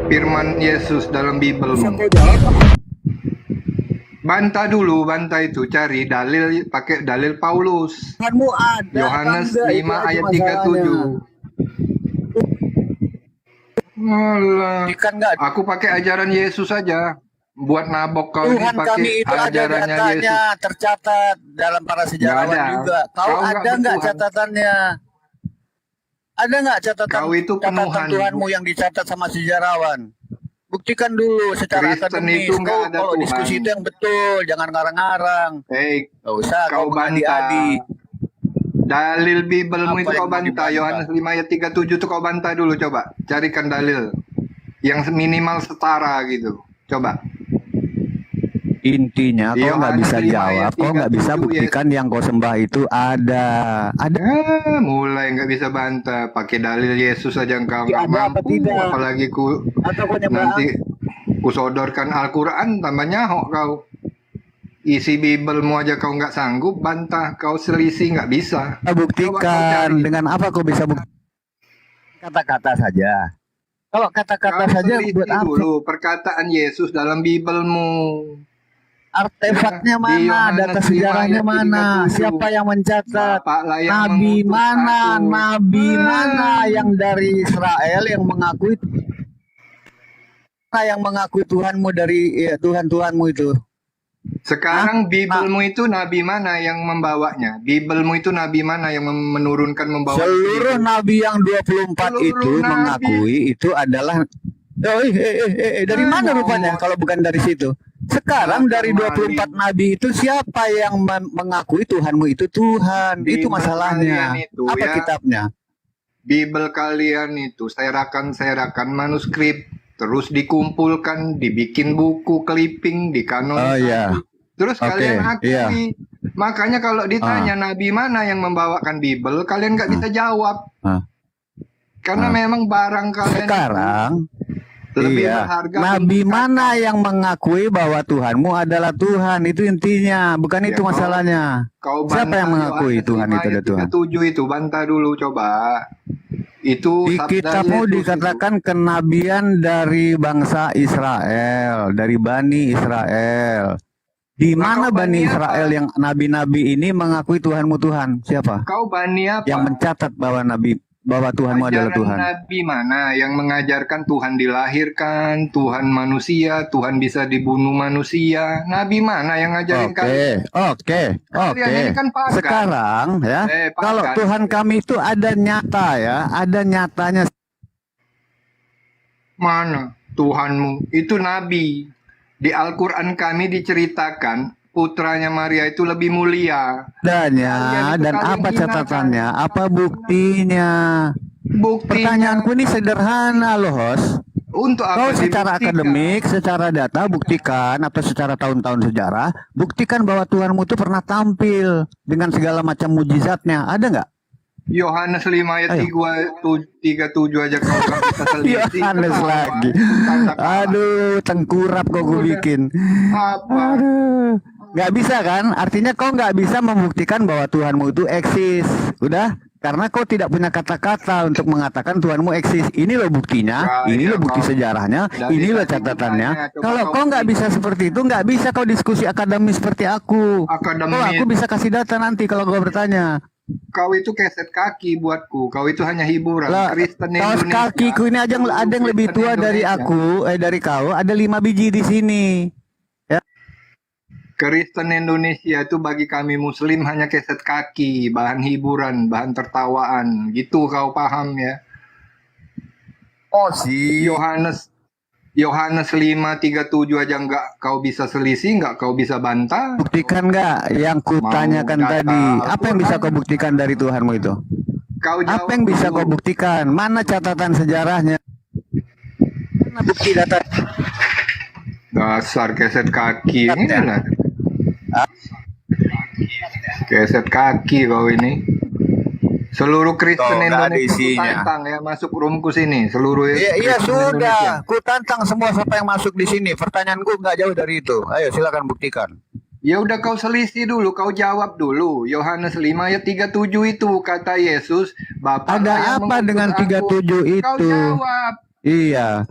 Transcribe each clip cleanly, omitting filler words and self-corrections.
firman Yesus dalam Bisa Bibelmu? kau jawab? Bantah dulu, bantah itu, cari dalil, pakai dalil Paulus. Tuhanmu ada apa Yohanes enggak? Itu 5 aja ayat masalahnya. 37. Alah, Buktikan enggak? aku pakai ajaran Yesus saja. Buat nabok kau ini Tuhan pakai kami itu ada ajarannya Yesus. datanya, tercatat dalam para Nggak sejarawan ada. juga. Kau Kau nggak ada enggak bertuhan. catatannya? Ada nggak Kau itu catatan penuhan. Tuhanmu yang dicatat sama sejarawan? Buktikan dulu secara Kristen akademis. itu nggak Kau ada kalau Tuhan. diskusi itu yang betul, jangan ngarang-ngarang. Hei, Gak usah kau kau mengadi-adi. bantah. Dalil Bibelmu Apa itu yang kau mau bantah. dibantah? Yohanes 5 ayat 37 itu kau bantah dulu, coba. Carikan dalil. Yang minimal setara gitu. Coba. Intinya kau nggak Yohanes bisa 5 jawab, ayat kau nggak bisa 37 ya. buktikan yang kau sembah itu ada. Mulai nggak bisa bantah. Pakai dalil Yesus aja engkau nggak Ada apa mampu. tidak? Apalagi Atau kau nyebrang? nanti kusodorkan Al-Quran tambah nyahok kau. Isi Bibelmu aja kau nggak sanggup bantah. Kau selisih nggak bisa. Buktikan dengan apa kau bisa buktikan? Kata-kata saja. Kalau kata-kata Kau saja selisih buat apa? dulu perkataan Yesus dalam Bibelmu. Artefaknya Di mana? Yohanes Data 5 sejarahnya ayat mana? 37. Siapa yang mencatat? Bapaklah yang Nabi mengutus mana? aku. Nabi mana yang dari Israel yang mengakui Tuhanmu dari Tuhan-Tuhanmu itu? Sekarang Bibelmu itu nabi mana yang membawanya? Bibelmu itu nabi mana yang menurunkan membawa Seluruh itu? nabi yang 24 Seluruh itu nabi. mengakui itu adalah dari mana rupanya kalau bukan dari situ? Sekarang dari 24 nabi itu siapa yang mengakui Tuhanmu itu Tuhan? Itu Bibel masalahnya. kalian itu, Apa ya. kitabnya? Bibel kalian itu serakan manuskrip, terus dikumpulkan, dibikin buku, clipping, dikanonisasi. Oh iya. Terus Oke, kalian akui. iya. Makanya kalau ditanya nabi mana yang membawakan Bibel, kalian nggak bisa jawab. Karena memang barang kalian Sekarang itu lebih iya. berharga. Nabi mana yang mengakui bahwa Tuhanmu adalah Tuhan? Itu intinya, bukan Ya, itu masalahnya. Kau Siapa yang mengakui Tuhan itu ada Tuhan? 7 itu bantah dulu coba. Itu Di sabda kitabmu Yesus dikatakan kenabian dari bangsa Israel, dari Bani Israel. Di mana kau Bani Bani apa? Israel yang nabi-nabi ini mengakui Tuhanmu Tuhan? Siapa? Kau Bani apa? Yang mencatat bahwa Tuhanmu adalah Ajaran Tuhan. Nabi mana yang mengajarkan Tuhan dilahirkan, Tuhan manusia, Tuhan bisa dibunuh manusia? Nabi mana yang ngajarin kalian? Oke. Kalian ini kan pagan. Sekarang ya, pagan. kalau Tuhan kami itu ada nyata ya, ada nyatanya. Mana Tuhanmu? Itu Nabi. Di Al-Quran kami diceritakan putranya Maria itu lebih mulia. Adanya dan apa catatannya? Apa buktinya? Buktinya Pertanyaanku ini sederhana loh, host. untuk Kau apa secara dibuktikan? akademik, secara data buktikan atau secara tahun-tahun sejarah, buktikan bahwa Tuhanmu itu pernah tampil dengan segala macam mujizatnya. Ada nggak? Yohanes 5 ayat 37 aja kau nggak bisa selisih. Yohanes Kenapa? lagi. Aduh, tengkurap kok gue bikin. Apa? Aduh. Nggak bisa kan? Artinya kau nggak bisa membuktikan bahwa Tuhanmu itu eksis. Udah? Karena kau tidak punya kata-kata untuk mengatakan Tuhanmu eksis. Ini loh buktinya, ini loh bukti sejarahnya, ini loh catatannya. Kalau kau nggak bisa seperti itu, nggak bisa kau diskusi akademis seperti aku. Kalau aku bisa kasih data nanti kalau kau bertanya. Kau itu keset kaki buatku. Kau itu hanya hiburan. Lah, Kristen kaos Indonesia. kakiku ini aja ada yang lebih tua dari aku, dari kau. Ada 5 biji di sini. Kristen Indonesia itu bagi kami Muslim hanya keset kaki, bahan hiburan, bahan tertawaan. Gitu kau paham ya? Oh sih. Yohanes 5:37 aja nggak kau bisa selisih, nggak kau bisa bantah. Buktikan nggak yang kutanyakan tadi? Apa yang bisa kau buktikan dari Tuhanmu itu? Apa yang bisa kau buktikan? Mana catatan sejarahnya? Mana bukti data? Dasar keset kaki ini lah. Keset kaki kau ini. Seluruh Kristen Indonesia tantang ya masuk roomku sini. Seluruh Iya sudah. Indonesia. Ku tantang semua siapa yang masuk di sini. Pertanyaanku nggak jauh dari itu. Ayo silakan buktikan. Ya udah kau selisih dulu, kau jawab dulu. Yohanes 5 ayat 37 itu kata Yesus, Bapa ada apa dengan 37 itu? Kau jawab. Iya.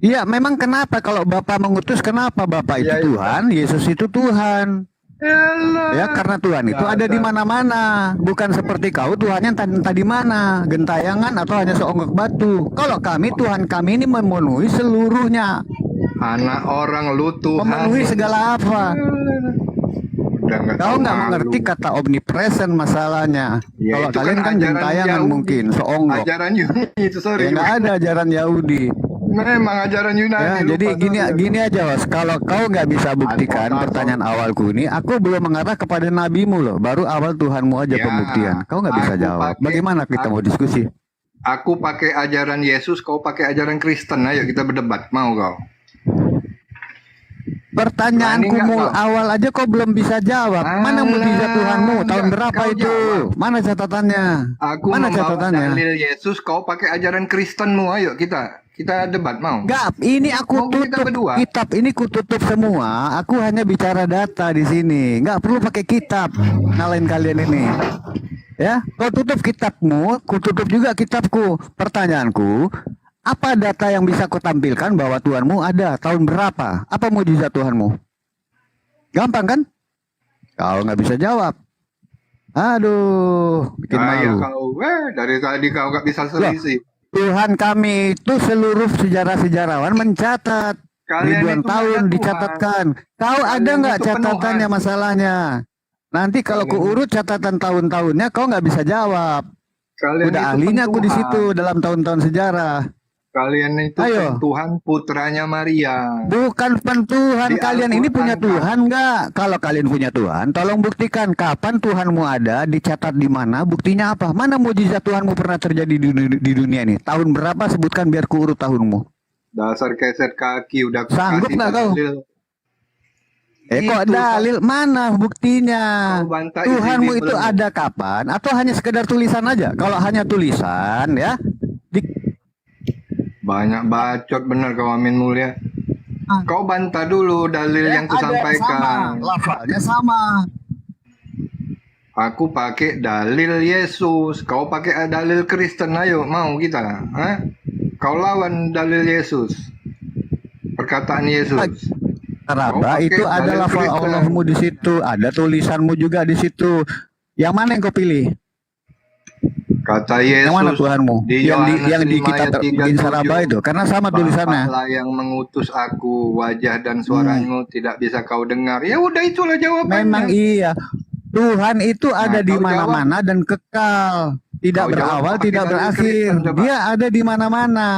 Iya, memang kenapa kalau Bapa mengutus, kenapa Bapa itu Ya, Tuhan, Yesus itu Tuhan. elah. Ya, karena Tuhan itu ada di mana-mana. Bukan seperti kau Tuhannya entah di mana, gentayangan atau hanya seonggok batu. Kalau kami, Tuhan kami ini memenuhi seluruhnya, Anak orang lu Tuhan. memenuhi segala apa. Udah nggak Kau tahu nggak malu. mengerti kata omnipresent masalahnya. Ya, Kalau itu kalian kan ajaran gentayangan Yahudi. mungkin, seonggok. Ajaran Yunani itu, Ya sorry. nggak ada ajaran Yahudi. Memang ajaran Yunani. Ya, lupa, jadi sorry. gini aja, Was. Kalau kau nggak bisa buktikan Advokat, pertanyaan awalku ini, aku belum mengarah kepada nabimu loh. Baru awal Tuhanmu aja Ya, pembuktian. Kau nggak bisa aku jawab. pakai- Bagaimana kita mau diskusi? Aku pakai ajaran Yesus, kau pakai ajaran Kristen. Ayo kita berdebat. Mau kau? Pertanyaanku Berani nggak kau? awal aja kau belum bisa jawab. Mana Alah, mukjizat Tuhanmu? Tahun nggak berapa kau itu? jawab. Mana catatannya? Aku Mana membawa catatannya? dalil Yesus, kau pakai ajaran Kristenmu. Ayo kita debat, mau? Enggak, ini aku Mau kita tutup berdua? kitab ini kututup semua. Aku hanya bicara data di sini. Enggak perlu pakai kitab. Ngalahin kalian ini. Ya, kau tutup kitabmu, kututup juga kitabku. Pertanyaanku, apa data yang bisa kau tampilkan bahwa Tuhanmu ada? Tahun berapa? Apa mujizat Tuhanmu? Gampang kan? Kau nggak bisa jawab. Aduh, bikin Ya malu. kau, dari tadi kau nggak bisa selisih. Tuhan kami itu seluruh sejarah-sejarawan mencatat. Kalian Ribuan itu tahun nggak dicatatkan. Kau ada Kalian nggak itu catatannya penuhan. masalahnya? Nanti kalau Kalian- kuurut catatan tahun-tahunnya kau nggak bisa jawab. Kalian Udah itu ahlinya aku di pentuhan. situ dalam tahun-tahun sejarah. Kalian itu Ayo. Tuhan putranya Maria. Bukan pentuhan, Di kalian ini punya Al-Quran, Tuhan nggak? Kalau kalian punya Tuhan, tolong buktikan kapan Tuhanmu ada, dicatat di mana, buktinya apa? Mana mujizat Tuhanmu pernah terjadi di dunia ini? Tahun berapa? Sebutkan biar kuurut tahunmu. Dasar keset kaki udah Sanggup kasih nggak kau? dalil. Kok Itu, dalil mana buktinya? Kau bantah Tuhanmu isi itu Bible. ada kapan? Atau hanya sekedar tulisan aja? Kalau hanya tulisan ya, Banyak bacot bener kau, Amin Mulia. Kau bantah dulu dalil yang kusampaikan. Lafalnya sama. Aku pakai dalil Yesus, kau pakai dalil Kristen. Ayo, mau kita? Hah? Kau lawan dalil Yesus. Perkataan Yesus. Raba pakai itu ada dalil lafal Kristen. Allahmu di situ, ada tulisanmu juga di situ. Yang mana yang kau pilih? Kata Yesus. Yang mana Tuhanmu? Di Yang di Yohanes kitab 5 ayat bikin 37. Saraba itu, karena sama tulisannya. Bapaklah yang mengutus aku, wajah dan suaramu tidak bisa kau dengar. Ya udah, itulah jawabannya. Memang iya. Tuhan itu ada di kau mana-mana dan kekal. Tidak Kau jawab berawal, pakai tidak dalil berakhir. Kristen, coba. Dia ada di mana-mana.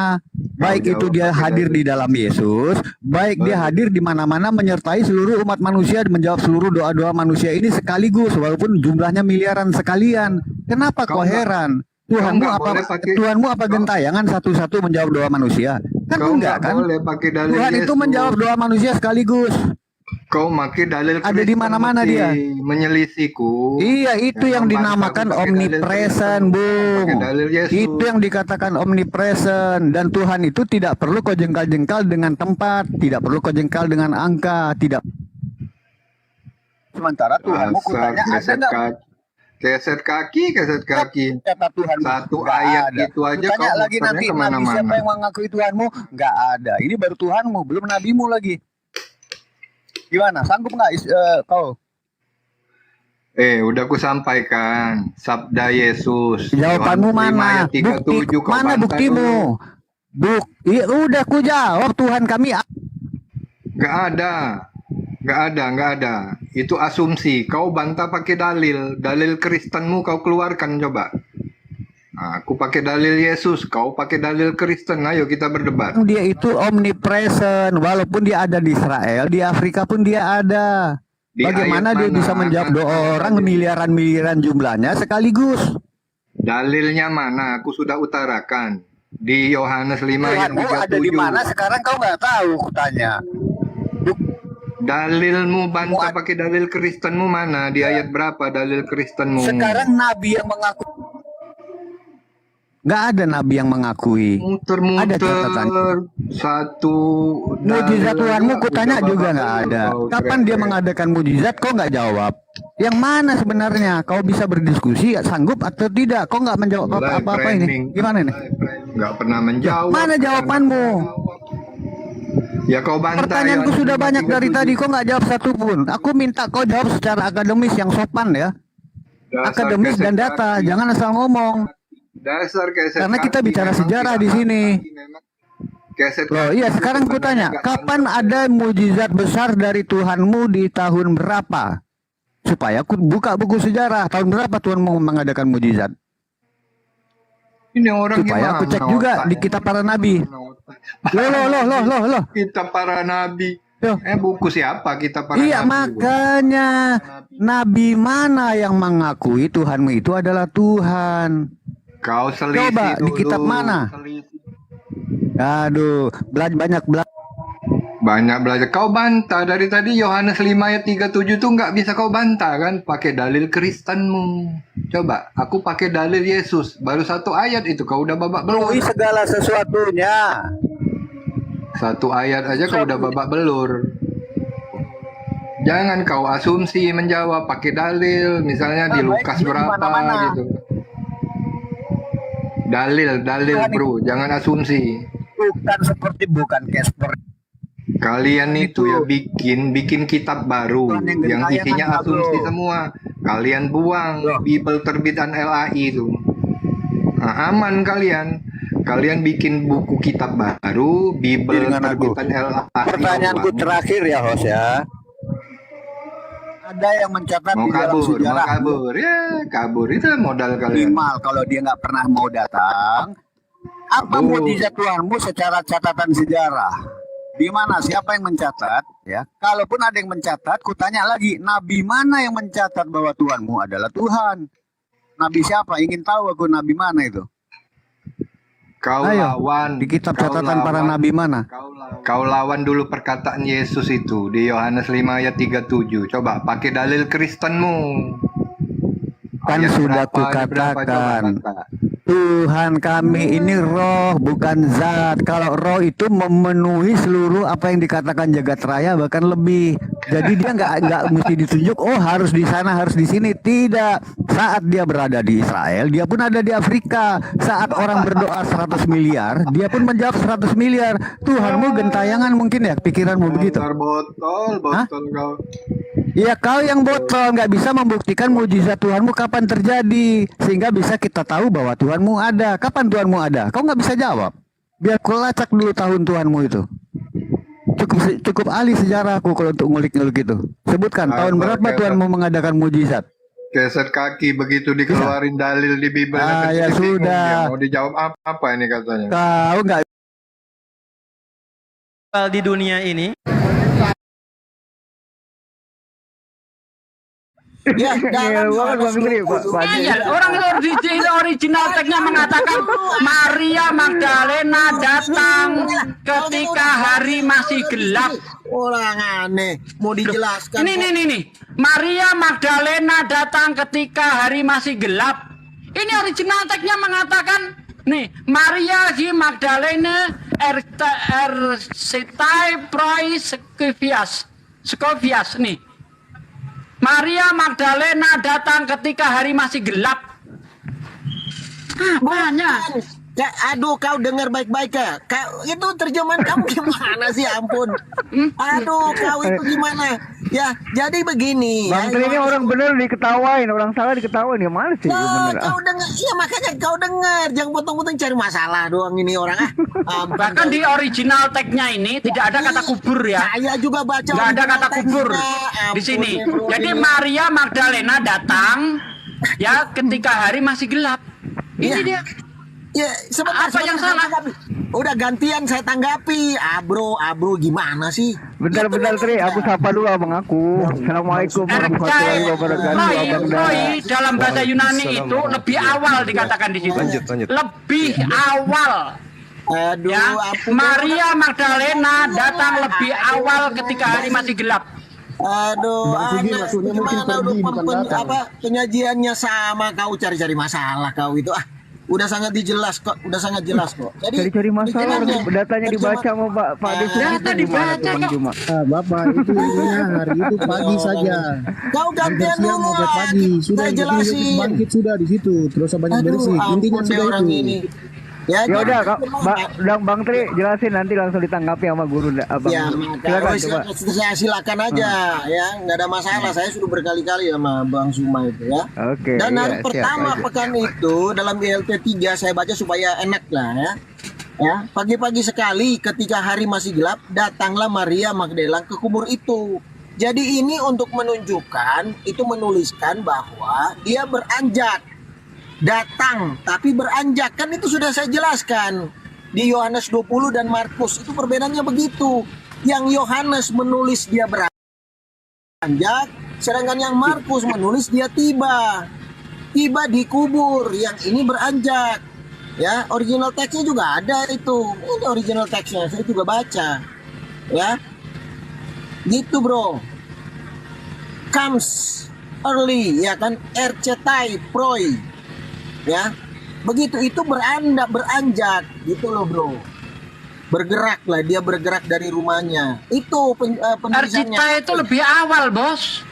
Baik jawab itu dia pakai hadir dalil. di dalam Yesus, baik dia hadir di mana-mana menyertai seluruh umat manusia dan menjawab seluruh doa-doa manusia ini sekaligus walaupun jumlahnya miliaran sekalian. Kenapa kau Kau nggak- heran? Tuhanmu nggak apa boleh pakai- Tuhanmu apa gentayangan satu-satu menjawab doa manusia? Kan Kau enggak nggak kan? boleh pakai dalil Tuhan itu Yesus. menjawab doa manusia sekaligus. Kau pakai dalil Ada di Kristen, mana-mana mesti dia. menyelisiku. Iya, itu yang dinamakan omnipresent, Bung. Pakai dalil Yesus. Itu yang dikatakan omnipresent. Dan Tuhan itu tidak perlu kau jengkal-jengkal dengan tempat, tidak perlu kau jengkal dengan angka, tidak. Sementara Tuhanmu Dasar kutanya ada keset nggak kaki. Keset kaki, keset kaki. kata Tuhan? Satu ayat itu aja Tanya kau lagi muternya nanti nabi kemana-mana. siapa yang mengakui Tuhanmu? Nggak ada. Ini baru Tuhanmu, belum nabimu lagi. Gimana? Sanggup nggak kau? Udah ku sampaikan sabda Yesus. Jawabanmu Yohanes 5 mana? ayat 37, Bukti kau mana bantah buktimu? dulu. Udah ku jawab Tuhan kami. Gak ada. Gak ada. Itu asumsi. Kau bantah pakai dalil. Dalil Kristenmu kau keluarkan coba. Aku pakai dalil Yesus, kau pakai dalil Kristen. Ayo kita berdebat. Dia itu omnipresent, walaupun dia ada di Israel, di Afrika pun dia ada. Di Bagaimana ayat dia mana? bisa menjawab doa orang miliaran-miliaran jumlahnya sekaligus? Dalilnya mana? Aku sudah utarakan. Di Yohanes 5 ayat Tuhanmu ada di 37. mana sekarang kau nggak tahu, kutanya. Dalilmu bantah pakai dalil Kristenmu mana? Di ayat berapa dalil Kristenmu? Sekarang nabi yang mengaku. Nggak ada nabi yang mengakui. Ada Muter-muter catatan. satu Mujizat dalil Tuhanmu aja, kutanya udah juga babak nggak belur ada. kau Kapan dia teriak-teriak. mengadakan mujizat? Kau nggak jawab. Yang mana sebenarnya? Kau bisa berdiskusi, sanggup atau tidak? Kau nggak menjawab Mulai apa-apa ini? framing. Gimana nih? Nggak pernah menjawab. Mana jawabanmu? Ya kau bantah. Pertanyaanku Yohanes sudah banyak dari 5:37. tadi, kau nggak jawab satu pun. Aku minta kau jawab secara akademis yang sopan ya. Dasar Akademis keset dan data, kaki. jangan asal ngomong. Dasar keset Karena kita kaki, bicara memang sejarah tidak di sini. kaki, memang. Keset Loh kaki iya, itu sekarang ku sebenarnya tanya, nggak kapan pantas. ada mujizat besar dari Tuhanmu di tahun berapa? Supaya aku buka buku sejarah, tahun berapa Tuhan mau mengadakan mujizat? Ini orang Supaya aku gimana cek juga otaknya? di kitab para nabi. Loh. Kitab para nabi. Loh. Buku siapa kitab para Iya, nabi? makanya nabi mana yang mengakui Tuhanmu itu adalah Tuhan? Kau selisih Coba, dulu. di kitab mana? Selisih. Aduh, banyak belajar. Banyak belajar. Kau bantah dari tadi Yohanes 5 ayat 37 tuh nggak bisa kau bantah kan? Pakai dalil Kristenmu. Coba, aku pakai dalil Yesus. Baru satu ayat itu kau udah babak belur. Segala sesuatunya. Satu ayat aja kau udah babak belur. Jangan kau asumsi menjawab pakai dalil. Misalnya di Lukas berapa gitu. Dalil bro. Jangan asumsi. Bukan kayak seperti Kalian itu ya bikin kitab baru yang isinya asumsi semua. Kalian buang Bible terbitan LAI itu. Nah, aman kalian. Kalian bikin buku kitab baru Bible terbitan LAI. Pertanyaanku terakhir ya, host ya. Ada yang mencatat Mau di dalam kabur, sejarah ya kabur itu modal kalian. minimal kalau dia nggak pernah mau datang. Apa mujizat Tuhanmu secara catatan sejarah? Di mana? Siapa yang mencatat? Ya, kalaupun ada yang mencatat, kutanya lagi, nabi mana yang mencatat bahwa Tuhanmu adalah Tuhan? Nabi siapa? Ingin tahu aku nabi mana itu? Kau Ayo, lawan di kitab kau catatan para lawan. nabi mana? Kau lawan dulu perkataan Yesus itu di Yohanes 5 ayat 37. Coba pakai dalil Kristenmu. Kan Ayat sudah berapa, ayat berapa, coba kukatakan. bantah. Tuhan kami ini roh, bukan zat. Kalau roh itu memenuhi seluruh apa yang dikatakan jagat raya, bahkan lebih. Jadi dia nggak mesti ditunjuk, oh harus di sana, harus di sini. Tidak. Saat dia berada di Israel, dia pun ada di Afrika. Saat orang berdoa 100 miliar, dia pun menjawab 100 miliar. Tuhanmu gentayangan mungkin ya, pikiranmu begitu. Botol kau. Ya kau yang botol, nggak bisa membuktikan mujizat Tuhanmu kapan terjadi. Sehingga bisa kita tahu bahwa Tuhanmu ada. Kapan Tuhanmu ada? Kau nggak bisa jawab. Biar ku lacak dulu tahun Tuhanmu itu. Cukup ahli sejarahku kalau untuk ngulik-ngulik itu. Sebutkan tahun berapa Tuhanmu mengadakan mujizat. Keset kaki begitu dikeluarin dalil di Bible. Ya sudah. Mau dijawab apa ini katanya? Kau nggak di dunia ini. Ya, dalam Yohanes 20. Iya, orang original tag-nya mengatakan Maria Magdalena datang ketika hari masih gelap. Orang aneh, mau dijelaskan. Ini. Maria Magdalena datang ketika hari masih gelap. Ini original tag-nya mengatakan nih, Maria di Magdalena Ercetai Proi Scovias nih. Maria Magdalena datang ketika hari masih gelap. Banyak. Aduh, kau dengar baik-baik ya. Itu terjemahan kamu gimana sih, ampun. Aduh, kau itu gimana? Ya, jadi begini. Bang Tri ini orang bener diketawain, orang salah diketawain. Ya mana sih bener? Kau dengar, iya makanya kau dengar. Jangan potong-potong cari masalah doang ini orang. Bahkan di original tag-nya ini tidak ada kata kubur ya. Saya juga baca. Nggak ada kata kubur di sini. Jadi Maria Magdalena datang ya ketika hari masih gelap. Ini dia. Ya, sebentar, Apa yang salah? Udah gantian saya tanggapi. Bro, gimana sih? Bentar Tri, aku sapa dulu abang aku. Assalamualaikum warahmatullahi wabarakatuh. Abang Roy dalam bahasa Yunani itu lebih awal dikatakan di situ. Lanjut. Lebih awal. Aduh, Ya, ampun. Maria Magdalena datang lebih awal ketika hari masih gelap. Aduh, maksudnya mungkin gimana pergi, bukan datang. penyajiannya sama, kau cari-cari masalah kau itu. Udah sangat jelas kok. cari-cari masalah, datanya dibaca sama Pak Des. Data dibaca kok. Cuma. Bapak itu ininya hari itu pagi saja. Kau gantian Siang dulu sampai pagi sudah saya Yesus jelasin. bangkit sudah di situ terus banyak bersih. Intinya Ampun deh sudah orang itu. ini. Ya, Ya jadi udah, semua- Bang Tri jelasin nanti langsung ditanggapi sama guru Abang. Ya, Silakan maka coba. saya silakan aja ya, nggak ada masalah. Saya sudah berkali-kali sama Bang Suma itu ya. Oke. Dan iya, hari siap pertama aja. pekan itu dalam ILT 3 saya baca supaya enak lah ya. Ya, pagi-pagi sekali ketika hari masih gelap, datanglah Maria Magdalena ke kubur itu. Jadi ini untuk menunjukkan, itu menuliskan bahwa dia beranjak. Datang tapi beranjak, kan itu sudah saya jelaskan di Yohanes 20 dan Markus. Itu perbedaannya begitu. Yang Yohanes menulis dia beranjak, sedangkan yang Markus menulis dia tiba di kubur. Yang ini beranjak. Ya, original teksnya juga ada itu. Ini original teksnya, saya juga baca. Ya, gitu bro. Comes early, ya kan, ercetai proi. Ya, begitu itu beranjak gitu loh bro. Bergerak lah, dia bergerak dari rumahnya. Itu penulisannya. Arcita itu lebih awal, Bos.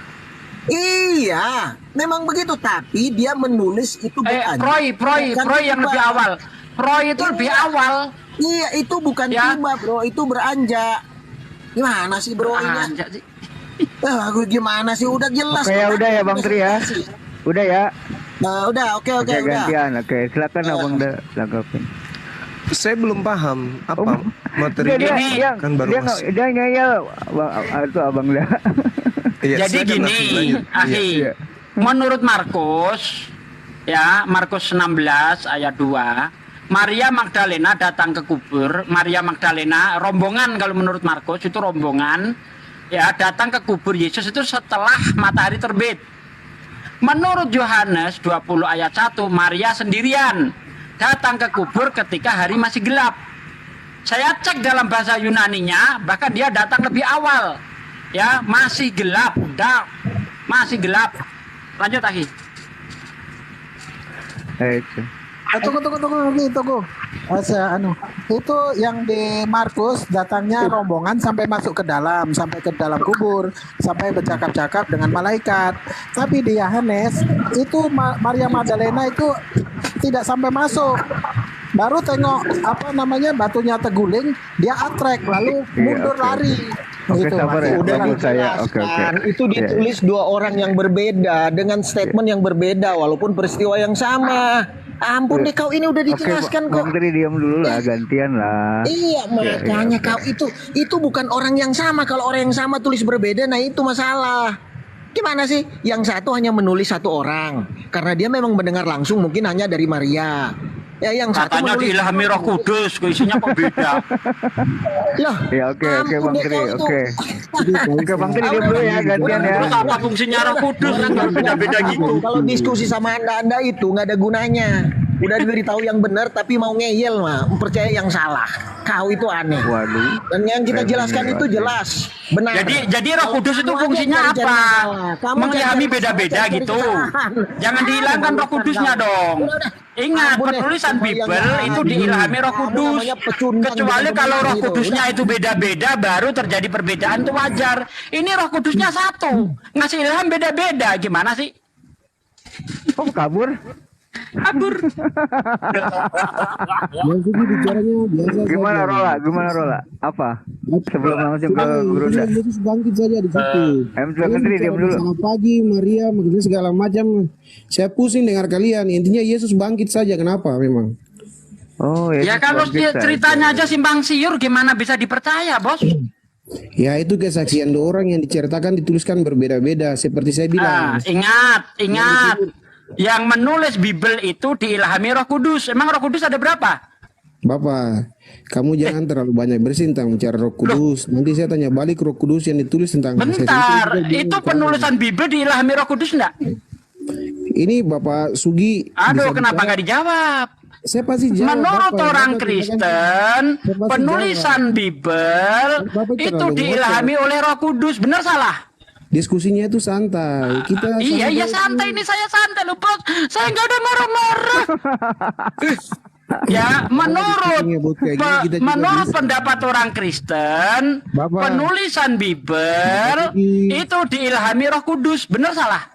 Iya, memang begitu. Tapi dia menulis itu beranjak. Proi Bukan yang tiba. lebih awal. Proi itu lebih awal. Iya, itu bukan Ya. tiba bro, itu beranjak. Gimana sih bro ini? Beranjak sih. Aku gimana sih? Udah jelas. Oke, ya kok. udah ya Bang Tri ya. Udah ya. Nah, udah, oke, Oke, udah. gantian. Oke, silakan Abang tanggapin. Saya belum paham apa Oh, materi dia kan baru dia masuk. dia ngeyel itu Abang dah. Iya, Jadi silakan, gini, Afi, lanjut. Ahi. Iya. Menurut Markus, ya, Markus 16 ayat 2, Maria Magdalena datang ke kubur. Maria Magdalena, rombongan kalau menurut Markus itu rombongan, ya, datang ke kubur Yesus itu setelah matahari terbit. Menurut Yohanes 20 ayat 1, Maria sendirian datang ke kubur ketika hari masih gelap. Saya cek dalam bahasa Yunaninya, bahkan dia datang lebih awal. Ya, masih gelap, masih gelap. Lanjut, Ahi. Itu. Tunggu. Itu yang di Markus datangnya rombongan sampai masuk ke dalam kubur, sampai bercakap-cakap dengan malaikat. Tapi di Yohanes itu Maria Magdalena itu tidak sampai masuk. Baru tengok batunya terguling, dia atrek lalu mundur oke. lari. Oke, Gitu, sabar Mas. ya. Udah Bagus saya. Oke. dijelaskan. Itu ditulis dua orang yang berbeda dengan statement yang berbeda walaupun peristiwa yang sama. Ampun deh, kau ini udah Oke, dijelaskan kok. Bang Tri diam dulu lah, gantian lah. Iya, makanya kau itu bukan orang yang sama. Kalau orang yang sama tulis berbeda, nah itu masalah. Gimana sih? Yang satu hanya menulis satu orang karena dia memang mendengar langsung, mungkin hanya dari Maria. Ya, yang satu Katanya menulis diilhami Roh Kudus, kok isinya kok beda. Loh, Ya oke ampun Bang deh, Tri, kau itu. oke. Oke Bang Tri diam dulu ya, gantian ya. Terus apa fungsinya Roh Kudus kalau beda-beda gitu? Kalau diskusi sama anda itu nggak ada gunanya. Udah diberitahu yang benar tapi mau ngeyel mah, percaya yang salah. Kau itu aneh. Waduh. Dan yang kita jelaskan itu jelas, benar. Jadi Roh Kudus itu Kamu aja fungsinya yang apa? cari-cari salah. Kamu Mengilhami cari-cari beda-beda salah, gitu. cari-cari kesalahan. Jangan dihilangkan Roh Kudusnya dong. Ingat, Ampun deh, penulisan semua yang Bible nggak itu adil. diilhami Roh Kamu Kudus. namanya pecundang Kecuali dengan kalau Roh benar gitu. Kudusnya itu beda-beda, baru terjadi perbedaan itu wajar. Ini Roh Kudusnya satu, ngasih ilham beda-beda. Gimana sih? Oh, kabur? Kabur. Yang sini bicaranya biasa Gimana saja. Rola? Apa? Sebelum langsung ke Guru Ini Nda. Yesus bangkit saja di situ. Bang Tri diam dulu. Selamat pagi Maria, Magdalena segala macam. Saya pusing dengar kalian. Intinya Yesus bangkit saja. Kenapa memang? Oh, Ya kalau bangkit, ceritanya aja simpang siur, gimana bisa dipercaya, Bos? Ya itu kesaksian dua orang yang diceritakan dituliskan berbeda-beda. Seperti saya bilang. Ingat. Yang menulis Bible itu diilhami Roh Kudus. Emang Roh Kudus ada berapa? Bapak, kamu jangan terlalu banyak bersin tentang bicara Roh Kudus. Nanti saya tanya balik Roh Kudus yang ditulis tentang. Bentar, itu penulisan Bible diilhami Roh Kudus enggak? Ini Bapak Sugi. Aduh, bisa kenapa bicara? nggak dijawab? Saya pasti jawab. Menurut Bapak. orang Bapak Kristen, Saya pasti penulisan Bible Bapak itu terlalu diilhami oleh Roh Kudus. Benar salah? Diskusinya itu santai. Kita Iya santai, ini saya santai loh, Bos. Saya nggak ada marah-marah. Ya, menurut Kayak gini kita juga menurut bisa. pendapat orang Kristen, Bapak. penulisan Bible Jadi- itu diilhami Roh Kudus. Benar salah?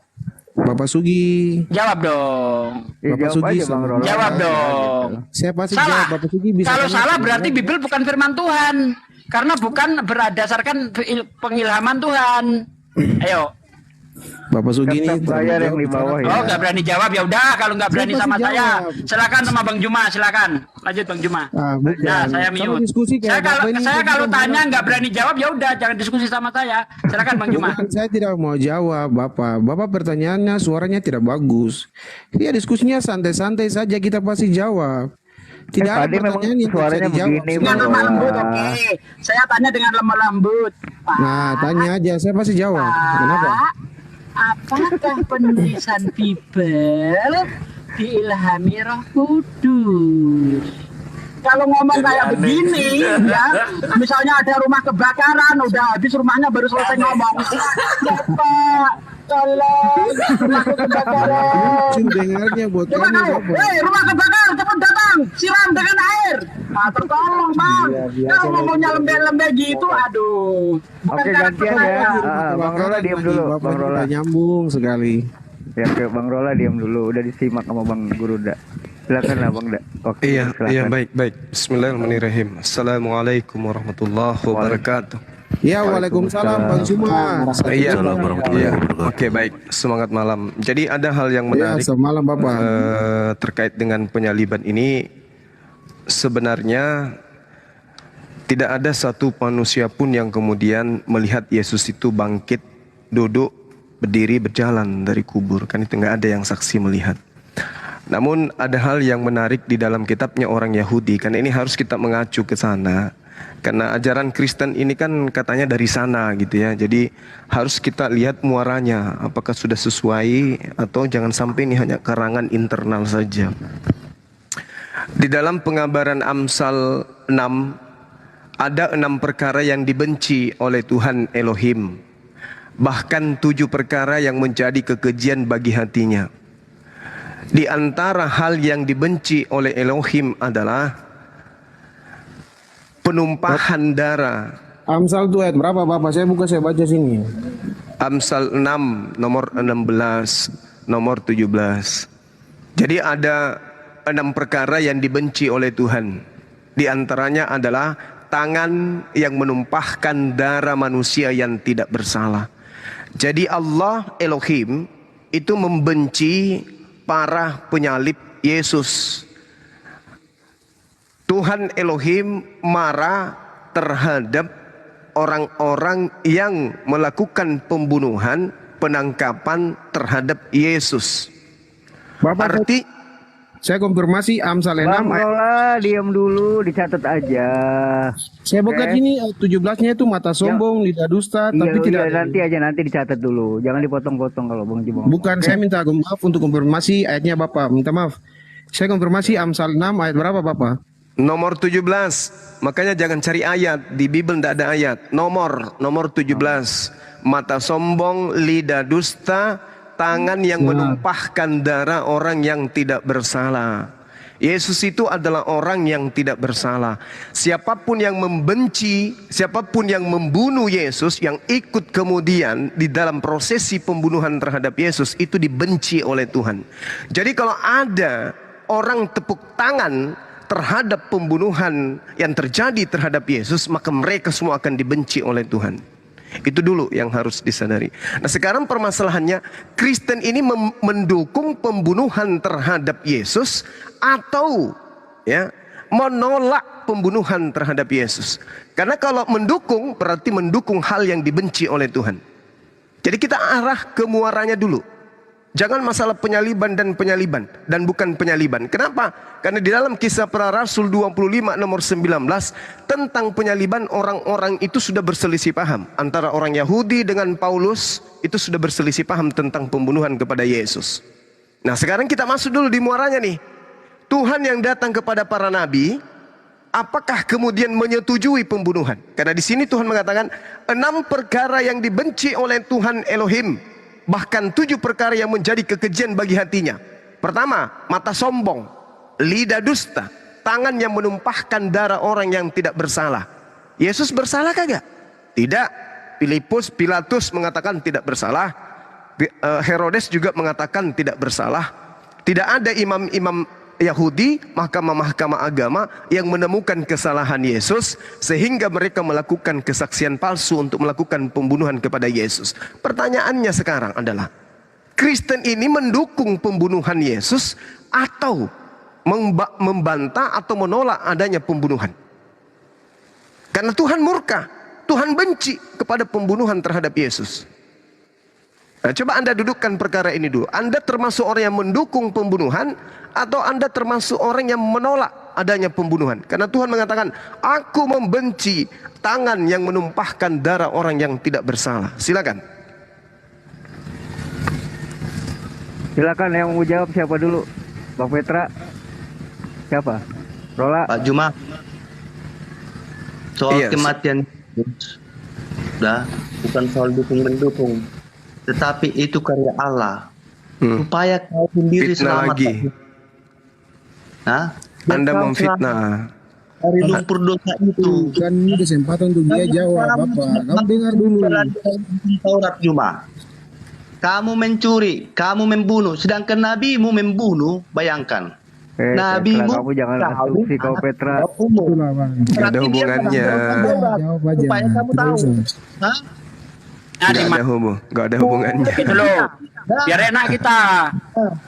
Bapak Sugi. Jawab dong. Ya, Bapak jawab Sugi, aja Bang sama- Rola. Jawab dong. Saya pasti Salah. jawab. Bapak Sugi bisa. Kalau tanya salah ke berarti saya. Bible bukan firman Tuhan. Karena bukan berdasarkan pengilhaman Tuhan. Ayo. Bapak Sugi ini Tetap bayar yang di bawah ya. Oh, nggak berani jawab ya udah. Kalau nggak berani Saya sama pasti saya, jawab. silakan sama Bang Juma, silakan. Lanjut Bang Juma. Bukan. Nah, saya Kalau mute. diskusi Saya kayak kalau Bapak ini saya kita kalau mau tanya jawab. nggak berani jawab ya udah, jangan diskusi sama saya. Silakan Bang Juma. Bukan, saya tidak mau jawab, Bapak. Bapak pertanyaannya suaranya tidak bagus. Ya diskusinya santai-santai saja, kita pasti jawab. Tidak ada Pak Ade memang pertanyaan yang bisa suaranya dijawab. begini, Dengan Bang lemah Rola. lembut, oke. Saya tanya dengan lemah lembut. Pak, Nah, tanya aja, saya pasti jawab. Kenapa? apakah penulisan Bible diilhami Roh Kudus? Kalau ngomong kayak begini, ya, misalnya ada rumah kebakaran, udah habis rumahnya baru selesai ngomong. Bapak, tolong, rumah kebakaran. Lucu dengarnya buat Coba kamu, kau, Bapak. hei rumah kebakaran, cepat datang, siram dengan air. Nah, tolong bang, Iya, biasa kalau ngomongnya lagi. lembek-lembek gitu, aduh. Bukan Oke, karakter gantian saya. ya. Bang Rola diam dulu, Bapak Bang ini Rola. udah nyambung sekali. Ya, oke, Bang Rola diam dulu. Udah disimak sama Bang Guruda. Silakan lah Bang Da. Oke, Iya, silakan. iya, baik. Bismillahirrahmanirrahim. Assalamualaikum warahmatullahi wabarakatuh. Ya, Waalaikumsalam, Bang Juma. Iya, iya. Oke, baik. Semangat malam. Jadi ada hal yang Ya, menarik semalam Bapak. terkait dengan penyaliban ini. Sebenarnya tidak ada satu manusia pun yang kemudian melihat Yesus itu bangkit, duduk, berdiri, berjalan dari kubur. Kan itu nggak ada yang saksi melihat. Namun ada hal yang menarik di dalam kitabnya orang Yahudi. Kan ini harus kita mengacu ke sana. Karena ajaran Kristen ini kan katanya dari sana gitu ya. Jadi harus kita lihat muaranya. Apakah sudah sesuai atau jangan sampai ini hanya karangan internal saja. Di dalam pengabaran Amsal 6 ada 6 perkara yang dibenci oleh Tuhan Elohim. Bahkan 7 perkara yang menjadi kekejian bagi hatinya. Di antara hal yang dibenci oleh Elohim adalah penumpahan darah. Amsal itu ayat berapa Bapak? Saya baca sini. Amsal 6 nomor 16, nomor 17. Jadi ada 6 perkara yang dibenci oleh Tuhan. Di antaranya adalah tangan yang menumpahkan darah manusia yang tidak bersalah. Jadi Allah Elohim itu membenci para penyalib Yesus. Tuhan Elohim marah terhadap orang-orang yang melakukan pembunuhan, penangkapan terhadap Yesus. Bapak, Arti saya konfirmasi Amsal 6 Bang Rola diam dulu, dicatat aja. Saya buka Oke. sini ayat 17-nya itu mata sombong, lidah dusta, tapi tidak ada. nanti dicatat dulu. Jangan dipotong-potong kalau Bang Juma. Bukan, saya minta maaf untuk konfirmasi ayatnya Bapak. Minta maaf. Saya konfirmasi Amsal 6 ayat berapa Bapak? nomor 17. Makanya jangan cari ayat, di Bible tidak ada ayat. Nomor 17. Mata sombong, lidah dusta, tangan yang menumpahkan darah orang yang tidak bersalah. Yesus itu adalah orang yang tidak bersalah. Siapapun yang membenci, siapapun yang membunuh Yesus, yang ikut kemudian di dalam prosesi pembunuhan terhadap Yesus, itu dibenci oleh Tuhan. Jadi kalau ada orang tepuk tangan terhadap pembunuhan yang terjadi terhadap Yesus, maka mereka semua akan dibenci oleh Tuhan. Itu dulu yang harus disadari. Nah, sekarang permasalahannya, Kristen ini mendukung pembunuhan terhadap Yesus atau ya menolak pembunuhan terhadap Yesus. Karena kalau mendukung berarti mendukung hal yang dibenci oleh Tuhan. Jadi kita arah ke muaranya dulu. Jangan masalah penyaliban dan bukan penyaliban. Kenapa? Karena di dalam Kisah Para Rasul 25 nomor 19 tentang penyaliban, orang-orang itu sudah berselisih paham. Antara orang Yahudi dengan Paulus itu sudah berselisih paham tentang pembunuhan kepada Yesus. Nah, sekarang kita masuk dulu di muaranya nih. Tuhan yang datang kepada para nabi, apakah kemudian menyetujui pembunuhan? Karena di sini Tuhan mengatakan 6 perkara yang dibenci oleh Tuhan Elohim. Bahkan 7 perkara yang menjadi kekejian bagi hatinya. Pertama, mata sombong, lidah dusta, tangan yang menumpahkan darah orang yang tidak bersalah. Yesus bersalah kagak? Tidak. Pilatus mengatakan tidak bersalah. Herodes juga mengatakan tidak bersalah. Tidak ada imam-imam Yahudi, mahkamah-mahkamah agama yang menemukan kesalahan Yesus sehingga mereka melakukan kesaksian palsu untuk melakukan pembunuhan kepada Yesus. Pertanyaannya sekarang adalah, Kristen ini mendukung pembunuhan Yesus atau membantah atau menolak adanya pembunuhan? Karena Tuhan murka, Tuhan benci kepada pembunuhan terhadap Yesus. Nah, coba Anda dudukkan perkara ini dulu. Anda termasuk orang yang mendukung pembunuhan atau Anda termasuk orang yang menolak adanya pembunuhan? Karena Tuhan mengatakan, aku membenci tangan yang menumpahkan darah orang yang tidak bersalah. Silakan. Silakan yang mau jawab siapa dulu? Bang Petra? Siapa? Rola? Pak Juma. Soal Iya, kematian udah bukan soal dukung-mendukung, tetapi itu karya Allah supaya kau sendiri Fitnah selamat. lagi. Nah, Anda memfitnah. dari lumpur dosa itu. Kan ini kesempatan untuk dia jawab, Bapak. Kamu dengar dulu. Taurat Juma. Kamu mencuri, kamu membunuh, sedangkan nabimu membunuh. Bayangkan. Nabimu kamu jangan asumsi kau Petra. Itulah, Bang. Gak ada hubungannya. Jawab aja. Supaya kamu tahu. Terus. Hah? Gak ada hubungannya. Gitu loh. Biar enak kita.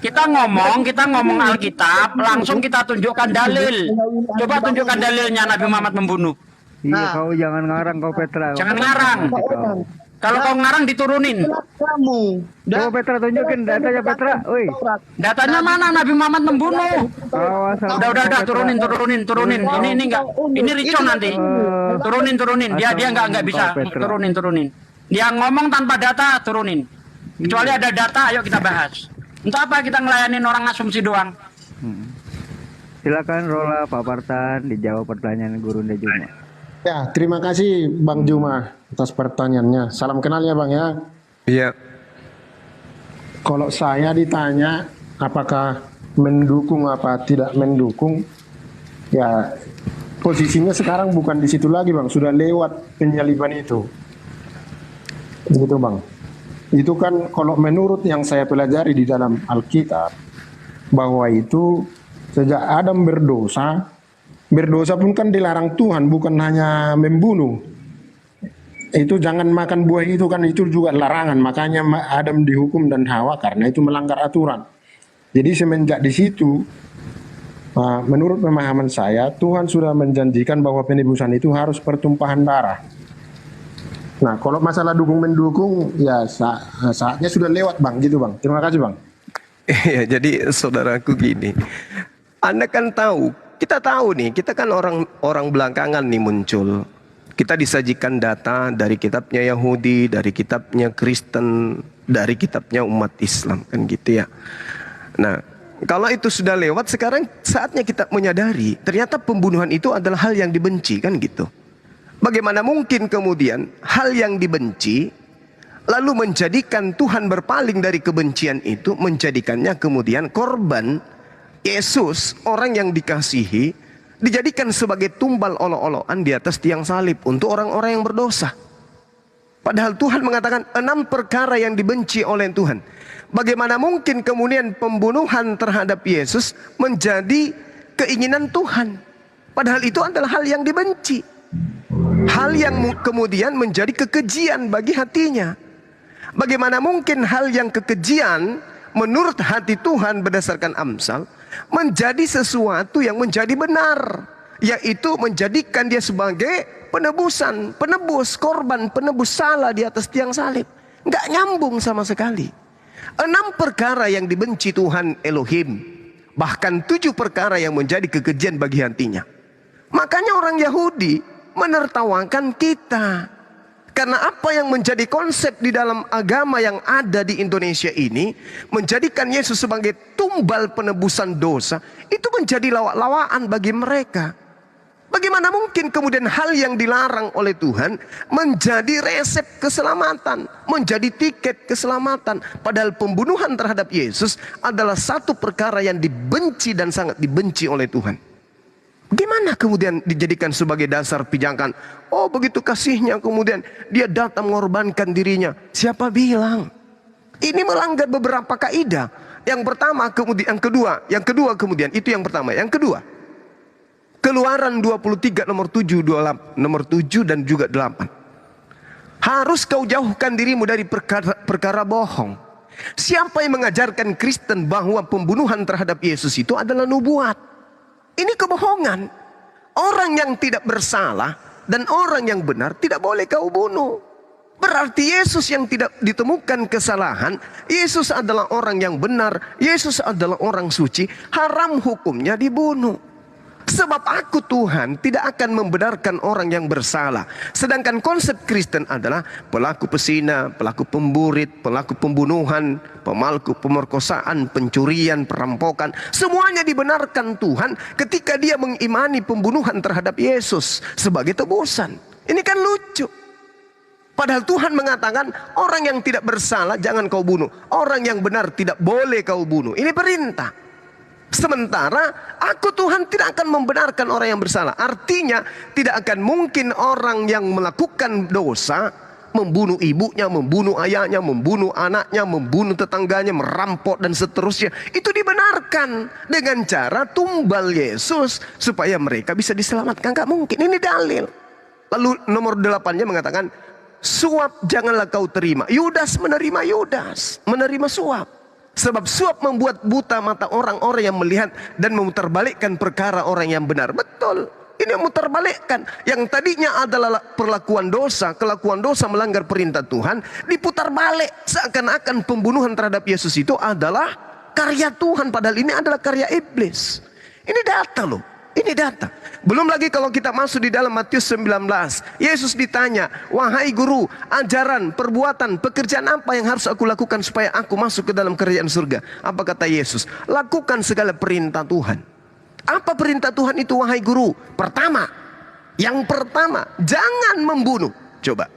Kita ngomong Alkitab, langsung kita tunjukkan dalil. Coba tunjukkan dalilnya Nabi Muhammad membunuh. Iya, kau jangan ngarang kau Petra. Jangan ngarang. Kalau kau ngarang diturunin. Kamu. Coba Petra tunjukin datanya Petra. Woi. Datanya mana Nabi Muhammad membunuh? Awas. Udah turunin. Ini enggak. Ini rico nanti. Turunin. Dia enggak bisa. Turunin. Dia ngomong tanpa data, turunin. Kecuali ada data, ayo kita bahas. Untuk apa kita ngelayanin orang asumsi doang? Silakan Rola Pak Partan dijawab pertanyaan Guru Nda Juma. Ya, terima kasih Bang Juma atas pertanyaannya. Salam kenal ya Bang ya. Iya. Kalau saya ditanya apakah mendukung apa tidak mendukung, ya posisinya sekarang bukan di situ lagi Bang, sudah lewat penyaliban itu. Gitu Bang. Itu kan kalau menurut yang saya pelajari di dalam Alkitab, bahwa itu sejak Adam berdosa pun kan dilarang Tuhan, bukan hanya membunuh. Itu jangan makan buah itu kan, itu juga larangan. Makanya Adam dihukum dan Hawa karena itu melanggar aturan. Jadi semenjak di situ, menurut pemahaman saya, Tuhan sudah menjanjikan bahwa penebusan itu harus pertumpahan darah. Nah, kalau masalah dukung-mendukung, ya saatnya sudah lewat Bang, gitu Bang. Terima kasih Bang. Iya, jadi saudaraku gini. Anda kan tahu, kita tahu nih, kita kan orang belakangan nih muncul. Kita disajikan data dari kitabnya Yahudi, dari kitabnya Kristen, dari kitabnya umat Islam, kan gitu ya. Nah, kalau itu sudah lewat, sekarang saatnya kita menyadari ternyata pembunuhan itu adalah hal yang dibenci, kan gitu. Bagaimana mungkin kemudian hal yang dibenci lalu menjadikan Tuhan berpaling dari kebencian itu, menjadikannya kemudian korban Yesus, orang yang dikasihi, dijadikan sebagai tumbal olok-olokan di atas tiang salib untuk orang-orang yang berdosa. Padahal Tuhan mengatakan 6 perkara yang dibenci oleh Tuhan. Bagaimana mungkin kemudian pembunuhan terhadap Yesus menjadi keinginan Tuhan? Padahal itu adalah hal yang dibenci. Hal yang kemudian menjadi kekejian bagi hatinya. Bagaimana mungkin hal yang kekejian menurut hati Tuhan berdasarkan Amsal menjadi sesuatu yang menjadi benar, yaitu menjadikan dia sebagai penebusan, penebus, korban, penebus salah di atas tiang salib. Nggak nyambung sama sekali. 6 perkara yang dibenci Tuhan Elohim, bahkan 7 perkara yang menjadi kekejian bagi hatinya. Makanya orang Yahudi menertawakan kita. Karena apa yang menjadi konsep di dalam agama yang ada di Indonesia ini, menjadikan Yesus sebagai tumbal penebusan dosa, itu menjadi lawak-lawakan bagi mereka. Bagaimana mungkin kemudian hal yang dilarang oleh Tuhan menjadi resep keselamatan, menjadi tiket keselamatan. Padahal pembunuhan terhadap Yesus adalah satu perkara yang dibenci dan sangat dibenci oleh Tuhan. Gimana kemudian dijadikan sebagai dasar pijakan? Oh, begitu kasihnya kemudian dia datang mengorbankan dirinya. Siapa bilang? Ini melanggar beberapa kaidah. Yang pertama, kemudian yang kedua kemudian itu yang pertama. Yang kedua, Keluaran 23 nomor 7, 28, nomor 7 dan juga 8. Harus kau jauhkan dirimu dari perkara bohong. Siapa yang mengajarkan Kristen bahwa pembunuhan terhadap Yesus itu adalah nubuat? Ini kebohongan. Orang yang tidak bersalah dan orang yang benar tidak boleh kau bunuh. Berarti Yesus yang tidak ditemukan kesalahan, Yesus adalah orang yang benar, Yesus adalah orang suci, haram hukumnya dibunuh. Sebab aku Tuhan tidak akan membenarkan orang yang bersalah. Sedangkan konsep Kristen adalah pelaku pesina, pelaku pemburit, pelaku pembunuhan, pelaku pemerkosaan, pencurian, perampokan. Semuanya dibenarkan Tuhan ketika dia mengimani pembunuhan terhadap Yesus sebagai tebusan. Ini kan lucu. Padahal Tuhan mengatakan orang yang tidak bersalah jangan kau bunuh. Orang yang benar tidak boleh kau bunuh. Ini perintah. Sementara aku Tuhan tidak akan membenarkan orang yang bersalah. Artinya tidak akan mungkin orang yang melakukan dosa, membunuh ibunya, membunuh ayahnya, membunuh anaknya, membunuh tetangganya, merampok dan seterusnya. Itu dibenarkan dengan cara tumbal Yesus supaya mereka bisa diselamatkan. Gak mungkin, ini dalil. Lalu nomor 8-nya mengatakan, suap janganlah kau terima. Yudas menerima suap. Sebab suap membuat buta mata orang-orang yang melihat dan memutarbalikkan perkara orang yang benar. Betul. Ini memutarbalikkan. Yang tadinya adalah perlakuan dosa, kelakuan dosa melanggar perintah Tuhan, diputar balik. Seakan-akan pembunuhan terhadap Yesus itu adalah karya Tuhan. Padahal ini adalah karya iblis. Ini data loh. Ini data. Belum lagi kalau kita masuk di dalam Matius 19. Yesus ditanya, wahai guru, ajaran, perbuatan, pekerjaan apa yang harus aku lakukan supaya aku masuk ke dalam kerajaan surga? Apa kata Yesus? Lakukan segala perintah Tuhan. Apa perintah Tuhan itu wahai guru? Yang pertama, jangan membunuh. Coba.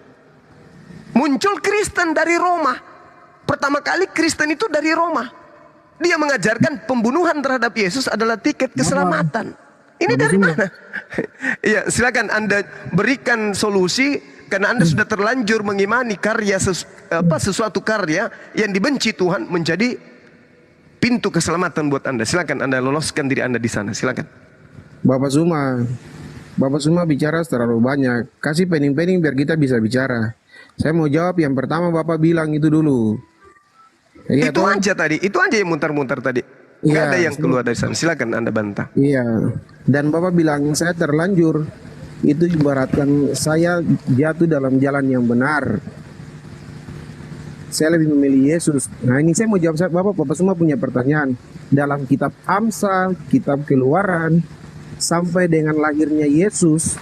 Muncul Kristen dari Roma. Pertama kali Kristen itu dari Roma. Dia mengajarkan pembunuhan terhadap Yesus adalah tiket keselamatan. Ini dari mana? Ya, silakan Anda berikan solusi karena Anda sudah terlanjur mengimani karya sesuatu karya yang dibenci Tuhan menjadi pintu keselamatan buat Anda. Silakan Anda loloskan diri Anda di sana. Silakan. Bapak Suma bicara terlalu banyak. Kasih pening-pening biar kita bisa bicara. Saya mau jawab yang pertama Bapak bilang itu dulu. Ya, itu aja tadi, itu aja yang mutar-mutar tadi. Nggak ada yang keluar dari sana. Silakan Anda bantah. Iya. Dan Bapak bilang saya terlanjur. Itu ibaratkan saya jatuh dalam jalan yang benar. Saya lebih memilih Yesus. Nah ini saya mau jawab Bapak semua punya pertanyaan. Dalam kitab Amsal, kitab Keluaran, sampai dengan lahirnya Yesus,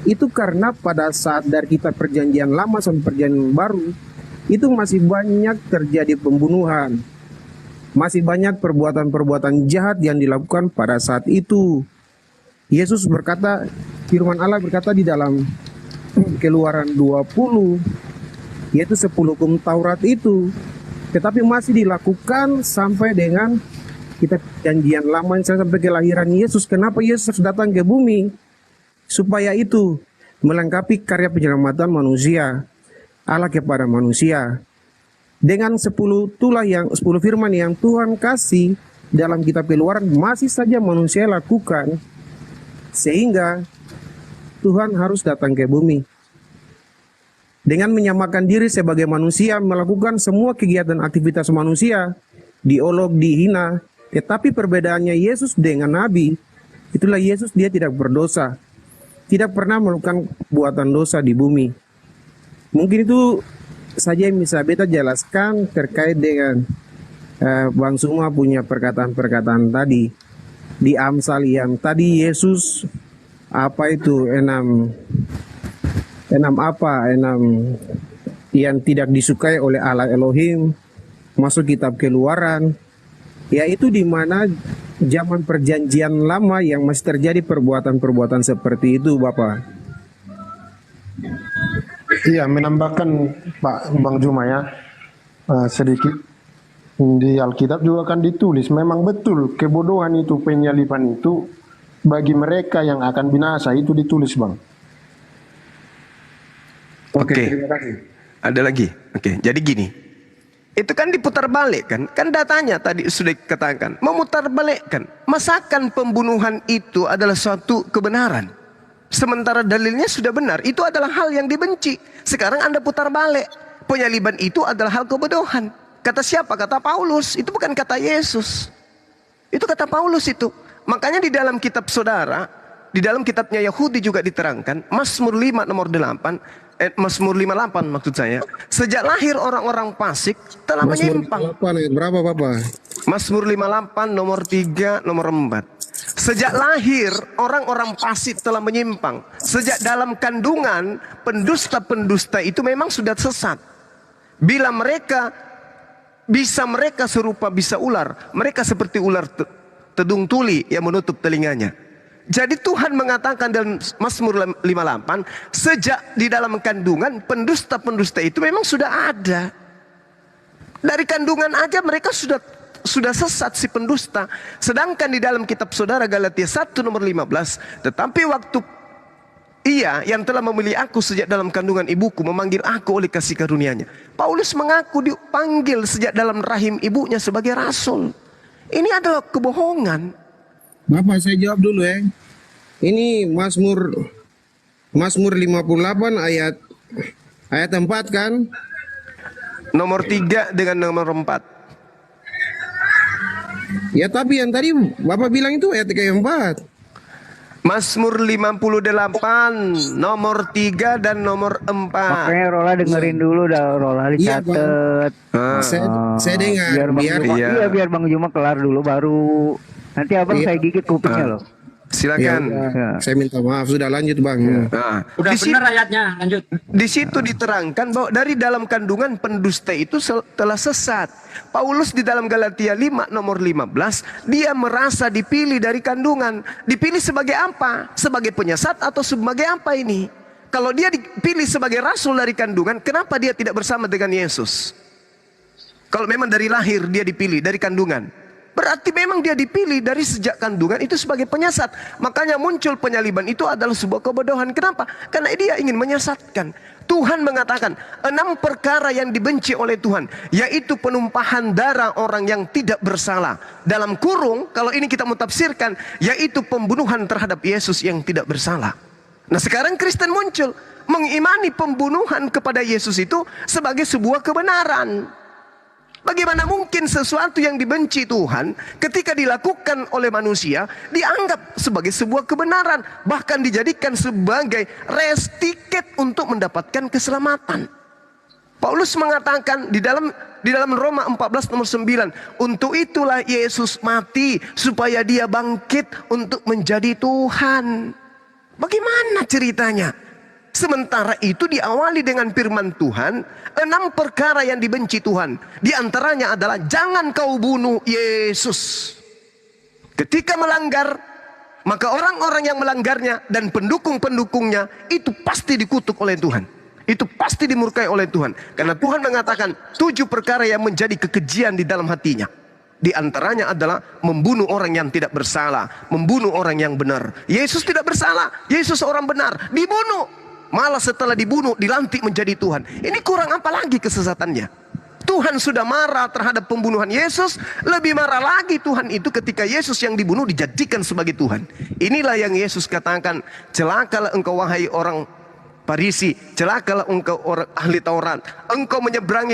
itu karena pada saat dari kitab Perjanjian Lama sampai Perjanjian Baru, itu masih banyak terjadi pembunuhan. Masih banyak perbuatan-perbuatan jahat yang dilakukan pada saat itu. Yesus berkata, firman Allah berkata di dalam Keluaran 20, yaitu 10 hukum Taurat itu, tetapi masih dilakukan sampai dengan kita Perjanjian Lama sampai kelahiran Yesus. Kenapa Yesus datang ke bumi? Supaya itu melengkapi karya penyelamatan manusia, Allah kepada manusia. Dengan 10 firman yang Tuhan kasih dalam kitab Keluaran masih saja manusia lakukan, sehingga Tuhan harus datang ke bumi. Dengan menyamakan diri sebagai manusia, melakukan semua kegiatan aktivitas manusia, diolok, dihina. Tetapi perbedaannya Yesus dengan Nabi, itulah Yesus dia tidak berdosa. Tidak pernah melakukan buatan dosa di bumi. Mungkin itu saja yang bisa beta jelaskan terkait dengan Bang Suma punya perkataan-perkataan tadi di Amsal yang tadi Yesus apa itu enam yang tidak disukai oleh Allah Elohim masuk kitab Keluaran, yaitu di mana zaman Perjanjian Lama yang masih terjadi perbuatan-perbuatan seperti itu, Bapak. Iya, menambahkan Pak Bang Juma ya, sedikit. Di Alkitab juga kan ditulis, memang betul kebodohan itu, penyaliban itu bagi mereka yang akan binasa, itu ditulis Bang. Oke. Terima kasih. Ada lagi. Oke, jadi gini. Itu kan diputar balik kan? Kan datanya tadi sudah dikatakan, memutar balikkan. Masakan pembunuhan itu adalah suatu kebenaran. Sementara dalilnya sudah benar, itu adalah hal yang dibenci. Sekarang Anda putar balik. Penyaliban itu adalah hal kebodohan. Kata siapa? Kata Paulus. Itu bukan kata Yesus. Itu kata Paulus itu. Makanya di dalam kitab saudara, di dalam kitabnya Yahudi juga diterangkan, Mazmur 5 nomor 8, Mazmur 58 maksud saya. Sejak lahir orang-orang fasik telah menyimpang. Berapa Bapak? Mazmur 58 nomor 3 nomor 4. Sejak lahir orang-orang fasik telah menyimpang. Sejak dalam kandungan pendusta-pendusta itu memang sudah sesat. Bila mereka serupa bisa ular, mereka seperti ular tedung tuli yang menutup telinganya. Jadi Tuhan mengatakan dalam Mazmur 58, sejak di dalam kandungan pendusta-pendusta itu memang sudah ada. Dari kandungan aja mereka sudah sesat si pendusta. Sedangkan di dalam kitab saudara Galatia 1 nomor 15, tetapi waktu Ia yang telah memilih aku sejak dalam kandungan ibuku, memanggil aku oleh kasih karunia-Nya. Paulus mengaku dipanggil sejak dalam rahim ibunya sebagai rasul. Ini adalah kebohongan. Bapak saya jawab dulu ya. Ini Mazmur 58 ayat 4 kan? Nomor 3 dengan nomor 4. Ya tapi yang tadi Bapak bilang itu ayat ke-4. Mazmur 58 nomor 3 dan nomor 4. Makanya Rola dengerin dulu dah, Rola dicatat. Saya dengar biar Bang Juma kelar dulu baru nanti abang saya gigit kupingnya loh. Silakan. Saya minta maaf, sudah lanjut Bang. Udah benar ayatnya, lanjut. Di situ diterangkan bahwa dari dalam kandungan pendusta itu telah sesat. Paulus di dalam Galatia 5 nomor 15, dia merasa dipilih dari kandungan. Dipilih sebagai apa? Sebagai penyesat atau sebagai apa ini? Kalau dia dipilih sebagai rasul dari kandungan, kenapa dia tidak bersama dengan Yesus? Kalau memang dari lahir dia dipilih dari kandungan, berarti memang dia dipilih dari sejak kandungan itu sebagai penyesat. Makanya muncul penyaliban itu adalah sebuah kebodohan. Kenapa? Karena dia ingin menyesatkan. Tuhan mengatakan 6 perkara yang dibenci oleh Tuhan, yaitu penumpahan darah orang yang tidak bersalah. Dalam kurung, kalau ini kita mau tafsirkan, yaitu pembunuhan terhadap Yesus yang tidak bersalah. Nah sekarang Kristen muncul mengimani pembunuhan kepada Yesus itu sebagai sebuah kebenaran. Bagaimana mungkin sesuatu yang dibenci Tuhan ketika dilakukan oleh manusia dianggap sebagai sebuah kebenaran, bahkan dijadikan sebagai race tiket untuk mendapatkan keselamatan. Paulus mengatakan di dalam Roma 14 nomor 9, untuk itulah Yesus mati supaya dia bangkit untuk menjadi Tuhan. Bagaimana ceritanya? Sementara itu diawali dengan firman Tuhan, 6 perkara yang dibenci Tuhan. Di antaranya adalah jangan kau bunuh Yesus. Ketika melanggar, maka orang-orang yang melanggarnya dan pendukung-pendukungnya itu pasti dikutuk oleh Tuhan. Itu pasti dimurkai oleh Tuhan. Karena Tuhan mengatakan 7 perkara yang menjadi kekejian di dalam hatinya. Di antaranya adalah membunuh orang yang tidak bersalah, membunuh orang yang benar. Yesus tidak bersalah, Yesus orang benar, dibunuh. Malah setelah dibunuh dilantik menjadi Tuhan. Ini kurang apa lagi kesesatannya? Tuhan sudah marah terhadap pembunuhan Yesus, lebih marah lagi Tuhan itu ketika Yesus yang dibunuh dijadikan sebagai Tuhan. Inilah yang Yesus katakan, celakalah engkau wahai orang Farisi, celakalah engkau orang ahli Taurat. Engkau menyeberangi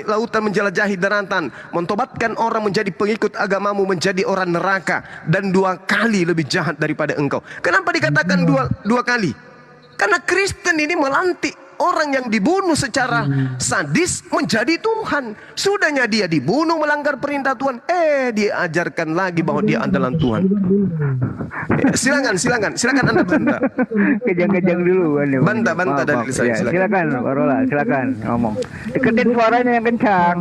lautan menjelajahi daratan, mentobatkan orang menjadi pengikut agamamu menjadi orang neraka, dan 2 kali lebih jahat daripada engkau. Kenapa dikatakan dua kali? Karena Kristen ini melantik orang yang dibunuh secara sadis menjadi Tuhan. Sudahnya dia dibunuh melanggar perintah Tuhan, dia ajarkan lagi bahwa dia adalah Tuhan. Silakan Anda bantah. Kejang-kejang dulu. Bantah dari saya. Silakan Pak Rola, silakan ngomong. Deketin suaranya yang kencang.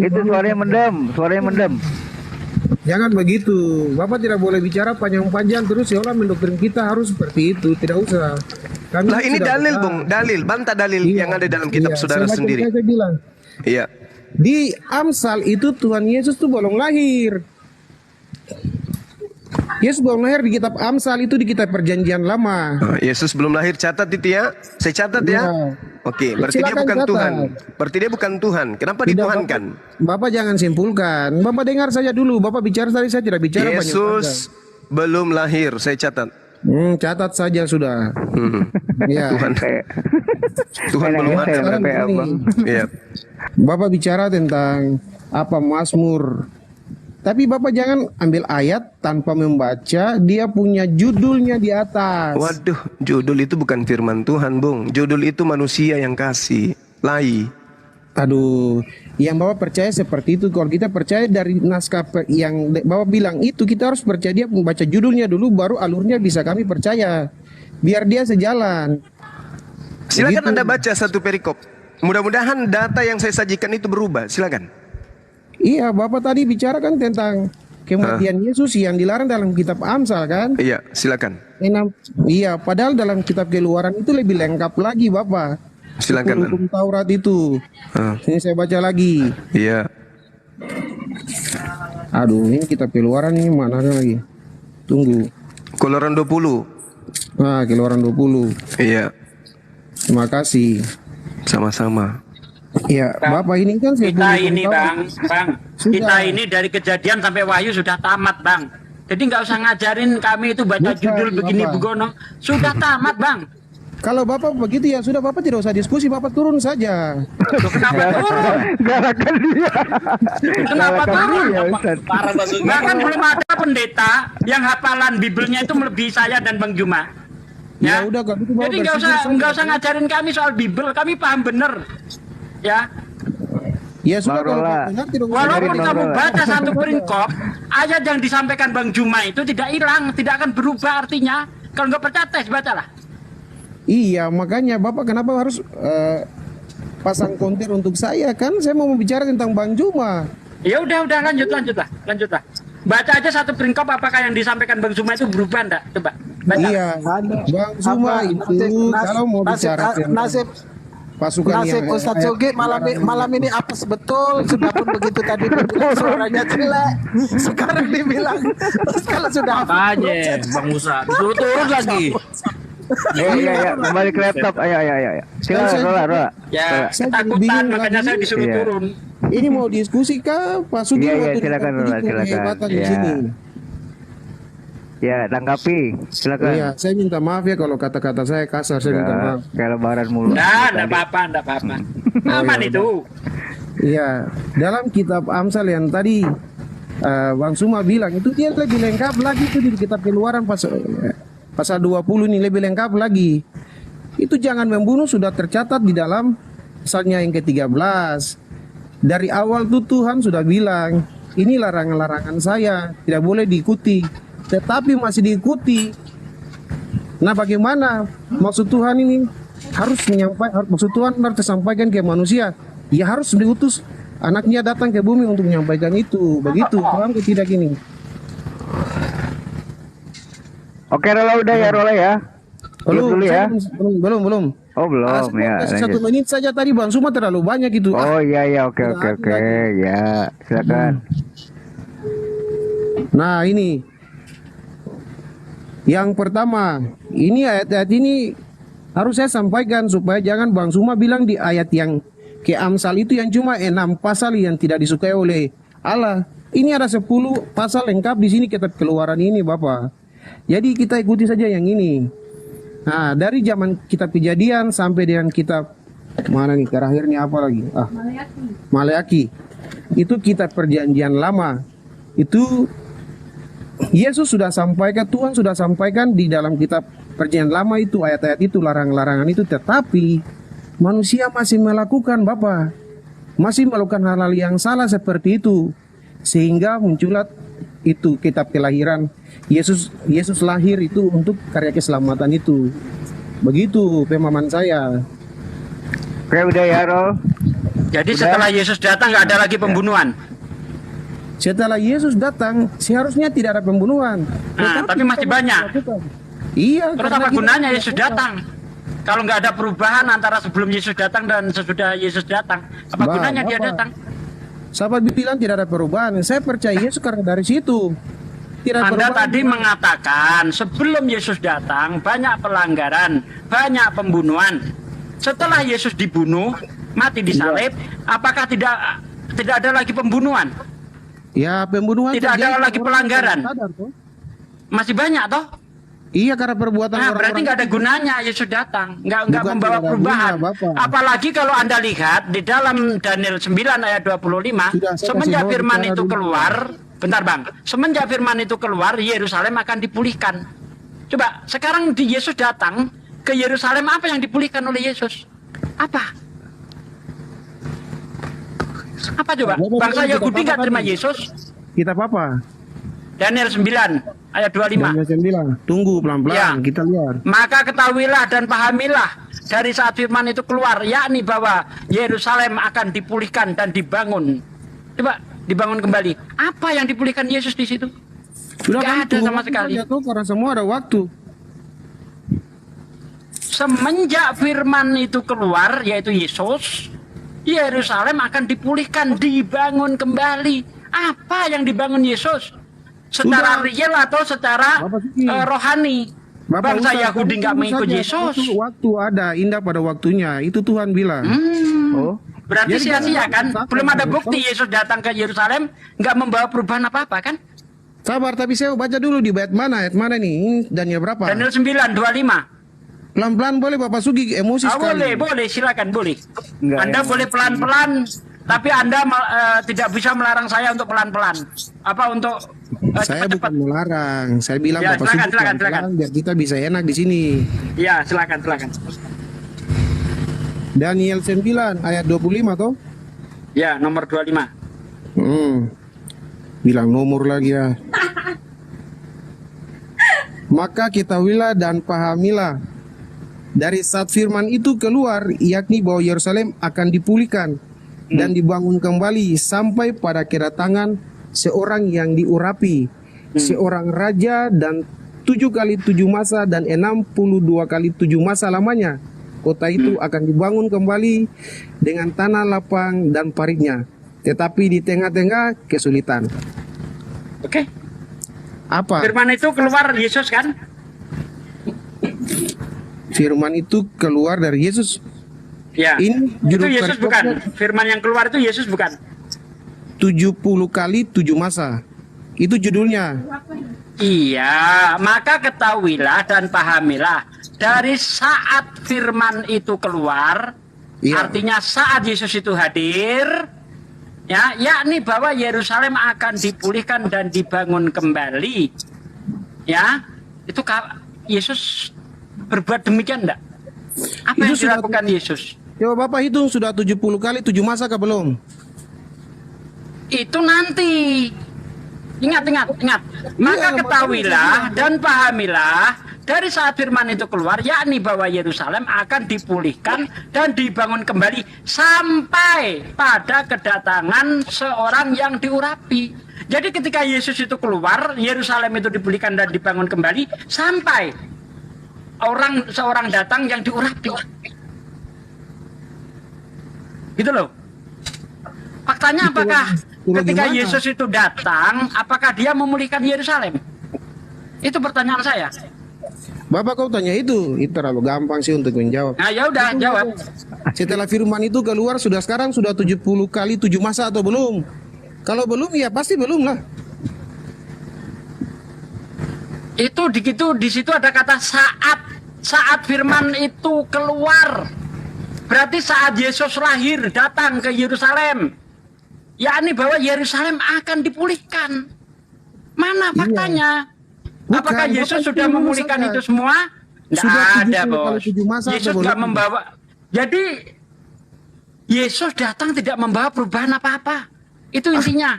Itu suaranya mendem. Jangan begitu. Bapak tidak boleh bicara panjang-panjang terus seolah mendoktrin kita harus seperti itu. Tidak usah. Lah ini dalil, Bung. Dalil. Bantah dalil yang ada dalam kitab saudara sendiri. Saya bilang. Iya. Di Amsal itu Tuhan Yesus tuh belum lahir. Yesus belum lahir di kitab Amsal itu, di kitab Perjanjian Lama. Yesus belum lahir, catat itu ya. Saya catat ya. Oke, berarti dia Silakan bukan catat. Tuhan. Berarti dia bukan Tuhan. Kenapa Tidak, dituhankan? Bapak jangan simpulkan. Bapak dengar saja dulu. Bapak bicara tadi, saya tidak bicara banyak. Yesus belum lahir, saya catat. Catat saja sudah. Ya. Tuhan belum ada. Sekarang begini. Iya. Bapak bicara tentang apa Mazmur. Tapi Bapak jangan ambil ayat tanpa membaca, dia punya judulnya di atas. Waduh, judul itu bukan firman Tuhan, Bung. Judul itu manusia yang kasih. Lai. Aduh, yang Bapak percaya seperti itu. Kalau kita percaya dari naskah yang Bapak bilang itu, kita harus percaya dia membaca judulnya dulu, baru alurnya bisa kami percaya. Biar dia sejalan. Silakan Begitu. Anda baca satu perikop. Mudah-mudahan data yang saya sajikan itu berubah. Silakan. Iya, Bapak tadi bicara kan tentang kematian Yesus yang dilarang dalam kitab Amsal kan? Iya, silakan. Iya, padahal dalam kitab Keluaran itu lebih lengkap lagi, Bapak. Silakan. Hukum Taurat itu. Ini saya baca lagi. Iya. Aduh, ini kitab Keluaran ini mana lagi? Tunggu. Keluaran 20. Nah, Keluaran 20. Iya. Terima kasih. Sama-sama. Ya, Bapak ini kan saya Kita punya ini pengetahuan. bang, kita ini dari Kejadian sampai Wahyu sudah tamat bang. Jadi nggak usah ngajarin kami itu baca Bukan, judul begini Bapak. begono. Sudah tamat bang. Kalau Bapak begitu ya sudah, Bapak tidak usah diskusi, Bapak turun saja. Loh, kenapa turun? Galakan dia. Kenapa turun? Ya, Ustaz. Bahkan belum ada pendeta yang hafalan Bibelnya itu melebihi saya dan Bang Juma. Ya udah, kalau gitu Bapak Jadi nggak usah ngajarin kami soal Bibel, kami paham bener. Ya, Ya sudah, kalau Barola. benar tidak usah. walaupun dengerin kamu dong, baca satu perikop, ayat yang disampaikan Bang Juma itu tidak hilang, tidak akan berubah artinya. Kalau nggak percaya tes, bacalah. Iya, makanya Bapak kenapa harus pasang konten untuk saya kan? Saya mau bicara tentang Bang Juma. Ya udah lanjutlah. Baca aja satu perikop apakah yang disampaikan Bang Juma itu berubah enggak? Coba baca. Iya, Bang Juma itu kalau mau bicara nasib pasukan nasib yang Ustadz Sogi malam ini apes betul. Sudah pun begitu tadi dibilang suaranya jelek, sekarang dibilang kalau sudah Apa aja Bang Musa, disuruh turun lagi. Ya, kembali ke laptop. Ayo. Silakan, Rola. Ya, Saya jadi ketakutan bingung makanya lagi. saya disuruh Iya. turun. ini mau diskusi kah? Pak Sugi Iya, waktu silakan, di Rola, silakan. kehebatan di Iya. sini. Ya, tanggapi. Silakan. Iya, saya minta maaf ya kalau kata-kata saya kasar, saya minta maaf. Kayak lebaran mulu. Enggak apa-apa. Aman itu. Iya, dalam kitab Amsal yang tadi Bang Suma bilang itu dia lebih lengkap lagi itu di kitab Keluaran pasal 20 ini lebih lengkap lagi. Itu jangan membunuh sudah tercatat di dalam pasalnya yang ke-13. Dari awal tuh Tuhan sudah bilang, ini larangan-larangan saya, tidak boleh diikuti. Tetapi masih diikuti. Nah, bagaimana maksud Tuhan ini harus menyampaikan, maksud Tuhan harus disampaikan ke manusia. Ya harus diutus anaknya datang ke bumi untuk menyampaikan itu. Begitu, paham ke tidak ini? Oke, Rola udah ya, Rola ya. Belum dulu ya. Belum. Oh, belum ya. Kasih 1 Lanjut. menit saja tadi Bang Suma terlalu banyak itu. Oh iya, oke. Ya, silakan. Nah, ini yang pertama, ini ayat-ayat ini harus saya sampaikan supaya jangan Bang Suma bilang di ayat yang ke Amsal itu yang cuma 6 pasal yang tidak disukai oleh Allah. Ini ada 10 pasal lengkap di sini kitab Keluaran ini, Bapak. Jadi kita ikuti saja yang ini. Nah, dari zaman kitab Kejadian sampai dengan kitab mana nih terakhirnya apa lagi? Maleaki. Itu kitab Perjanjian Lama. Itu Yesus sudah sampaikan, Tuhan sudah sampaikan di dalam kitab Perjanjian Lama itu ayat-ayat itu, larang-larangan itu, tetapi manusia masih melakukan, Bapak. Masih melakukan hal-hal yang salah seperti itu. Sehingga muncullah itu kitab kelahiran. Yesus lahir itu untuk karya keselamatan itu. Begitu pemahaman saya. Oke, udah ya, Rol. Jadi setelah Yesus datang nggak ada lagi pembunuhan. Setelah Yesus datang, seharusnya tidak ada pembunuhan. Nah, tapi masih banyak. Iya. Terus karena apa kita gunanya Yesus melakukan. datang? Kalau nggak ada perubahan antara sebelum Yesus datang dan sesudah Yesus datang, apa gunanya dia Bapak. datang? Sahabat bilang tidak ada perubahan. Saya percaya Yesus karena dari situ. Tidak ada Anda perubahan. tadi mengatakan sebelum Yesus datang banyak pelanggaran, banyak pembunuhan. Setelah Yesus dibunuh, mati disalib, apakah tidak ada lagi pembunuhan? Ya, pembunuhan Tidak ada terjadi lagi karena pelanggaran. orang sadar, toh. Masih banyak toh? Iya, karena perbuatan Nah, berarti orang-orang nggak ada itu. gunanya Yesus datang, nggak Bukan membawa tidak ada perubahan. guna, Bapak. Apalagi kalau Anda lihat di dalam Daniel 9 ayat 25, Sudah, saya semenjak kasih firman bicara itu dulu. keluar, bentar Bang, semenjak firman itu keluar, Yerusalem akan dipulihkan. Coba, sekarang di Yesus datang ke Yerusalem, apa yang dipulihkan oleh Yesus? Apa? Apa coba? Bapak, Bangsa kita Yahudi nggak apa terima tadi? Yesus? Kita apa? Daniel 9 ayat 25. Dan saya bilang, tunggu pelan-pelan, Ya. kita lihat. Maka ketahuilah dan pahamilah dari saat firman itu keluar, yakni bahwa Yerusalem akan dipulihkan dan dibangun. Coba dibangun kembali. Apa yang dipulihkan Yesus di situ? Sudah Nggak kan, ada tunggu sama waktu sekali. saja, toh, karena semua ada waktu. Semenjak firman itu keluar, yaitu Yesus, Yerusalem akan dipulihkan, dibangun kembali. Apa yang dibangun Yesus? Secara Sudah. real atau secara Bapak Suki. rohani? Bapak Bangsa Ustaz, Yahudi kamu nggak tunggu mengikut saja. Yesus. Waktu ada, indah pada waktunya. Itu Tuhan bilang. Oh, Berarti Jadi sia-sia jangan kan? memaksakan, Belum ada Bapak. bukti Yesus datang ke Yerusalem nggak membawa perubahan apa-apa kan? Sabar, tapi saya baca dulu di ayat mana nih? Ini Daniel berapa? Daniel 9:25. Pelan-pelan boleh Bapak Sugi, emosi sekali. Boleh, silakan boleh. Enggak, Anda ya. boleh pelan-pelan, tapi Anda tidak bisa melarang saya untuk pelan-pelan. Apa untuk Saya bukan cepat-cepat? melarang. Saya bilang Ya, Bapak silakan, Sugi silakan, pelan-pelan silakan. biar kita bisa enak di sini. Ya, silakan. Daniel 9 ayat 25 toh? Ya, nomor 25. Bilang nomor lagi ya. Maka ketahuilah dan pahamilah dari saat firman itu keluar, yakni bahwa Yerusalem akan dipulihkan dan dibangun kembali sampai pada kedatangan seorang yang diurapi, seorang raja, dan 7 kali 7 masa dan 62 kali 7 masa lamanya. Kota itu akan dibangun kembali dengan tanah lapang dan paritnya, tetapi di tengah-tengah kesulitan. Oke. Apa? Firman itu keluar Yesus kan? Firman itu keluar dari Yesus. Ya. Ini Itu juru Yesus perikopnya bukan. Firman yang keluar itu Yesus bukan. 70 kali 7 masa. Itu judulnya. Iya, maka ketahuilah dan pahamilah dari saat firman itu keluar, Iya. artinya saat Yesus itu hadir, ya, yakni bahwa Yerusalem akan dipulihkan dan dibangun kembali. Ya, itu Yesus berbuat demikian enggak? Apa Itu yang sudah- dilakukan Yesus? Coba Bapak hitung sudah 70 kali 7 masa kah belum? Itu nanti. Ingat. Maka Iya, ketahuilah makanya dan pahamilah dari saat firman itu keluar, yakni bahwa Yerusalem akan dipulihkan dan dibangun kembali sampai pada kedatangan seorang yang diurapi. Jadi ketika Yesus itu keluar, Yerusalem itu dipulihkan dan dibangun kembali sampai seorang datang yang diurapi. Gitu loh. Faktanya Itu apakah itu ketika gimana? Yesus itu datang, apakah dia memulihkan Yerusalem? Itu pertanyaan saya. Bapak kau tanya itu terlalu gampang sih untuk menjawab. Nah, ya udah jawab. Setelah firman itu keluar sekarang sudah 70 kali 7 masa atau belum? Kalau belum ya pasti belum lah. Itu di situ ada kata saat firman itu keluar. Berarti saat Yesus lahir datang ke Yerusalem. Yakni bahwa Yerusalem akan dipulihkan. Mana faktanya? Bukan, Apakah Yesus Bapak sudah itu memulihkan saja. itu semua? Tidak Sudah ada, 70 kali Bos. 7 masa Yesus atau nggak belum? membawa. Jadi Yesus datang tidak membawa perubahan apa-apa. Itu intinya.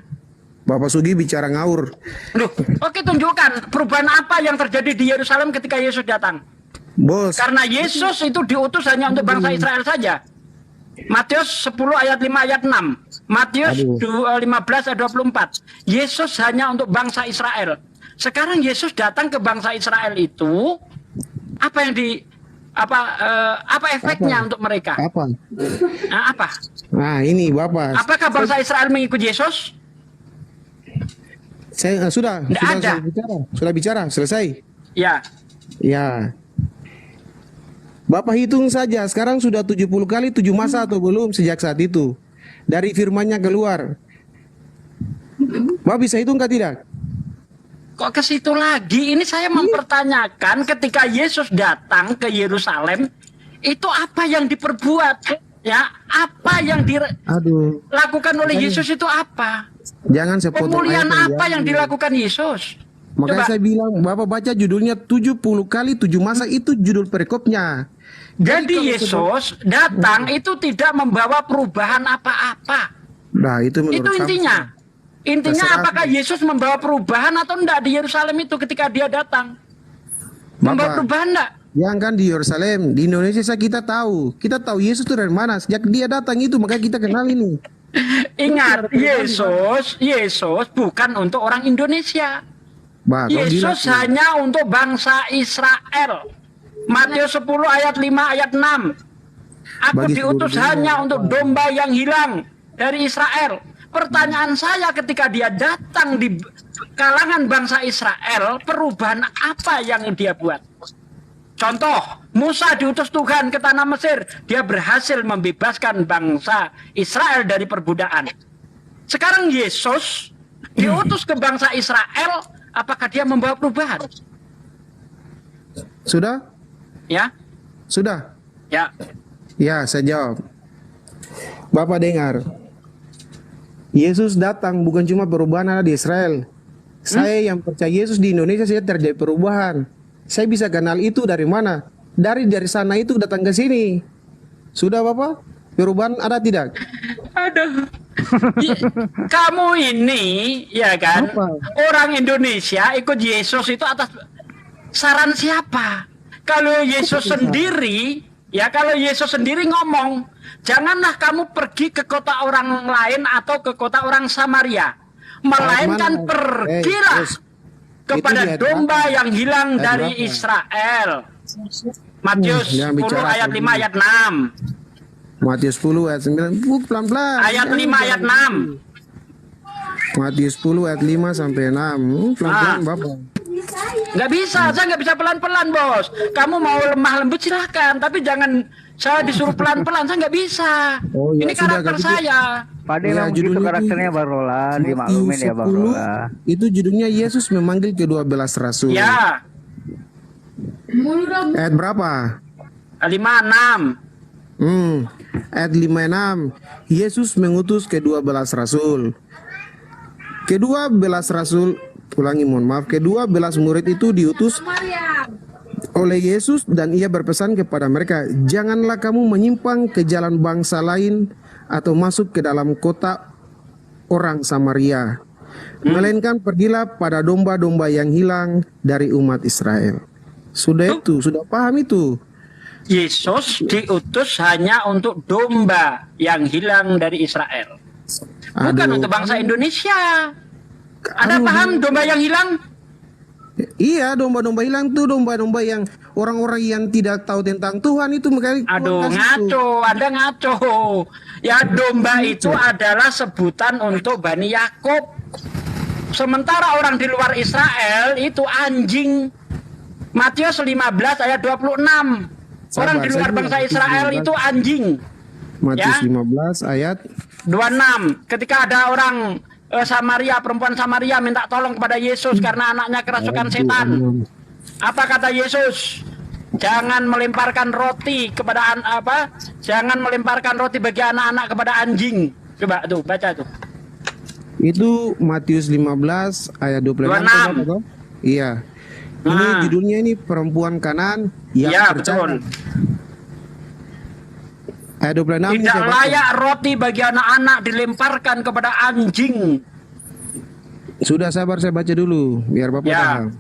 Bapak Sugi bicara ngawur. Loh, oke, tunjukkan perubahan apa yang terjadi di Yerusalem ketika Yesus datang. Bos, Karena Yesus itu diutus hanya untuk bangsa Israel saja. Matius 10 ayat 5 ayat 6. Matius 15 ayat 24. Yesus hanya untuk bangsa Israel. Sekarang Yesus datang ke bangsa Israel itu apa yang apa efeknya untuk mereka? apa? Nah, apa? Nah ini Bapak. Apakah bangsa Israel mengikuti Yesus? Saya sudah Nggak ada. bicara, selesai. Ya. Ya. Bapak hitung saja, sekarang sudah 70 kali 7 masa atau belum sejak saat itu. Dari firman-Nya keluar. Bapak bisa hitung kah tidak? Kok ke situ lagi? Ini saya mempertanyakan ketika Yesus datang ke Yerusalem, itu apa yang diperbuat? Ya, apa yang dilakukan oleh Yesus itu apa? Jangan sepotong pemulihan ayat apa yang dilakukan Yesus? Makanya Coba. saya bilang, Bapak baca judulnya 70 kali 7 masa, itu judul perikopnya. Jadi Yesus datang itu tidak membawa perubahan apa-apa. Nah, itu intinya. Intinya Terserah. apakah Yesus membawa perubahan atau enggak di Yerusalem itu ketika dia datang? Membawa perubahan enggak? Yang kan di Yerusalem, di Indonesia kita tahu Yesus itu dari mana. Sejak dia datang itu makanya kita kenal ini. Ingat, Yesus bukan untuk orang Indonesia. Yesus hanya untuk bangsa Israel. Matius 10 ayat 5 ayat 6. Aku diutus hanya untuk domba yang hilang dari Israel. Pertanyaan saya ketika dia datang di kalangan bangsa Israel, perubahan apa yang dia buat? Contoh, Musa diutus Tuhan ke tanah Mesir. Dia berhasil membebaskan bangsa Israel dari perbudakan. Sekarang Yesus diutus ke bangsa Israel, apakah dia membawa perubahan? Sudah? Ya? Sudah? Ya. Ya, saya jawab. Bapak dengar. Yesus datang bukan cuma perubahan ada di Israel. Saya yang percaya Yesus di Indonesia, saya terjadi perubahan. Saya bisa kenal itu dari mana? Dari sana itu datang ke sini. Sudah Bapak? Perubahan ada tidak? Aduh. Kamu ini, ya kan, orang Indonesia ikut Yesus itu atas saran siapa? Kalau Yesus sendiri, kalau Yesus sendiri ngomong, janganlah kamu pergi ke kota orang lain atau ke kota orang Samaria, melainkan pergilah kepada domba yang hilang dari Israel. Matius 10 ayat 5 ayat 6. Matius 10 ayat 9. Pelan-pelan. Ayat 5 ayat 6. Matius 10 ayat 5 sampai 6. Pelan-pelan Bapak. Nggak bisa, saya nggak bisa pelan-pelan, Bos. Kamu mau lemah lembut silahkan, tapi jangan saya disuruh pelan-pelan, saya nggak bisa. Ini karakter saya. Pada memang itu karakternya Bang Rola, dimaklumin ya Bang Rola. Itu judulnya Yesus memanggil ke-12 rasul. Ya. Ayat berapa? 5-6. Ayat 5-6. Yesus mengutus ke-12 rasul. Ke-12 rasul, ke-12 murid itu diutus oleh Yesus dan ia berpesan kepada mereka, janganlah kamu menyimpang ke jalan bangsa lain atau masuk ke dalam kota orang Samaria, melainkan pergilah pada domba-domba yang hilang dari umat Israel. Sudah itu, sudah paham itu. Yesus diutus hanya untuk domba yang hilang dari Israel, bukan untuk bangsa Indonesia. Ada paham domba yang hilang? Iya, domba-domba hilang tuh domba-domba yang orang-orang yang tidak tahu tentang Tuhan itu makanya. Aduh, ngaco, Anda ngaco. Ya, domba itu adalah sebutan untuk Bani Yakub. Sementara orang di luar Israel itu anjing. Matius 15 ayat 26. Orang di luar bangsa Israel itu anjing. Matius 15 ayat 26. Ketika ada orang perempuan Samaria minta tolong kepada Yesus karena anaknya kerasukan setan. Apa kata Yesus? Jangan melemparkan roti kepada Jangan melemparkan roti bagi anak-anak kepada anjing. Coba tuh baca tuh. Itu Matius 15 ayat 26. Iya. Ini judulnya ini perempuan Kanaan yang percaya. Betul. Ayat 26. Tidak layak roti bagi anak-anak dilemparkan kepada anjing. Sudah sabar, saya baca dulu biar Bapak paham.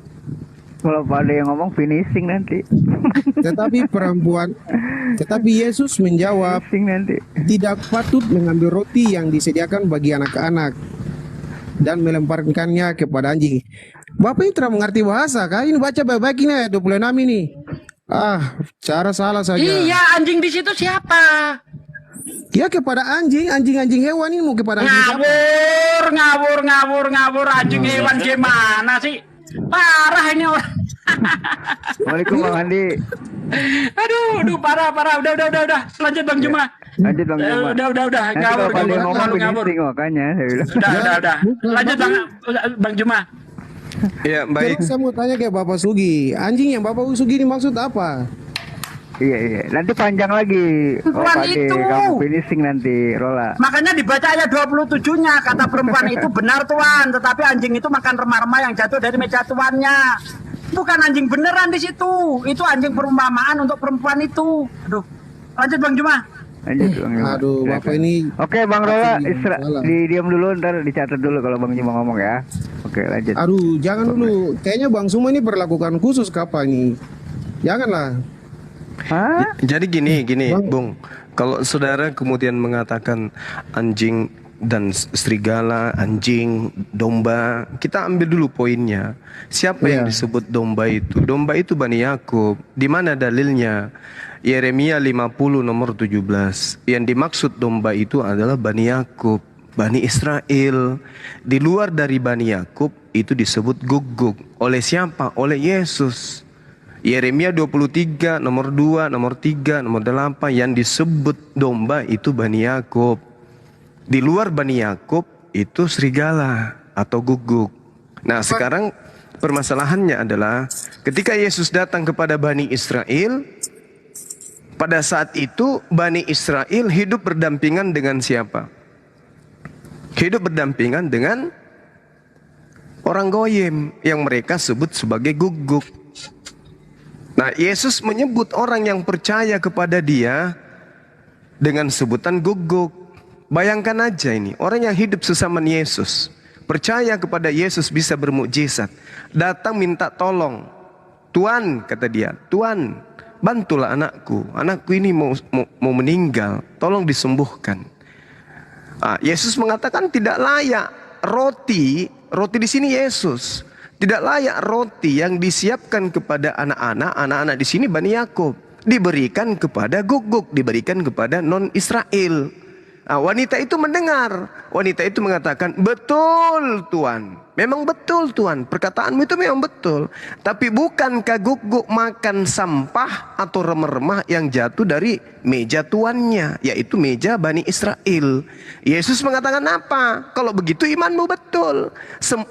Kalau Pak Ade yang ngomong finishing nanti. Tetapi Yesus menjawab, tidak patut mengambil roti yang disediakan bagi anak-anak dan melemparkannya kepada anjing. Bapak ini tidak mengerti bahasa, kan? Ini baca baik-baik ini ayat 26 ini. Cara salah saja. Iya, anjing di situ siapa? Ya kepada anjing hewan ini mau kepada anjing. Ngawur anjing hewan gimana sih? Parah ini orang. Waalaikumsalam Bang Andi. Aduh, parah. Udah. Lanjut Bang Juma. Lanjut Bang Juma. Udah. Nanti kalau pandai ngomong Ngawur. finishing makanya. Saya bilang. Udah. Lanjut Bang Juma. Ya, baik. Terus saya mau tanya kayak Bapak Sugi, anjing yang Bapak Sugi ini maksud apa? Iya. Nanti panjang lagi. Perempuan Pak De, itu. kamu finishing nanti, Rola. Makanya dibaca ayat 27-nya, kata perempuan itu benar Tuhan, tetapi anjing itu makan remah-remah yang jatuh dari meja tuannya. Bukan anjing beneran di situ. Itu anjing perumpamaan untuk perempuan itu. Aduh. Lanjut Bang Juma. Lanjut Bang Juma. Aduh, Bapak ini. Oke, Bang Rola, diam dulu, ntar dicatat dulu kalau Bang Juma ngomong ya. Oke, lanjut. Aduh, jangan dulu. Kayaknya Bang Suma ini perlakukan khusus kapal ini. Janganlah. Hah? Jadi gini, Bung. Kalau saudara kemudian mengatakan anjing dan serigala, anjing, domba, kita ambil dulu poinnya. Siapa yang disebut domba itu? Domba itu Bani Yakub. Di mana dalilnya? Yeremia 50 nomor 17. Yang dimaksud domba itu adalah Bani Yakub, Bani Israel. Di luar dari Bani Yakub itu disebut guguk. Oleh siapa? Oleh Yesus. Yeremia 23 nomor 2, nomor 3, nomor 8 yang disebut domba itu Bani Yakub. Di luar Bani Yakub itu serigala atau guguk. Nah, sekarang permasalahannya adalah ketika Yesus datang kepada Bani Israel, pada saat itu Bani Israel hidup berdampingan dengan siapa? Hidup berdampingan dengan orang Goyim yang mereka sebut sebagai guguk. Nah, Yesus menyebut orang yang percaya kepada Dia dengan sebutan guguk. Bayangkan aja ini, orang yang hidup sesama Yesus, percaya kepada Yesus bisa bermukjizat, datang minta tolong. Tuhan, kata dia, Tuhan, bantulah anakku ini mau meninggal, tolong disembuhkan. Yesus mengatakan tidak layak roti di sini Yesus. Tidak layak roti yang disiapkan kepada anak-anak di sini Bani Yakub diberikan kepada guguk, diberikan kepada non-Israel. Wanita itu mendengar, wanita itu mengatakan, betul Tuhan, memang betul Tuhan, perkataanmu itu memang betul. Tapi bukankah guguk makan sampah atau remah-remah yang jatuh dari meja tuannya, yaitu meja Bani Israel. Yesus mengatakan apa? Kalau begitu imanmu betul,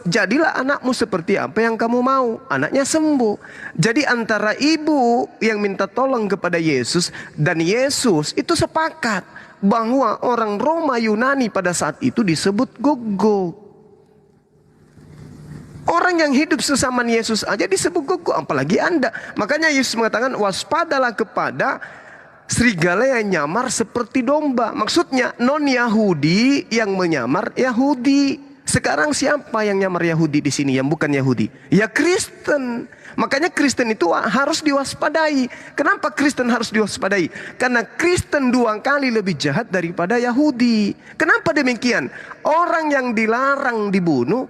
jadilah anakmu seperti apa yang kamu mau. Anaknya sembuh. Jadi antara ibu yang minta tolong kepada Yesus dan Yesus itu sepakat bahwa orang Roma Yunani pada saat itu disebut guguk. Orang yang hidup sesama Yesus aja disebut guguk, apalagi Anda. Makanya Yesus mengatakan waspadalah kepada serigala yang nyamar seperti domba. Maksudnya non-Yahudi yang menyamar Yahudi. Sekarang siapa yang nyamar Yahudi di sini yang bukan Yahudi? Ya Kristen. Makanya Kristen itu harus diwaspadai. Kenapa Kristen harus diwaspadai? Karena Kristen 2 kali lebih jahat daripada Yahudi. Kenapa demikian? Orang yang dilarang dibunuh.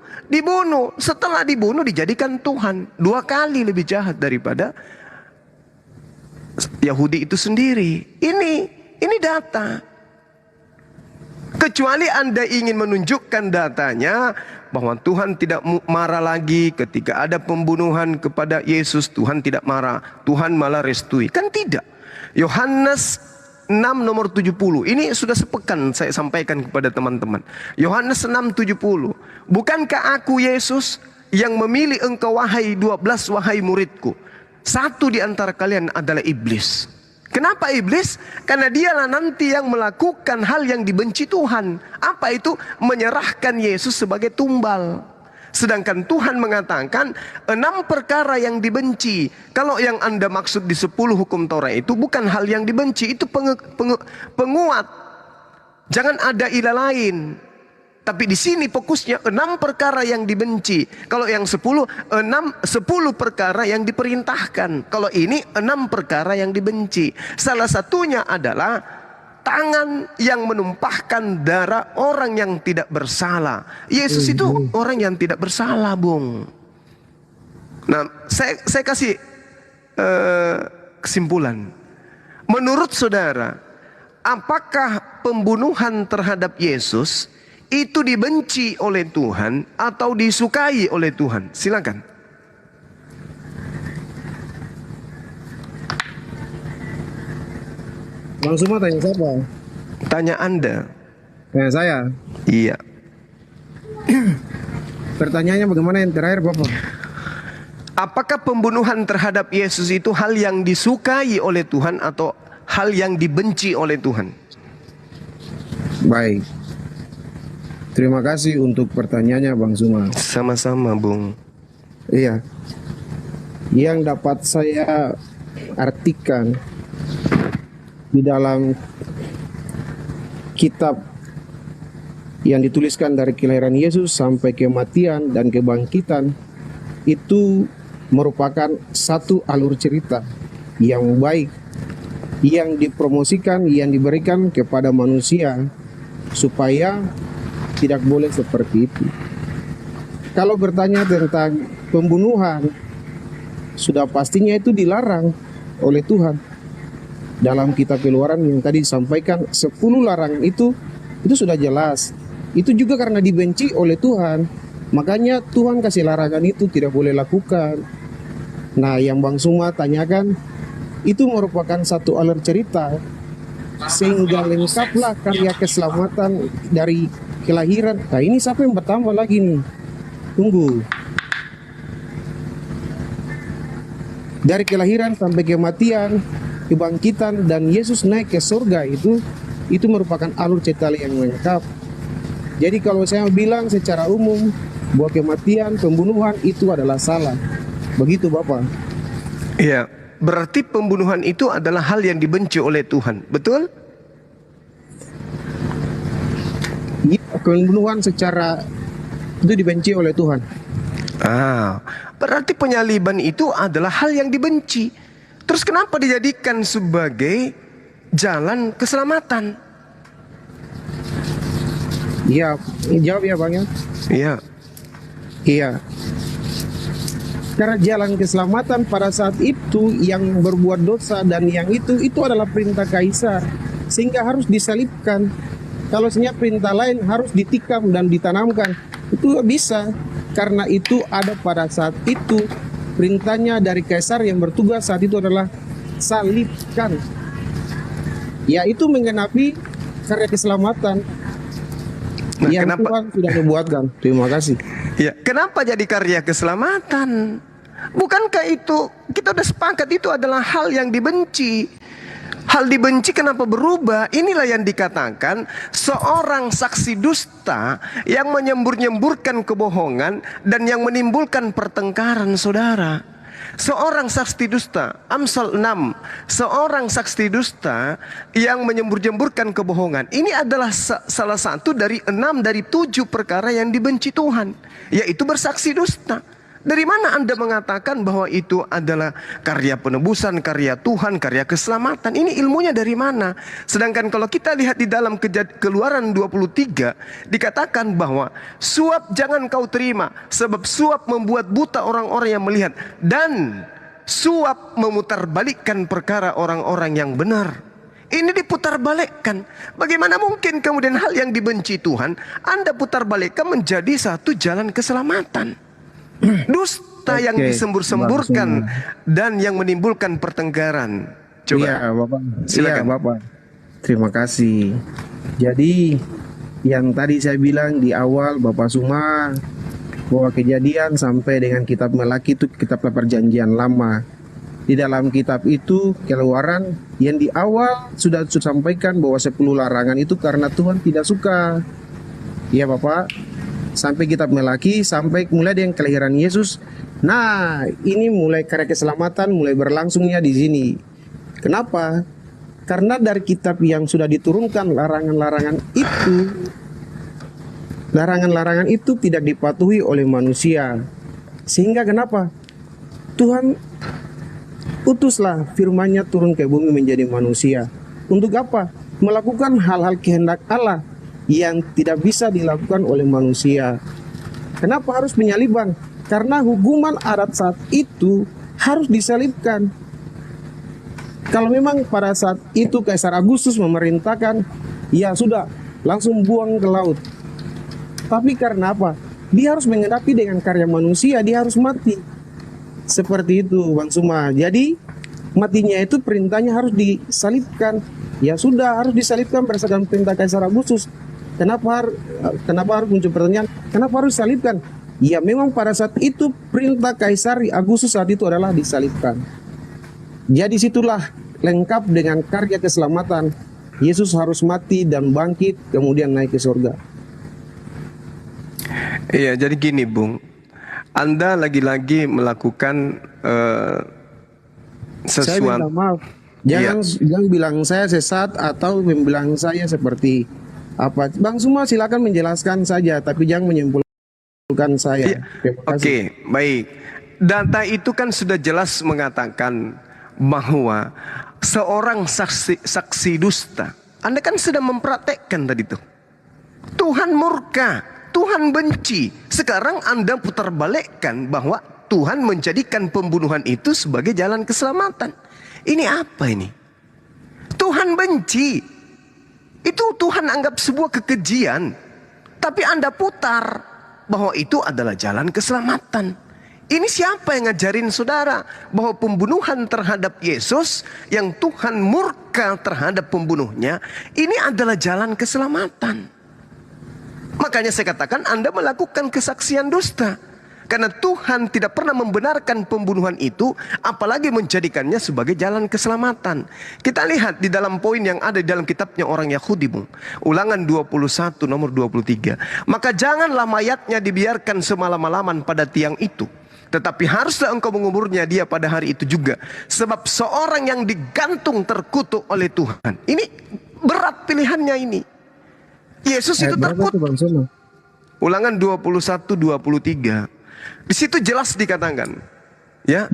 Setelah dibunuh dijadikan Tuhan. 2 kali lebih jahat daripada Yahudi itu sendiri. Ini data. Kecuali Anda ingin menunjukkan datanya bahwa Tuhan tidak marah lagi ketika ada pembunuhan kepada Yesus. Tuhan tidak marah, Tuhan malah restui. Kan tidak. Yohanes 6 nomor 70. Ini sudah sepekan saya sampaikan kepada teman-teman. Yohanes 6:70. Bukankah aku Yesus yang memilih engkau wahai 12 wahai muridku? Satu di antara kalian adalah iblis. Kenapa iblis? Karena dialah nanti yang melakukan hal yang dibenci Tuhan. Apa itu? Menyerahkan Yesus sebagai tumbal. Sedangkan Tuhan mengatakan 6 perkara yang dibenci. Kalau yang Anda maksud di 10 hukum Taurat itu bukan hal yang dibenci. Itu penguat. Jangan ada ilah lain. Tapi di sini fokusnya 6 perkara yang dibenci. Kalau yang 10 perkara yang diperintahkan. Kalau ini 6 perkara yang dibenci. Salah satunya adalah tangan yang menumpahkan darah orang yang tidak bersalah. Yesus itu orang yang tidak bersalah, Bung. Nah, saya kasih kesimpulan. Menurut saudara, apakah pembunuhan terhadap Yesus itu dibenci oleh Tuhan atau disukai oleh Tuhan? Silakan. Bang Suma tanya siapa? Tanya Anda. Tanya saya. Iya. Pertanyaannya bagaimana yang terakhir Bapak? Apakah pembunuhan terhadap Yesus itu hal yang disukai oleh Tuhan atau hal yang dibenci oleh Tuhan? Baik. Terima kasih untuk pertanyaannya Bang Suma. Sama-sama, Bung. Iya. Yang dapat saya artikan di dalam kitab yang dituliskan dari kelahiran Yesus sampai kematian dan kebangkitan itu merupakan satu alur cerita yang baik yang dipromosikan, yang diberikan kepada manusia supaya tidak boleh seperti itu. Kalau bertanya tentang pembunuhan, sudah pastinya itu dilarang oleh Tuhan. Dalam kitab Keluaran yang tadi disampaikan 10 larangan itu sudah jelas. Itu juga karena dibenci oleh Tuhan. Makanya Tuhan kasih larangan itu tidak boleh lakukan. Nah, yang Bang Suma tanyakan itu merupakan satu alur cerita sehingga lengkaplah karya keselamatan dari kelahiran. Nah, ini siapa yang bertambah lagi nih? Tunggu. Dari kelahiran sampai kematian, kebangkitan dan Yesus naik ke surga itu merupakan alur cerita yang lengkap. Jadi kalau saya bilang secara umum bahwa kematian, pembunuhan itu adalah salah. Begitu Bapak. Iya, berarti pembunuhan itu adalah hal yang dibenci oleh Tuhan, betul? Ya, pembunuhan secara itu dibenci oleh Tuhan. Berarti penyaliban itu adalah hal yang dibenci. Terus kenapa dijadikan sebagai jalan keselamatan? Iya, jawab ya Bang ya. Iya. Iya. Karena jalan keselamatan pada saat itu yang berbuat dosa dan yang itu adalah perintah kaisar, sehingga harus disalibkan. Kalau sebenarnya perintah lain harus ditikam dan ditanamkan, itu nggak bisa. Karena itu ada pada saat itu perintahnya dari kaisar yang bertugas saat itu adalah salibkan. Ya, itu menggenapi karya keselamatan yang Tuhan sudah dibuatkan. Terima kasih. Ya, kenapa jadi karya keselamatan? Bukankah itu kita udah sepakat itu adalah hal yang dibenci? Hal dibenci kenapa berubah? Inilah yang dikatakan seorang saksi dusta yang menyembur-nyemburkan kebohongan dan yang menimbulkan pertengkaran, saudara. Seorang saksi dusta, Amsal 6, seorang saksi dusta yang menyembur-nyemburkan kebohongan. Ini adalah salah satu dari 6 dari 7 perkara yang dibenci Tuhan, yaitu bersaksi dusta. Dari mana Anda mengatakan bahwa itu adalah karya penebusan, karya Tuhan, karya keselamatan? Ini ilmunya dari mana? Sedangkan kalau kita lihat di dalam Keluaran 23, dikatakan bahwa suap jangan kau terima, sebab suap membuat buta orang-orang yang melihat, dan suap memutarbalikkan perkara orang-orang yang benar. Ini diputarbalikkan. Bagaimana mungkin kemudian hal yang dibenci Tuhan Anda putarbalikkan menjadi satu jalan keselamatan? Dusta yang disembur-semburkan dan yang menimbulkan pertengkaran. Coba. Iya, Bapak. Silakan. Iya, Bapak. Terima kasih. Jadi yang tadi saya bilang di awal Bapak Suma bahwa Kejadian sampai dengan kitab Melaki itu kitab perjanjian lama. Di dalam kitab itu Keluaran yang di awal sudah sampaikan bahwa 10 larangan itu karena Tuhan tidak suka. Iya Bapak. Sampai kitab Melaki, sampai mulai dengan kelahiran Yesus. Nah, ini mulai karya keselamatan mulai berlangsungnya di sini. Kenapa? Karena dari kitab yang sudah diturunkan larangan-larangan itu tidak dipatuhi oleh manusia. Sehingga kenapa? Tuhan utuslah firman-Nya turun ke bumi menjadi manusia. Untuk apa? Melakukan hal-hal kehendak Allah yang tidak bisa dilakukan oleh manusia. Kenapa harus penyaliban? Karena hukuman adat saat itu harus disalibkan. Kalau memang pada saat itu Kaisar Agustus memerintahkan, ya sudah, langsung buang ke laut. Tapi karena apa? Dia harus menghadapi dengan karya manusia, dia harus mati. Seperti itu Bang Suma. Jadi matinya itu perintahnya harus disalibkan. Ya sudah, harus disalibkan berdasarkan perintah Kaisar Agustus. Kenapa harus muncul pertanyaan? Kenapa harus disalibkan? Ya memang pada saat itu perintah Kaisar Agustus saat itu adalah disalibkan. Jadi situlah lengkap dengan karya keselamatan. Yesus harus mati dan bangkit, kemudian naik ke surga. Iya, jadi gini Bung, Anda lagi-lagi melakukan Saya sesuatu. minta maaf. Jangan bilang saya sesat atau membilang saya seperti apa. Bang Suma silakan menjelaskan saja, tapi jangan menyimpulkan saya. Oke, baik. Data itu kan sudah jelas mengatakan bahwa seorang saksi dusta. Anda kan sudah mempraktekkan tadi itu. Tuhan murka, Tuhan benci. Sekarang Anda putar balikkan bahwa Tuhan menjadikan pembunuhan itu sebagai jalan keselamatan. Ini apa ini? Tuhan benci. Itu Tuhan anggap sebuah kekejian. Tapi Anda putar bahwa itu adalah jalan keselamatan. Ini siapa yang ngajarin saudara bahwa pembunuhan terhadap Yesus yang Tuhan murka terhadap pembunuhnya, ini adalah jalan keselamatan. Makanya saya katakan Anda melakukan kesaksian dusta. Karena Tuhan tidak pernah membenarkan pembunuhan itu, apalagi menjadikannya sebagai jalan keselamatan. Kita lihat di dalam poin yang ada di dalam kitabnya orang Yahudi, Bung. Ulangan 21 nomor 23. Maka janganlah mayatnya dibiarkan semalam-malaman pada tiang itu, tetapi haruslah engkau menguburnya dia pada hari itu juga. Sebab seorang yang digantung terkutuk oleh Tuhan. Ini berat pilihannya ini. Yesus itu terkutuk. Ulangan 21-23. Di situ jelas dikatakan, ya,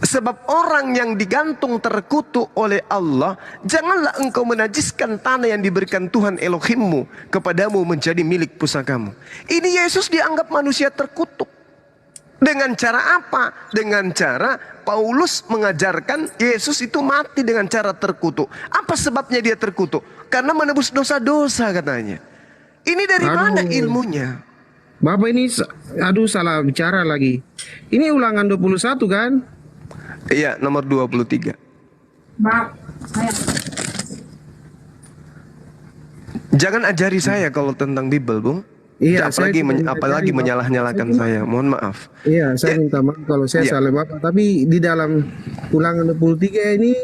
sebab orang yang digantung terkutuk oleh Allah, janganlah engkau menajiskan tanah yang diberikan Tuhan Elohimmu kepadamu menjadi milik pusakamu. Ini Yesus dianggap manusia terkutuk. Dengan cara apa? Dengan cara Paulus mengajarkan Yesus itu mati dengan cara terkutuk. Apa sebabnya dia terkutuk? Karena menebus dosa-dosa katanya. Ini dari mana ilmunya? Bapak ini, salah bicara lagi. Ini ulangan 21 kan? Iya, nomor 23. Jangan ajari saya kalau tentang Bible, Bung. Iya, apalagi menyalah-nyalakan saya. Mohon maaf. Iya, saya minta maaf kalau saya salah Bapak. Tapi di dalam ulangan 23 ini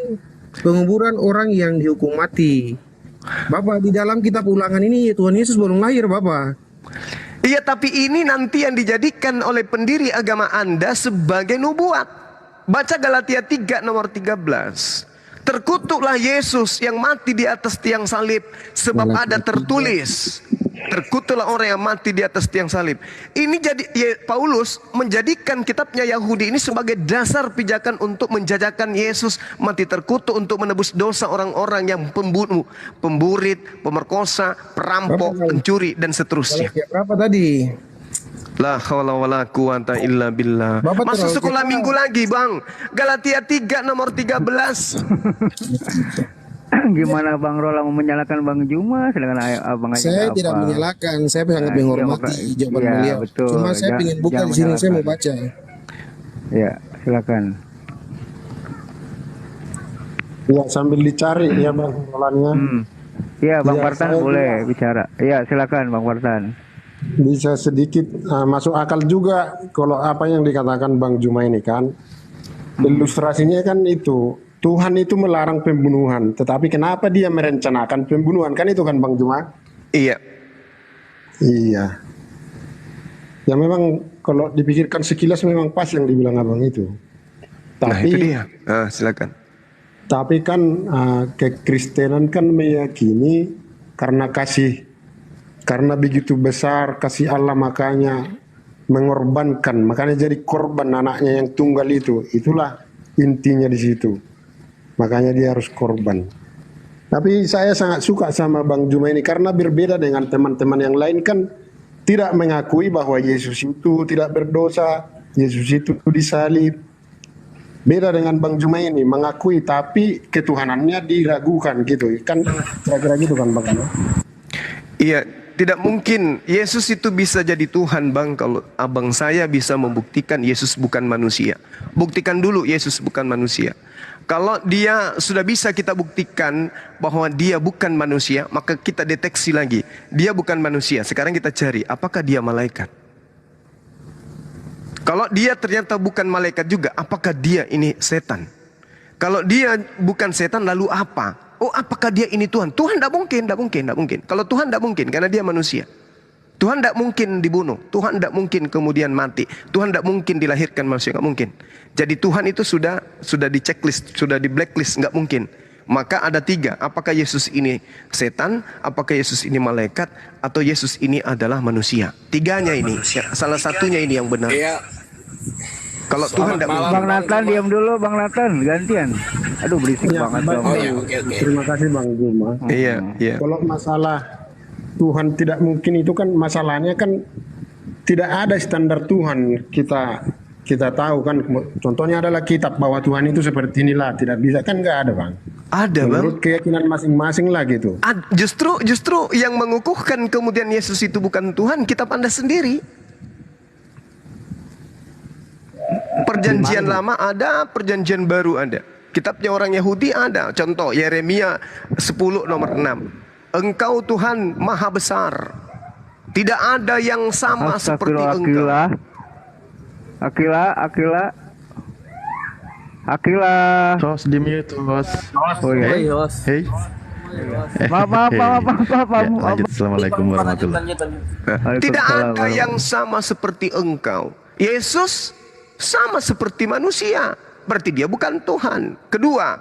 penguburan orang yang dihukum mati. Bapak, di dalam kitab ulangan ini Tuhan Yesus belum lahir, Bapak. Iya, tapi ini nanti yang dijadikan oleh pendiri agama Anda sebagai nubuat. Baca Galatia 3 nomor 13. Terkutuklah Yesus yang mati di atas tiang salib, sebab ada tertulis, terkutuklah orang yang mati di atas tiang salib. Ini jadi Paulus menjadikan kitabnya Yahudi ini sebagai dasar pijakan untuk menjajakan Yesus mati terkutuk untuk menebus dosa orang-orang yang pembunuh, pemburit, pemerkosa, perampok, pencuri dan seterusnya. Berapa tadi? La haula wala quwata illa billah. Masuk sekolah minggu lagi, Bang. Galatia 3 nomor 13. Gimana Bang Rola mau menyalahkan Bang Juma? Silakan Abang aja. Saya tidak menyalahkan, saya sangat menghormati jawaban beliau. Betul. Cuma saya ingin buka di sini, saya mau baca. Ya, silakan. Ya, sambil dicari ya Bang Rolannya. Ya, Bang Partan boleh bicara. Ya, silakan Bang Partan. Bisa sedikit masuk akal juga kalau apa yang dikatakan Bang Juma ini kan. Ilustrasinya kan itu, Tuhan itu melarang pembunuhan, tetapi kenapa dia merencanakan pembunuhan? Kan itu kan Bang Juma? Iya. Iya. Ya memang kalau dipikirkan sekilas memang pas yang dibilang Abang itu. Tapi itu dia. Silakan. Tapi kan kekristenan kan meyakini karena begitu besar kasih Allah makanya mengorbankan, makanya jadi korban anaknya yang tunggal itu. Itulah intinya di situ. Makanya dia harus korban. Tapi saya sangat suka sama Bang Juma ini karena berbeda dengan teman-teman yang lain kan tidak mengakui bahwa Yesus itu tidak berdosa, Yesus itu disalib. Beda dengan Bang Juma ini mengakui tapi ketuhanannya diragukan gitu. Kan kira-kira gitu kan Bang. Iya, Tidak mungkin Yesus itu bisa jadi Tuhan, Bang, kalau abang saya bisa membuktikan Yesus bukan manusia. Buktikan dulu Yesus bukan manusia. Kalau dia sudah bisa kita buktikan bahwa dia bukan manusia, maka kita deteksi lagi. Dia bukan manusia. Sekarang kita cari, apakah dia malaikat? Kalau dia ternyata bukan malaikat juga, apakah dia ini setan? Kalau dia bukan setan, lalu apa? Oh, apakah dia ini Tuhan? Tuhan tidak mungkin, tidak mungkin, tidak mungkin. Kalau Tuhan tidak mungkin, karena dia manusia. Tuhan tidak mungkin dibunuh. Tuhan tidak mungkin kemudian mati. Tuhan tidak mungkin dilahirkan manusia, nggak mungkin. Jadi Tuhan itu sudah di checklist, sudah di blacklist, nggak mungkin. Maka ada 3. Apakah Yesus ini setan? Apakah Yesus ini malaikat? Atau Yesus ini adalah manusia? 3-nya ini. Salah satunya ini yang benar. Kalau Tuhan tidak mungkin. Bang Nathan diam dulu, Bang Nathan, gantian. Aduh berisik banget. Terima kasih Bang Juma. Iya. Kalau masalah Tuhan tidak mungkin itu kan masalahnya kan tidak ada standar Tuhan kita tahu kan. Contohnya adalah kitab bahwa Tuhan itu seperti inilah, tidak bisa kan, nggak ada Bang. Ada, Bang. Menurut keyakinan masing-masing lah gitu. Justru yang mengukuhkan kemudian Yesus itu bukan Tuhan, kitab Anda sendiri. Perjanjian lama ada, perjanjian baru ada. Kitabnya orang Yahudi ada. Contoh Yeremia 10 nomor 6. Engkau Tuhan maha besar, tidak ada yang sama seperti Engkau. Akila. Tos di mute, Bos. Oh iya. Hey. Maaf. Assalamualaikum warahmatullahi wabarakatuh. Tidak ada yang sama seperti Engkau. Yesus sama seperti manusia, berarti dia bukan Tuhan. Kedua,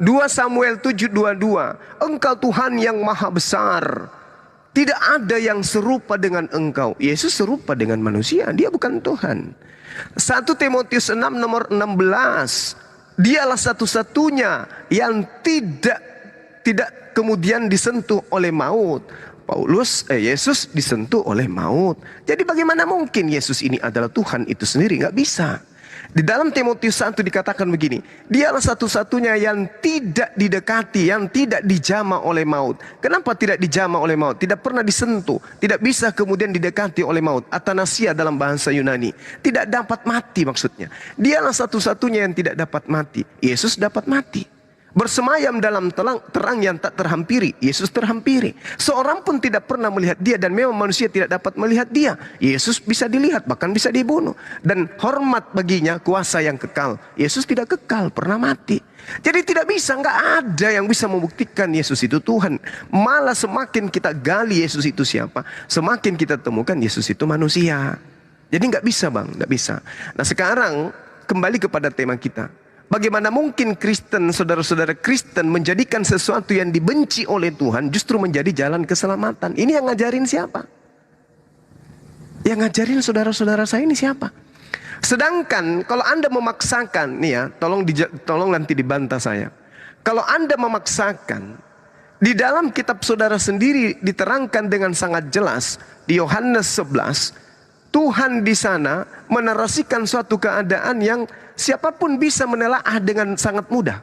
2 Samuel 7:22, Engkau Tuhan yang maha besar, tidak ada yang serupa dengan Engkau. Yesus serupa dengan manusia, dia bukan Tuhan. 1 Timotius 6 nomor 16, dialah satu-satunya yang tidak kemudian disentuh oleh maut. Yesus disentuh oleh maut. Jadi bagaimana mungkin Yesus ini adalah Tuhan itu sendiri? Nggak bisa. Di dalam Timotius 1 dikatakan begini, dialah satu-satunya yang tidak didekati, yang tidak dijamah oleh maut. Kenapa tidak dijamah oleh maut? Tidak pernah disentuh, tidak bisa kemudian didekati oleh maut. Atanasia dalam bahasa Yunani, tidak dapat mati maksudnya. Dialah satu-satunya yang tidak dapat mati. Yesus dapat mati. Bersemayam dalam terang yang tak terhampiri. Yesus terhampiri. Seorang pun tidak pernah melihat dia, dan memang manusia tidak dapat melihat dia. Yesus bisa dilihat, bahkan bisa dibunuh. Dan hormat baginya kuasa yang kekal. Yesus tidak kekal, pernah mati. Jadi tidak bisa, nggak ada yang bisa membuktikan Yesus itu Tuhan. Malah semakin kita gali Yesus itu siapa, semakin kita temukan Yesus itu manusia. Jadi nggak bisa, Bang, nggak bisa. Nah sekarang kembali kepada tema kita. Bagaimana mungkin Kristen, saudara-saudara Kristen menjadikan sesuatu yang dibenci oleh Tuhan justru menjadi jalan keselamatan? Ini yang ngajarin siapa? Yang ngajarin saudara-saudara saya ini siapa? Sedangkan kalau Anda memaksakan, nih ya, tolong nanti dibantah saya. Kalau Anda memaksakan, di dalam kitab saudara sendiri diterangkan dengan sangat jelas di Yohanes 11, Tuhan di sana menarasikan suatu keadaan yang siapapun bisa menelaah dengan sangat mudah.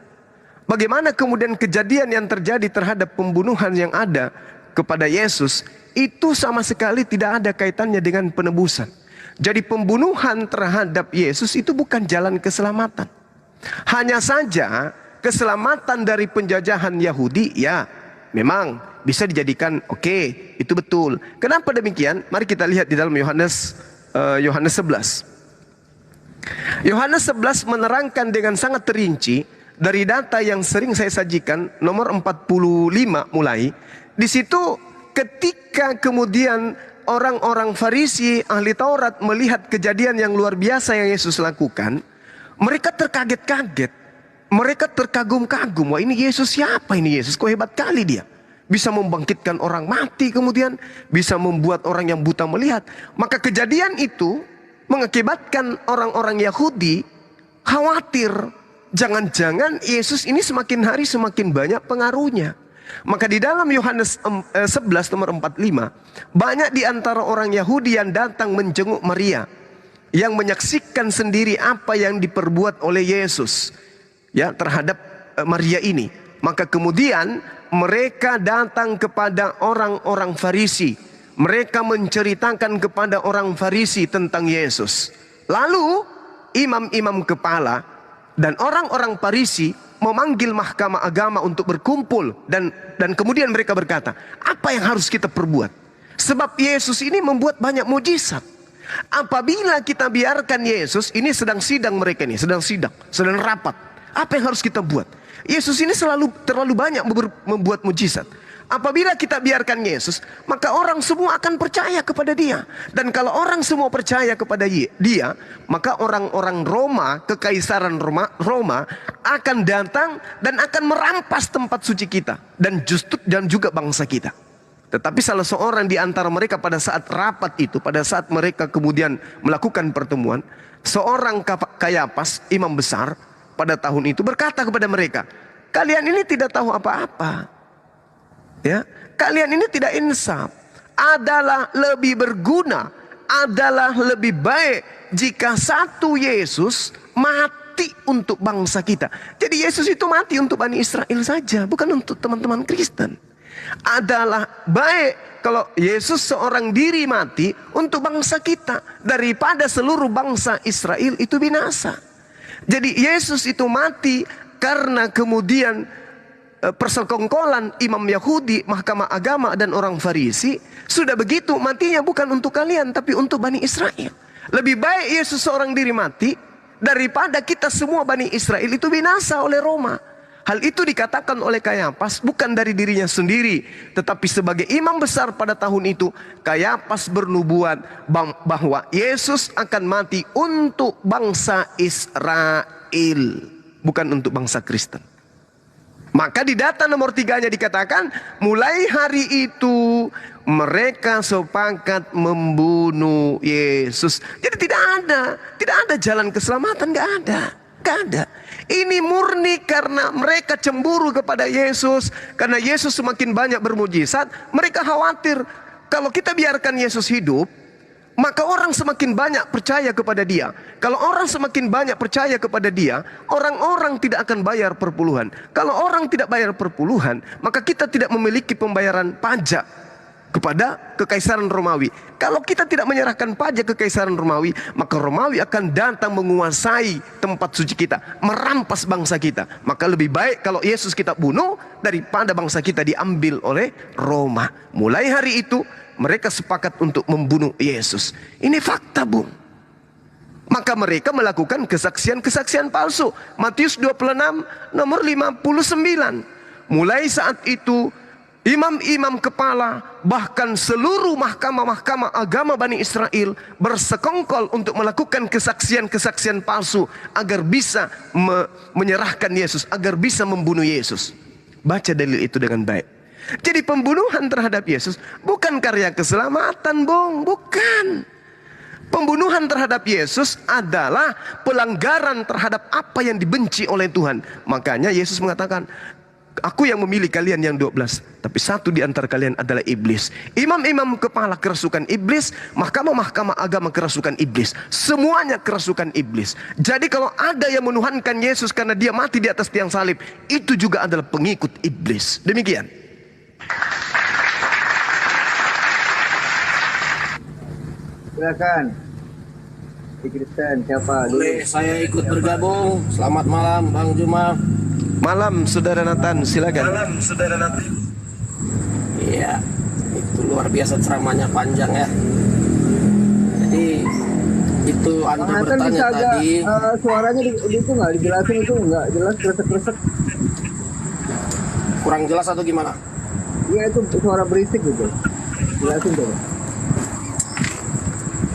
Bagaimana kemudian kejadian yang terjadi terhadap pembunuhan yang ada kepada Yesus itu sama sekali tidak ada kaitannya dengan penebusan. Jadi pembunuhan terhadap Yesus itu bukan jalan keselamatan. Hanya saja keselamatan dari penjajahan Yahudi ya memang bisa dijadikan oke, itu betul. Kenapa demikian? Mari kita lihat di dalam Yohanes 11. Yohanes 11 menerangkan dengan sangat terinci dari data yang sering saya sajikan, nomor 45 mulai. Di situ ketika kemudian orang-orang Farisi, ahli Taurat melihat kejadian yang luar biasa yang Yesus lakukan, mereka terkaget-kaget. Mereka terkagum-kagum. Wah, ini Yesus siapa ini Yesus? Kok hebat kali dia. Bisa membangkitkan orang mati, kemudian bisa membuat orang yang buta melihat. Maka kejadian itu mengakibatkan orang-orang Yahudi khawatir. Jangan-jangan Yesus ini semakin hari semakin banyak pengaruhnya. Maka di dalam Yohanes 11 nomor 45, banyak di antara orang Yahudi yang datang menjenguk Maria, yang menyaksikan sendiri apa yang diperbuat oleh Yesus ya terhadap Maria ini. Maka kemudian mereka datang kepada orang-orang Farisi. mereka menceritakan kepada orang Farisi tentang Yesus. Lalu imam-imam kepala dan orang-orang Farisi memanggil mahkamah agama untuk berkumpul, dan kemudian mereka berkata, apa yang harus kita perbuat? Sebab Yesus ini membuat banyak mujizat. Apabila kita biarkan Yesus, ini sedang sidang mereka ini, sedang rapat. Apa yang harus kita buat? Yesus ini terlalu banyak membuat mujizat. Apabila kita biarkan Yesus, maka orang semua akan percaya kepada dia. Dan kalau orang semua percaya kepada dia, maka orang-orang Roma, kekaisaran Roma akan datang dan akan merampas tempat suci kita dan juga bangsa kita. Tetapi salah seorang di antara mereka pada saat rapat itu, pada saat mereka kemudian melakukan pertemuan, seorang Kayapas, imam besar pada tahun itu berkata kepada mereka, kalian ini tidak tahu apa-apa. Ya, kalian ini tidak insaf. Adalah lebih berguna, adalah lebih baik jika satu Yesus mati untuk bangsa kita. Jadi Yesus itu mati untuk Bani Israel saja, bukan untuk teman-teman Kristen. Adalah baik kalau Yesus seorang diri mati untuk bangsa kita daripada seluruh bangsa Israel itu binasa. Jadi Yesus itu mati karena kemudian persekongkolan imam Yahudi, mahkamah agama dan orang Farisi. Sudah begitu matinya bukan untuk kalian tapi untuk Bani Israel. Lebih baik Yesus seorang diri mati daripada kita semua Bani Israel itu binasa oleh Roma. Hal itu dikatakan oleh Kayapas bukan dari dirinya sendiri, tetapi sebagai imam besar pada tahun itu, Kayapas bernubuat bahwa Yesus akan mati untuk bangsa Israel, bukan untuk bangsa Kristen. Maka di data nomor 3-nya dikatakan, mulai hari itu mereka sepakat membunuh Yesus. Jadi tidak ada jalan keselamatan, nggak ada. Ini murni karena mereka cemburu kepada Yesus, karena Yesus semakin banyak bermujizat. Mereka khawatir kalau kita biarkan Yesus hidup, maka orang semakin banyak percaya kepada dia. Kalau orang semakin banyak percaya kepada dia, orang-orang tidak akan bayar perpuluhan. Kalau orang tidak bayar perpuluhan, maka kita tidak memiliki pembayaran pajak kepada kekaisaran Romawi. Kalau kita tidak menyerahkan pajak ke kekaisaran Romawi, maka Romawi akan datang menguasai tempat suci kita, merampas bangsa kita. Maka lebih baik kalau Yesus kita bunuh daripada bangsa kita diambil oleh Roma. Mulai hari itu mereka sepakat untuk membunuh Yesus. Ini fakta, Bung. Maka mereka melakukan kesaksian-kesaksian palsu. Matius 26 nomor 59. Mulai saat itu imam-imam kepala, bahkan seluruh mahkamah-mahkamah agama Bani Israel bersekongkol untuk melakukan kesaksian-kesaksian palsu agar bisa menyerahkan Yesus, agar bisa membunuh Yesus. Baca dalil itu dengan baik. Jadi pembunuhan terhadap Yesus bukan karya keselamatan, Bung, bukan. Pembunuhan terhadap Yesus adalah pelanggaran terhadap apa yang dibenci oleh Tuhan. Makanya Yesus mengatakan, aku yang memilih kalian yang 12, tapi satu di antara kalian adalah iblis. Imam-imam kepala kerasukan iblis, mahkamah-mahkamah agama kerasukan iblis. Semuanya kerasukan iblis. Jadi kalau ada yang menuhankan Yesus karena dia mati di atas tiang salib, itu juga adalah pengikut iblis. Demikian. Silakan. Di Kristen siapa? Boleh saya ikut bergabung. Selamat malam Bang Juma. Malam Saudara Nathan, silakan. Malam Saudara Nathan. Iya, itu luar biasa ceramahnya panjang ya. Jadi itu Anda bertanya tadi. Suaranya itu nggak dijelasin, itu nggak jelas, kresek-kresek. Kurang jelas atau gimana? Iya, itu suara berisik gitu. Jelasin tuh.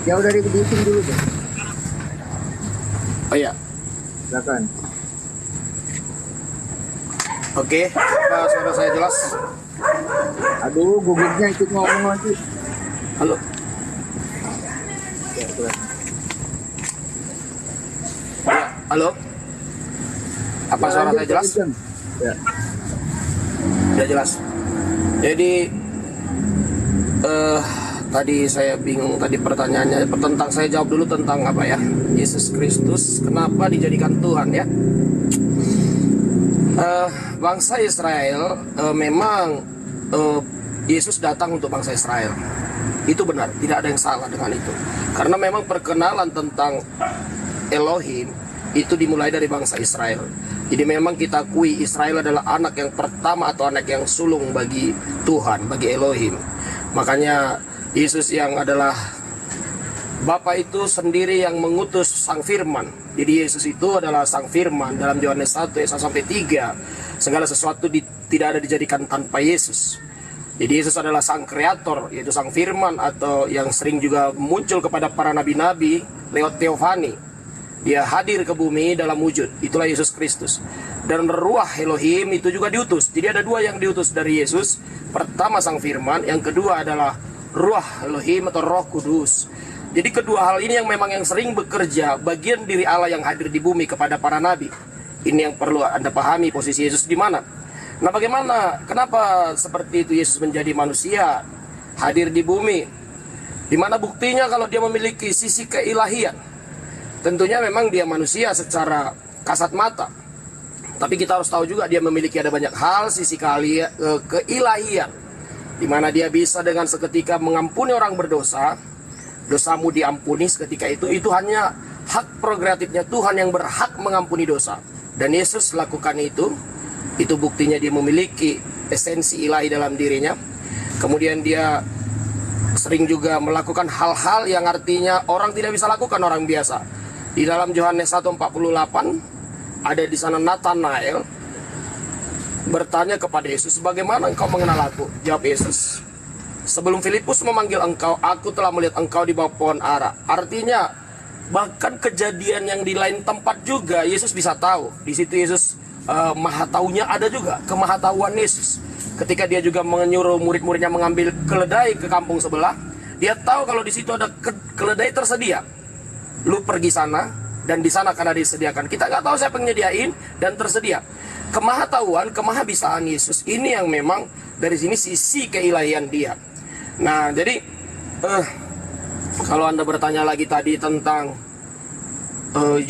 Jauh dari bising dulu tuh. Oh iya. Silakan. Oke, apa suara saya jelas? Aduh, gugurnya ikut ngomong lagi. Halo. Ya, halo. Apa suara saya jelas? Ya. Ya jelas. Jadi tadi saya bingung tadi pertanyaannya tentang, saya jawab dulu tentang apa ya, Yesus Kristus kenapa dijadikan Tuhan ya. Bangsa Israel memang Yesus datang untuk bangsa Israel. Itu benar, tidak ada yang salah dengan itu. Karena memang perkenalan tentang Elohim itu dimulai dari bangsa Israel. Jadi memang kita akui Israel adalah anak yang pertama atau anak yang sulung bagi Tuhan, bagi Elohim. Makanya Yesus yang adalah Bapa itu sendiri yang mengutus Sang Firman. Jadi Yesus itu adalah Sang Firman. Dalam Yohanes 1 ayat 1-3, segala sesuatu tidak ada dijadikan tanpa Yesus. Jadi Yesus adalah Sang Kreator, yaitu Sang Firman, atau yang sering juga muncul kepada para nabi-nabi lewat teofani. Dia hadir ke bumi dalam wujud, itulah Yesus Kristus. Dan Ruah Elohim itu juga diutus. Jadi ada dua yang diutus dari Yesus. Pertama Sang Firman, yang kedua adalah Ruah Elohim atau Roh Kudus. Jadi kedua hal ini yang memang yang sering bekerja, bagian diri Allah yang hadir di bumi kepada para nabi. Ini yang perlu Anda pahami posisi Yesus di mana. Nah, bagaimana? Kenapa seperti itu Yesus menjadi manusia, hadir di bumi? Di mana buktinya kalau dia memiliki sisi keilahian? Tentunya memang dia manusia secara kasat mata. Tapi kita harus tahu juga dia memiliki ada banyak hal sisi keilahian. Di mana dia bisa dengan seketika mengampuni orang berdosa. Dosamu diampuni seketika itu hanya hak prerogatifnya Tuhan yang berhak mengampuni dosa. Dan Yesus lakukan itu buktinya dia memiliki esensi ilahi dalam dirinya. Kemudian dia sering juga melakukan hal-hal yang artinya orang tidak bisa lakukan, orang biasa. Di dalam Yohanes 1:48 ada di sana Nathanael bertanya kepada Yesus, "Bagaimana engkau mengenal aku?" Jawab Yesus, "Sebelum Filipus memanggil engkau, aku telah melihat engkau di bawah pohon ara." Artinya, bahkan kejadian yang di lain tempat juga Yesus bisa tahu. Di situ Yesus maha taunya ada juga, kemahatauan Yesus. Ketika dia juga menyuruh murid-muridnya mengambil keledai ke kampung sebelah, dia tahu kalau di situ ada keledai tersedia. Lu pergi sana, dan di sana akan ada disediakan. Kita nggak tahu siapa yang nyediain dan tersedia. Kemahatauan, kemahabisaan Yesus ini yang memang dari sini sisi keilahian dia. Nah, jadi kalau Anda bertanya lagi tadi tentang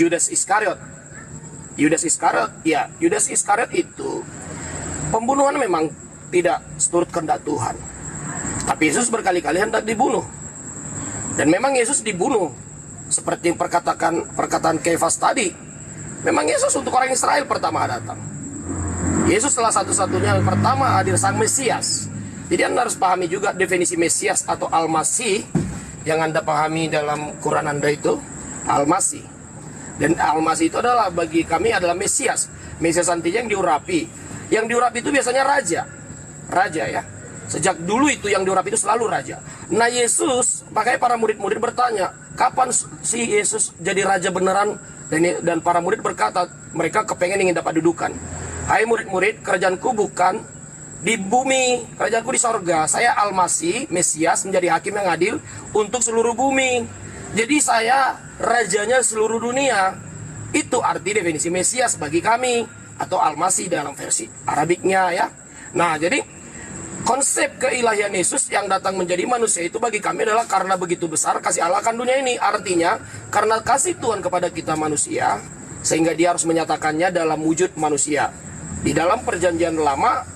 Yudas Iskariot. Yudas Iskariot itu pembunuhan memang tidak seturut kehendak Tuhan. Tapi Yesus berkali-kali hendak dibunuh. Dan memang Yesus dibunuh seperti yang perkataan Kefas tadi. Memang Yesus untuk orang Israel pertama datang. Yesus salah satu-satunya yang pertama hadir Sang Mesias. Jadi Anda harus pahami juga definisi Mesias atau Al-Masih yang Anda pahami dalam Quran Anda itu Al-Masih. Dan Al-Masih itu adalah bagi kami adalah Mesias. Mesias artinya yang diurapi. Yang diurapi itu biasanya raja. Raja ya. Sejak dulu itu yang diurapi itu selalu raja. Nah Yesus, makanya para murid-murid bertanya, kapan si Yesus jadi raja beneran? Dan para murid berkata, mereka kepengen ingin dapat dudukan. Hai murid-murid, kerajaanku bukan di bumi, kerajaanku di sorga. Saya Al-Masih, Mesias, menjadi hakim yang adil untuk seluruh bumi. Jadi saya rajanya seluruh dunia. Itu arti definisi Mesias bagi kami, atau Al-Masih dalam versi Arabiknya ya. Nah jadi konsep keilahian Yesus yang datang menjadi manusia itu bagi kami adalah karena begitu besar kasih Allah akan dunia ini. Artinya karena kasih Tuhan kepada kita manusia, sehingga dia harus menyatakannya dalam wujud manusia. Di dalam perjanjian lama,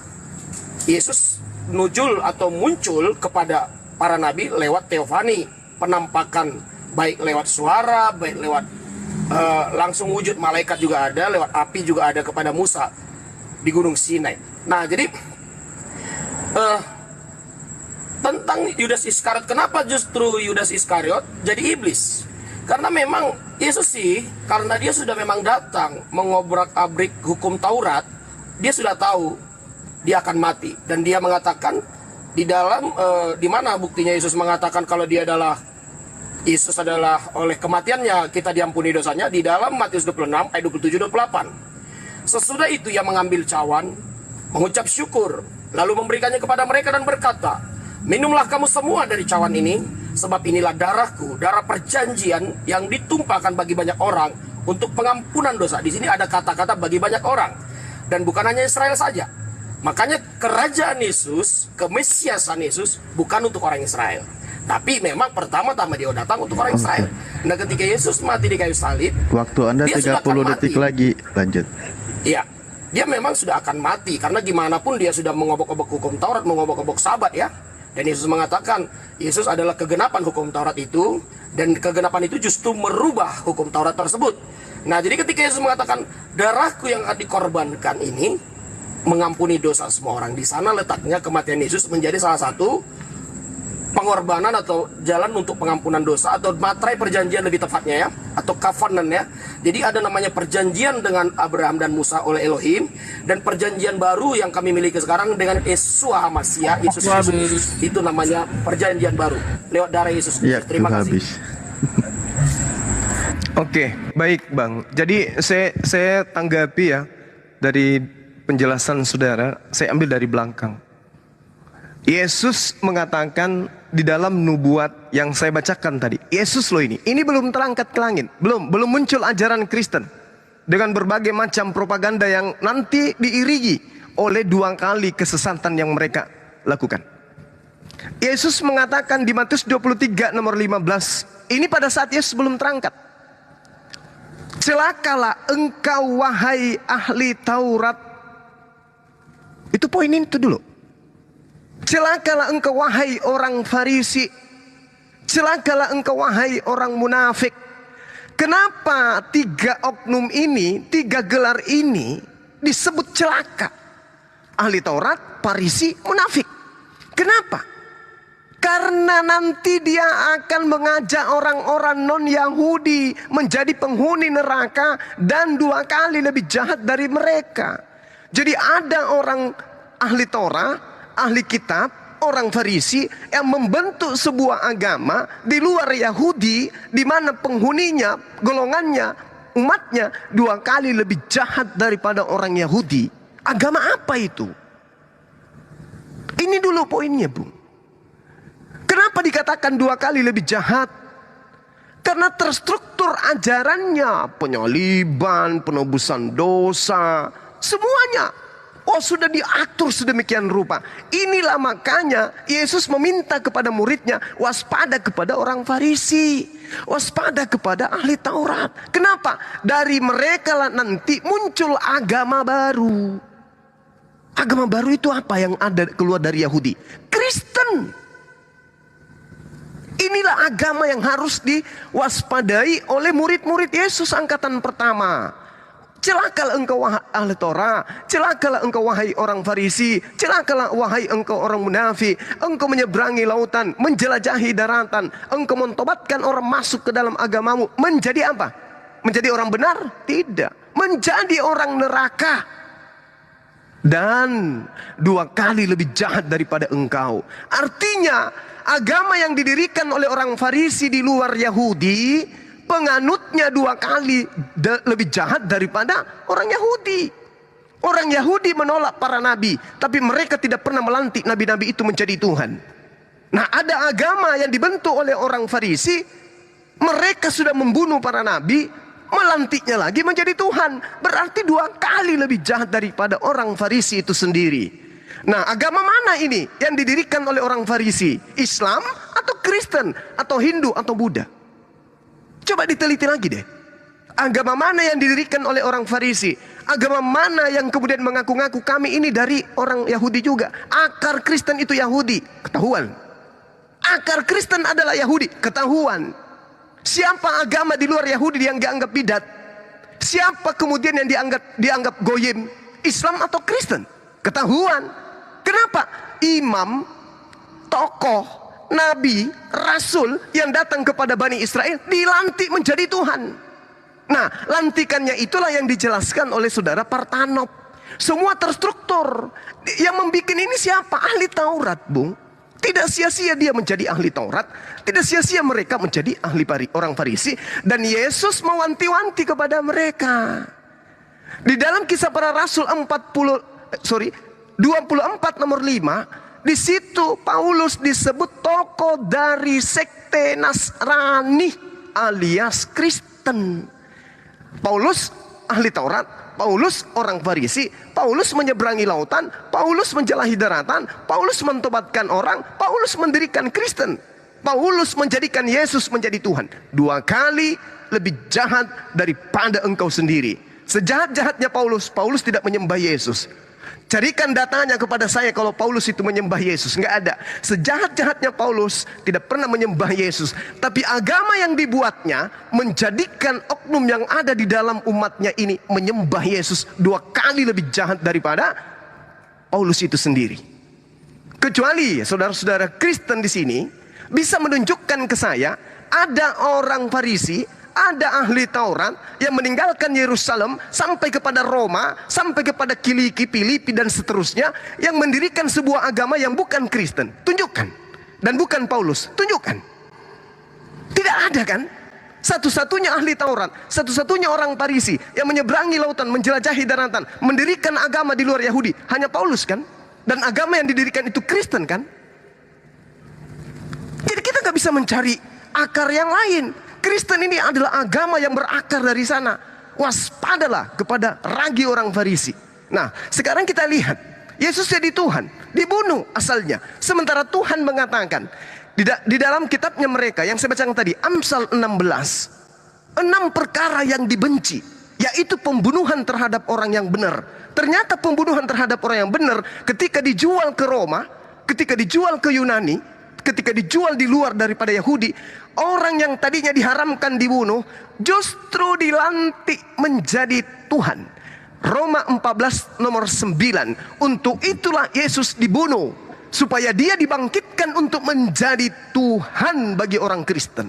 Yesus muncul kepada para nabi lewat teofani, penampakan baik lewat suara, baik lewat langsung wujud malaikat juga ada, lewat api juga ada kepada Musa di Gunung Sinai. Nah jadi tentang Yudas Iskariot, kenapa justru Yudas Iskariot jadi iblis? Karena memang Yesus sih, karena dia sudah memang datang mengobrak-abrik hukum Taurat, dia sudah tahu dia akan mati. Dan dia mengatakan di dalam, di mana buktinya Yesus mengatakan kalau dia adalah Yesus adalah oleh kematiannya kita diampuni dosanya, di dalam Matius 26 ayat 27-28. Sesudah itu ia mengambil cawan, mengucap syukur, lalu memberikannya kepada mereka dan berkata, "Minumlah kamu semua dari cawan ini, sebab inilah darahku, darah perjanjian yang ditumpahkan bagi banyak orang untuk pengampunan dosa." Di sini ada kata-kata bagi banyak orang, dan bukan hanya Israel saja. Makanya kerajaan Yesus, kemesiasan Yesus bukan untuk orang Israel, tapi memang pertama-tama dia datang untuk orang Israel. Nah ketika Yesus mati di kayu salib, waktu Anda 30 detik lagi, lanjut. Iya, dia memang sudah akan mati, karena gimana pun dia sudah mengobok-obok hukum Taurat, mengobok-obok Sabat ya. Dan Yesus mengatakan, Yesus adalah kegenapan hukum Taurat itu, dan kegenapan itu justru merubah hukum Taurat tersebut. Nah, jadi ketika Yesus mengatakan, darahku yang akan dikorbankan ini mengampuni dosa semua orang, di sana letaknya kematian Yesus menjadi salah satu pengorbanan atau jalan untuk pengampunan dosa, atau materai perjanjian lebih tepatnya ya, atau covenant ya. Jadi ada namanya perjanjian dengan Abraham dan Musa oleh Elohim, dan perjanjian baru yang kami miliki sekarang dengan Yeshua HaMashiach, Yesus Kristus. Itu namanya perjanjian baru lewat darah Yesus. Ya, Terima kasih. Oke, baik Bang. Jadi saya tanggapi ya dari penjelasan saudara, saya ambil dari belakang. Yesus mengatakan di dalam nubuat yang saya bacakan tadi, Yesus loh ini belum terangkat ke langit, belum muncul ajaran Kristen dengan berbagai macam propaganda yang nanti diiringi oleh 2 kali kesesatan yang mereka lakukan. Yesus mengatakan di Matius 23 nomor 15, ini pada saat Yesus belum terangkat. Celakalah engkau wahai ahli Taurat. Itu poin itu dulu. Celakalah engkau wahai orang Farisi. Celakalah engkau wahai orang munafik. Kenapa 3 oknum ini, 3 gelar ini disebut celaka? Ahli Taurat, Farisi, munafik. Kenapa? Karena nanti dia akan mengajak orang-orang non-Yahudi menjadi penghuni neraka dan 2 kali lebih jahat dari mereka. Jadi ada orang ahli Torah, ahli kitab, orang Farisi yang membentuk sebuah agama di luar Yahudi, di mana penghuninya, golongannya, umatnya 2 kali lebih jahat daripada orang Yahudi. Agama apa itu? Ini dulu poinnya, Bung. Kenapa dikatakan 2 kali lebih jahat? Karena terstruktur ajarannya, penyaliban, penebusan dosa, semuanya. Oh, sudah diatur sedemikian rupa. Inilah makanya Yesus meminta kepada muridnya, waspada kepada orang Farisi, waspada kepada ahli Taurat. Kenapa? Dari mereka lah nanti muncul agama baru. Agama baru itu apa yang ada keluar dari Yahudi? Kristen. Inilah agama yang harus diwaspadai oleh murid-murid Yesus angkatan pertama. Celakalah engkau wahai ahli Torah, celakalah engkau wahai orang Farisi, celakalah wahai engkau orang munafik. Engkau menyeberangi lautan, menjelajahi daratan, engkau mentobatkan orang masuk ke dalam agamamu. Menjadi apa? Menjadi orang benar? Tidak. Menjadi orang neraka. Dan 2 kali lebih jahat daripada engkau. Artinya agama yang didirikan oleh orang Farisi di luar Yahudi, penganutnya 2 kali lebih jahat daripada orang Yahudi. Orang Yahudi menolak para nabi, tapi mereka tidak pernah melantik nabi-nabi itu menjadi Tuhan. Nah, ada agama yang dibentuk oleh orang Farisi, mereka sudah membunuh para nabi, melantiknya lagi menjadi Tuhan. Berarti 2 kali lebih jahat daripada orang Farisi itu sendiri. Nah, agama mana ini yang didirikan oleh orang Farisi? Islam atau Kristen atau Hindu atau Buddha? Coba diteliti lagi deh. Agama mana yang didirikan oleh orang Farisi? Agama mana yang kemudian mengaku-ngaku kami ini dari orang Yahudi juga? Akar Kristen itu Yahudi, ketahuan. Akar Kristen adalah Yahudi, ketahuan. Siapa agama di luar Yahudi yang dianggap bidat? Siapa kemudian yang dianggap goyim? Islam atau Kristen? Ketahuan. Kenapa? Imam, tokoh, nabi, rasul yang datang kepada Bani Israel dilantik menjadi Tuhan. Nah, lantikannya itulah yang dijelaskan oleh saudara Partanop. Semua terstruktur. Yang membuat ini siapa? Ahli Taurat, Bung. Tidak sia-sia dia menjadi ahli Taurat. Tidak sia-sia mereka menjadi orang Farisi. Dan Yesus mewanti-wanti kepada mereka. Di dalam Kisah Para Rasul 24 nomor 5, di situ Paulus disebut tokoh dari sekte Nasrani alias Kristen. Paulus ahli Taurat, Paulus orang Farisi, Paulus menyeberangi lautan, Paulus menjelahi daratan, Paulus mentobatkan orang, Paulus mendirikan Kristen. Paulus menjadikan Yesus menjadi Tuhan. 2 kali lebih jahat daripada engkau sendiri. Sejahat-jahatnya Paulus, Paulus tidak menyembah Yesus. Carikan datanya kepada saya kalau Paulus itu menyembah Yesus. Nggak ada. Sejahat-jahatnya Paulus tidak pernah menyembah Yesus. Tapi agama yang dibuatnya menjadikan oknum yang ada di dalam umatnya ini menyembah Yesus 2 kali lebih jahat daripada Paulus itu sendiri. Kecuali saudara-saudara Kristen di sini bisa menunjukkan ke saya ada orang Farisi, ada ahli Taurat yang meninggalkan Yerusalem sampai kepada Roma, sampai kepada Kiliki, Filipi dan seterusnya, yang mendirikan sebuah agama yang bukan Kristen. Tunjukkan. Dan bukan Paulus. Tunjukkan. Tidak ada kan? Satu-satunya ahli Taurat, satu-satunya orang Farisi yang menyeberangi lautan, menjelajahi daratan, mendirikan agama di luar Yahudi, hanya Paulus kan? Dan agama yang didirikan itu Kristen kan? Jadi kita nggak bisa mencari akar yang lain. Kristen ini adalah agama yang berakar dari sana. Waspadalah kepada ragi orang Farisi. Nah, sekarang kita lihat, Yesus jadi Tuhan, dibunuh asalnya. Sementara Tuhan mengatakan di dalam kitabnya mereka yang saya bacakan tadi, Amsal 16, 6 perkara yang dibenci, yaitu pembunuhan terhadap orang yang benar. Ternyata pembunuhan terhadap orang yang benar ketika dijual ke Roma, ketika dijual ke Yunani, ketika dijual di luar daripada Yahudi, orang yang tadinya diharamkan dibunuh justru dilantik menjadi Tuhan. Roma 14 nomor 9. Untuk itulah Yesus dibunuh, supaya dia dibangkitkan untuk menjadi Tuhan bagi orang Kristen.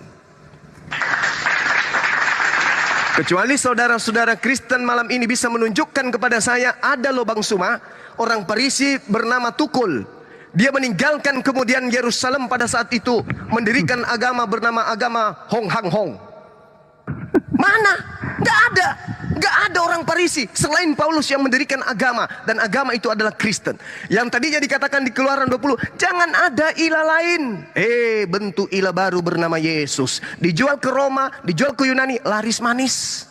Kecuali saudara-saudara Kristen malam ini bisa menunjukkan kepada saya ada lubang sumah, orang Farisi bernama Tukul. Dia meninggalkan kemudian Yerusalem pada saat itu, mendirikan agama bernama agama Hong Hang Hong. Mana? Gak ada. Gak ada orang Farisi selain Paulus yang mendirikan agama, dan agama itu adalah Kristen. Yang tadinya dikatakan di Keluaran 20, jangan ada ilah lain. Bentuk ilah baru bernama Yesus. Dijual ke Roma, dijual ke Yunani, laris manis.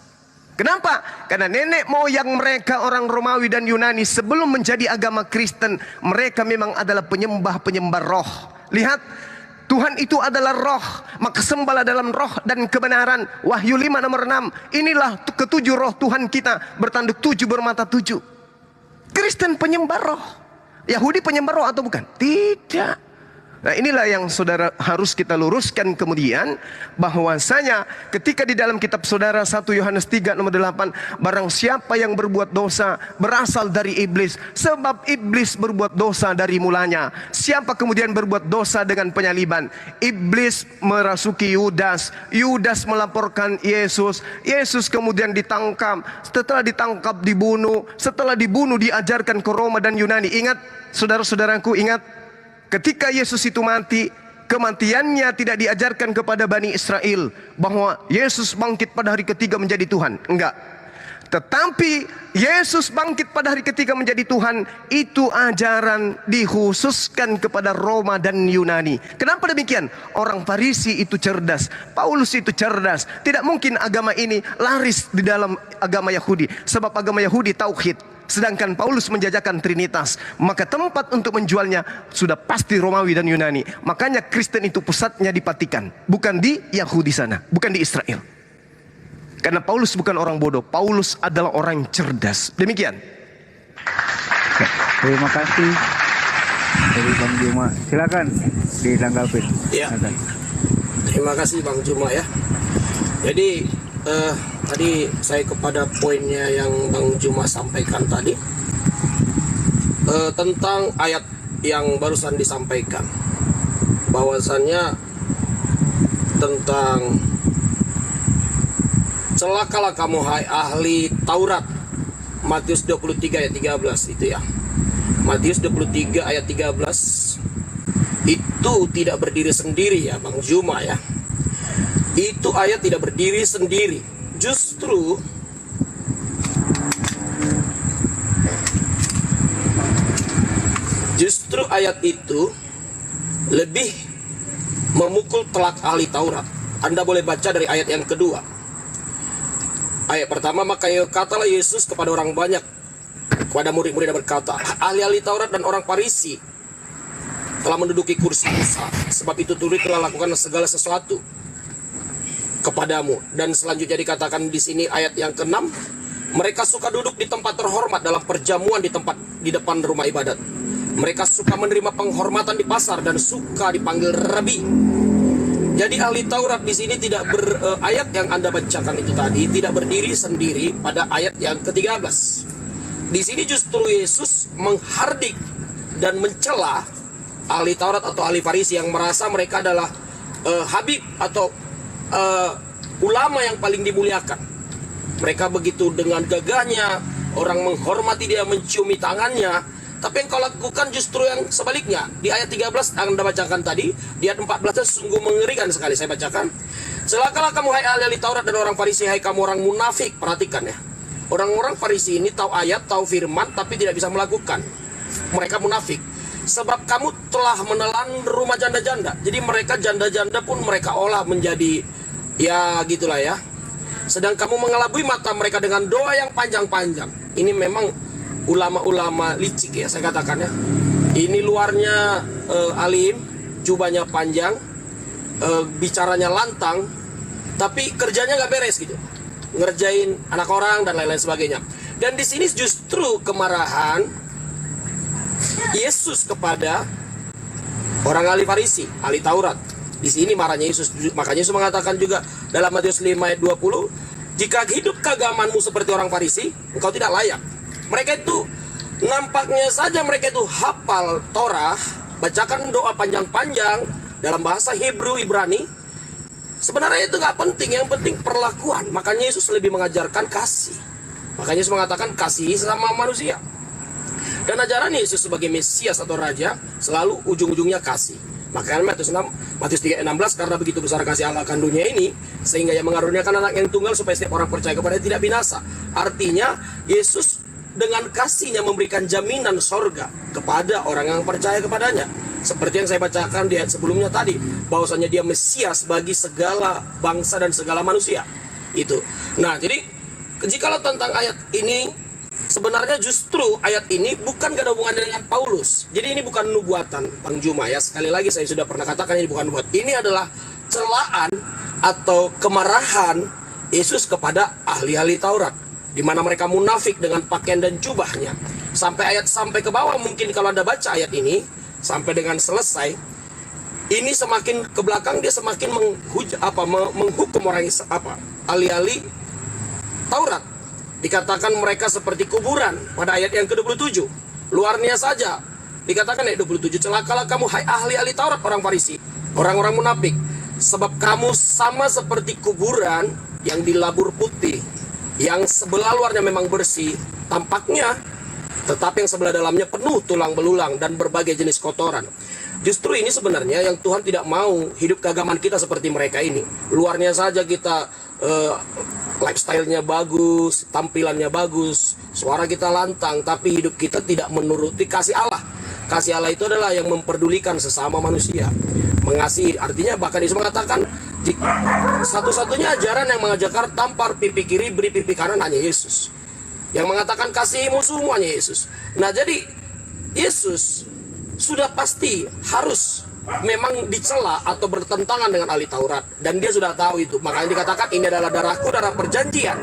Kenapa? Karena nenek moyang mereka orang Romawi dan Yunani sebelum menjadi agama Kristen, mereka memang adalah penyembah-penyembah roh. Lihat, Tuhan itu adalah roh, maka sembahlah dalam roh dan kebenaran. Wahyu 5 nomor 6. Inilah ketujuh roh Tuhan kita, bertanduk 7, bermata 7. Kristen penyembah roh. Yahudi penyembah roh atau bukan? Tidak. Nah, inilah yang saudara harus kita luruskan kemudian, bahwasanya ketika di dalam kitab saudara 1 Yohanes 3 nomor 8, barang siapa yang berbuat dosa berasal dari iblis, sebab iblis berbuat dosa dari mulanya. Siapa kemudian berbuat dosa dengan penyaliban? Iblis merasuki Yudas, Yudas melaporkan Yesus, Yesus kemudian ditangkap, setelah ditangkap dibunuh, setelah dibunuh diajarkan ke Roma dan Yunani. Ingat saudara-saudaraku, ingat, ketika Yesus itu mati, kematiannya tidak diajarkan kepada Bani Israel bahwa Yesus bangkit pada hari ketiga menjadi Tuhan. Enggak. Tetapi Yesus bangkit pada hari ketiga menjadi Tuhan, itu ajaran dikhususkan kepada Roma dan Yunani. Kenapa demikian? Orang Farisi itu cerdas, Paulus itu cerdas. Tidak mungkin agama ini laris di dalam agama Yahudi, sebab agama Yahudi tauhid. Sedangkan Paulus menjajakan Trinitas, maka tempat untuk menjualnya sudah pasti Romawi dan Yunani. Makanya Kristen itu pusatnya di Vatikan, bukan di Yahudi sana, bukan di Israel. Karena Paulus bukan orang bodoh, Paulus adalah orang cerdas. Demikian. Terima kasih dari Bang Juma. Silakan ditanggapi. Ya. Terima kasih Bang Juma ya. Jadi tadi saya kepada poinnya yang Bang Juma sampaikan tadi tentang ayat yang barusan disampaikan, bahwasannya tentang celakalah kamu hai ahli Taurat, Matius 23 ayat 13 itu ya. Matius 23 ayat 13 itu tidak berdiri sendiri ya Bang Juma ya. Itu ayat tidak berdiri sendiri. Justru ayat itu lebih memukul telak ahli Taurat. Anda boleh baca dari ayat yang kedua. Ayat pertama, maka katalah Yesus kepada orang banyak, kepada murid-murid berkata, ahli-ahli Taurat dan orang Farisi telah menduduki kursi Musa, sebab itu turut telah lakukan segala sesuatu kepadamu. Dan selanjutnya dikatakan di sini ayat yang ke-6, Mereka suka duduk di tempat terhormat dalam perjamuan di depan rumah ibadat. Mereka suka menerima penghormatan di pasar dan suka dipanggil rabi. Jadi ahli Taurat di sini tidak ayat yang Anda bacakan itu tadi tidak berdiri sendiri pada ayat yang ke-13. Di sini justru Yesus menghardik dan mencela ahli Taurat atau ahli Farisi yang merasa mereka adalah habib atau ulama yang paling dimuliakan. Mereka begitu dengan gagahnya, orang menghormati dia, menciumi tangannya. Tapi yang kau lakukan justru yang sebaliknya. Di ayat 13 Anda bacakan tadi, di ayat 14 sungguh mengerikan sekali. Saya bacakan. Celakalah kamu hai ahli Taurat dan orang Farisi, hai kamu orang munafik. Perhatikan ya. Orang-orang Farisi ini tahu ayat, tahu firman, tapi tidak bisa melakukan. Mereka munafik. Sebab kamu telah menelan rumah janda-janda. Jadi mereka janda-janda pun mereka olah menjadi, ya gitulah ya. Sedang kamu mengelabui mata mereka dengan doa yang panjang-panjang. Ini memang ulama-ulama licik ya, saya katakan ya. Ini luarnya alim, jubahnya panjang, bicaranya lantang, tapi kerjanya nggak beres gitu. Ngerjain anak orang dan lain-lain sebagainya. Dan di sini justru kemarahan Yesus kepada orang ahli Farisi, ahli Taurat. Di sini marahnya Yesus, makanya Yesus mengatakan juga dalam Matius 5 ayat 20, jika hidup keagamanmu seperti orang Farisi, engkau tidak layak. Mereka itu nampaknya saja mereka itu hafal Torah, bacakan doa panjang-panjang dalam bahasa Hebrew Ibrani. Sebenarnya itu nggak penting, yang penting perlakuan. Makanya Yesus lebih mengajarkan kasih. Makanya Yesus mengatakan kasih sama manusia. Dan ajaran Yesus sebagai Mesias atau Raja selalu ujung-ujungnya kasih. Makanya Matius 3:16, karena begitu besar kasih Allah akan dunia ini, sehingga ia mengaruniakan anak yang tunggal supaya setiap orang percaya kepadanya tidak binasa. Artinya Yesus dengan kasihnya memberikan jaminan sorga kepada orang yang percaya kepadanya. Seperti yang saya bacakan di ayat sebelumnya tadi, bahwasanya dia Mesias bagi segala bangsa dan segala manusia. Itu. Nah, jadi jikalau tentang ayat ini, sebenarnya justru ayat ini bukan gak ada hubungannya dengan Paulus. Jadi ini bukan nubuatan, Bang Juma ya. Sekali lagi saya sudah pernah katakan ini bukan nubuat. Ini adalah celaan atau kemarahan Yesus kepada ahli-ahli Taurat, di mana mereka munafik dengan pakaian dan jubahnya. Sampai ke bawah, mungkin kalau Anda baca ayat ini sampai dengan selesai, ini semakin ke belakang dia semakin menghukum orang ahli-ahli Taurat. Dikatakan mereka seperti kuburan pada ayat yang ke-27. Luarnya saja dikatakan ayat 27, celakalah kamu hai ahli-ahli Taurat orang Farisi, orang-orang munafik, sebab kamu sama seperti kuburan yang dilabur putih, yang sebelah luarnya memang bersih tampaknya, tetapi yang sebelah dalamnya penuh tulang belulang dan berbagai jenis kotoran. Justru ini sebenarnya yang Tuhan tidak mau, hidup keagamaan kita seperti mereka ini. Luarnya saja kita lifestyle-nya bagus, tampilannya bagus, suara kita lantang, tapi hidup kita tidak menuruti kasih Allah. Kasih Allah itu adalah yang memperdulikan sesama manusia, mengasihi. Artinya bahkan Yesus mengatakan satu-satunya ajaran yang mengajarkan tampar pipi kiri beri pipi kanan hanya Yesus. Yang mengatakan kasihi musuhmu hanya Yesus. Nah, jadi Yesus sudah pasti harus memang dicela atau bertentangan dengan ahli Taurat, dan dia sudah tahu itu. Makanya dikatakan ini adalah darahku, darah perjanjian.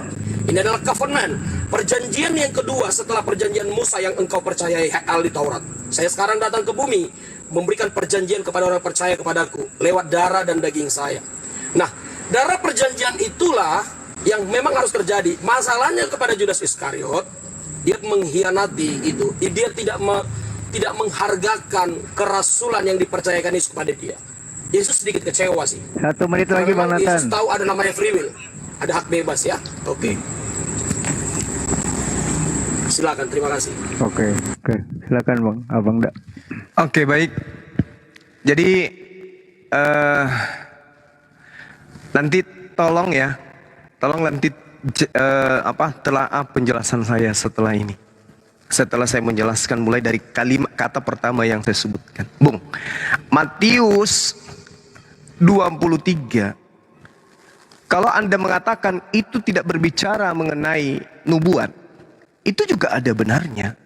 Ini adalah covenant, perjanjian yang kedua setelah perjanjian Musa yang engkau percayai ahli Taurat. Saya sekarang datang ke bumi memberikan perjanjian kepada orang percaya kepadaku lewat darah dan daging saya. Nah, darah perjanjian itulah yang memang harus terjadi. Masalahnya kepada Judas Iskariot, dia mengkhianati itu. Dia tidak menghargakan kerasulan yang dipercayakan Yesus kepada dia. Yesus sedikit kecewa sih. 1 menit lagi Bang Nathan. Yesus tahu ada namanya free will, ada hak bebas ya. Oke. Silakan, terima kasih. Oke. Silakan Bang, Abang dak. Oke, baik. Jadi nanti tolong nanti telaah penjelasan saya setelah ini. Setelah saya menjelaskan mulai dari kalimat kata pertama yang saya sebutkan. Bung, Matius 23. Kalau Anda mengatakan itu tidak berbicara mengenai nubuat, itu juga ada benarnya.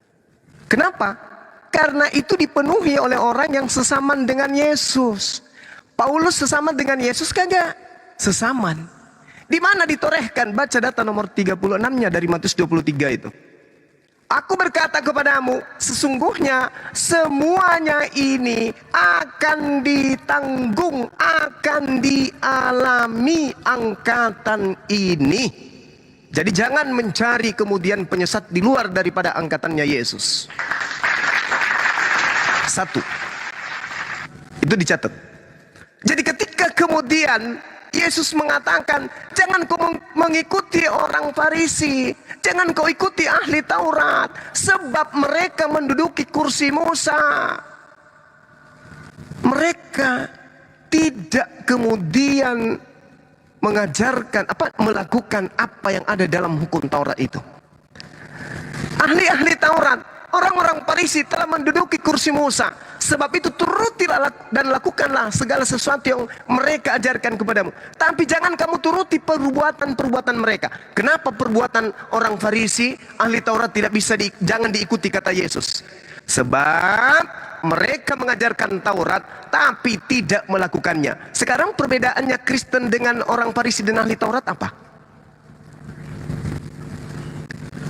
Kenapa? Karena itu dipenuhi oleh orang yang sesaman dengan Yesus. Paulus sesaman dengan Yesus kagak? Sesaman. Di mana ditorehkan? Baca data nomor 36-nya dari Matius 23 itu. Aku berkata kepadamu, sesungguhnya semuanya ini akan ditanggung, akan dialami angkatan ini. Jadi jangan mencari kemudian penyesat di luar daripada angkatannya Yesus. Satu. Itu dicatat. Jadi ketika kemudian Yesus mengatakan, jangan kau mengikuti orang Farisi, jangan kau ikuti ahli Taurat, sebab mereka menduduki kursi Musa. Mereka tidak kemudian melakukan apa yang ada dalam hukum Taurat itu. Ahli-ahli Taurat, orang-orang Farisi telah menduduki kursi Musa. Sebab itu turutilah dan lakukanlah segala sesuatu yang mereka ajarkan kepadamu. Tapi jangan kamu turuti perbuatan-perbuatan mereka. Kenapa perbuatan orang Farisi, ahli Taurat jangan diikuti kata Yesus? Sebab mereka mengajarkan Taurat tapi tidak melakukannya. Sekarang perbedaannya Kristen dengan orang Farisi dan ahli Taurat apa?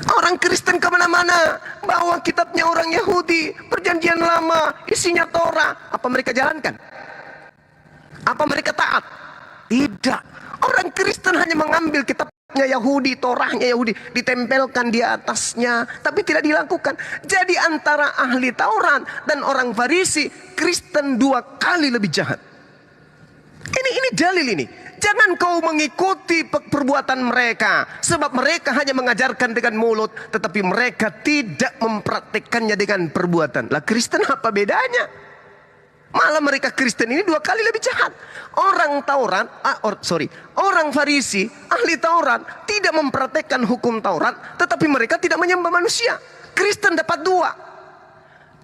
Orang Kristen kemana-mana bawa kitabnya orang Yahudi, perjanjian lama, isinya Torah. Apa mereka jalankan? Apa mereka taat? Tidak. Orang Kristen hanya mengambil kitabnya Yahudi, Torahnya Yahudi, ditempelkan di atasnya, tapi tidak dilakukan. Jadi antara ahli Taurat dan orang Farisi, Kristen 2 kali lebih jahat. Ini dalil ini. Jangan kau mengikuti perbuatan mereka, sebab mereka hanya mengajarkan dengan mulut, tetapi mereka tidak mempraktikkannya dengan perbuatan. Lah Kristen apa bedanya? Malah mereka Kristen ini 2 kali lebih jahat. Orang Farisi, ahli Taurat, tidak mempraktikkan hukum Taurat, tetapi mereka tidak menyembah manusia. Kristen dapat 2.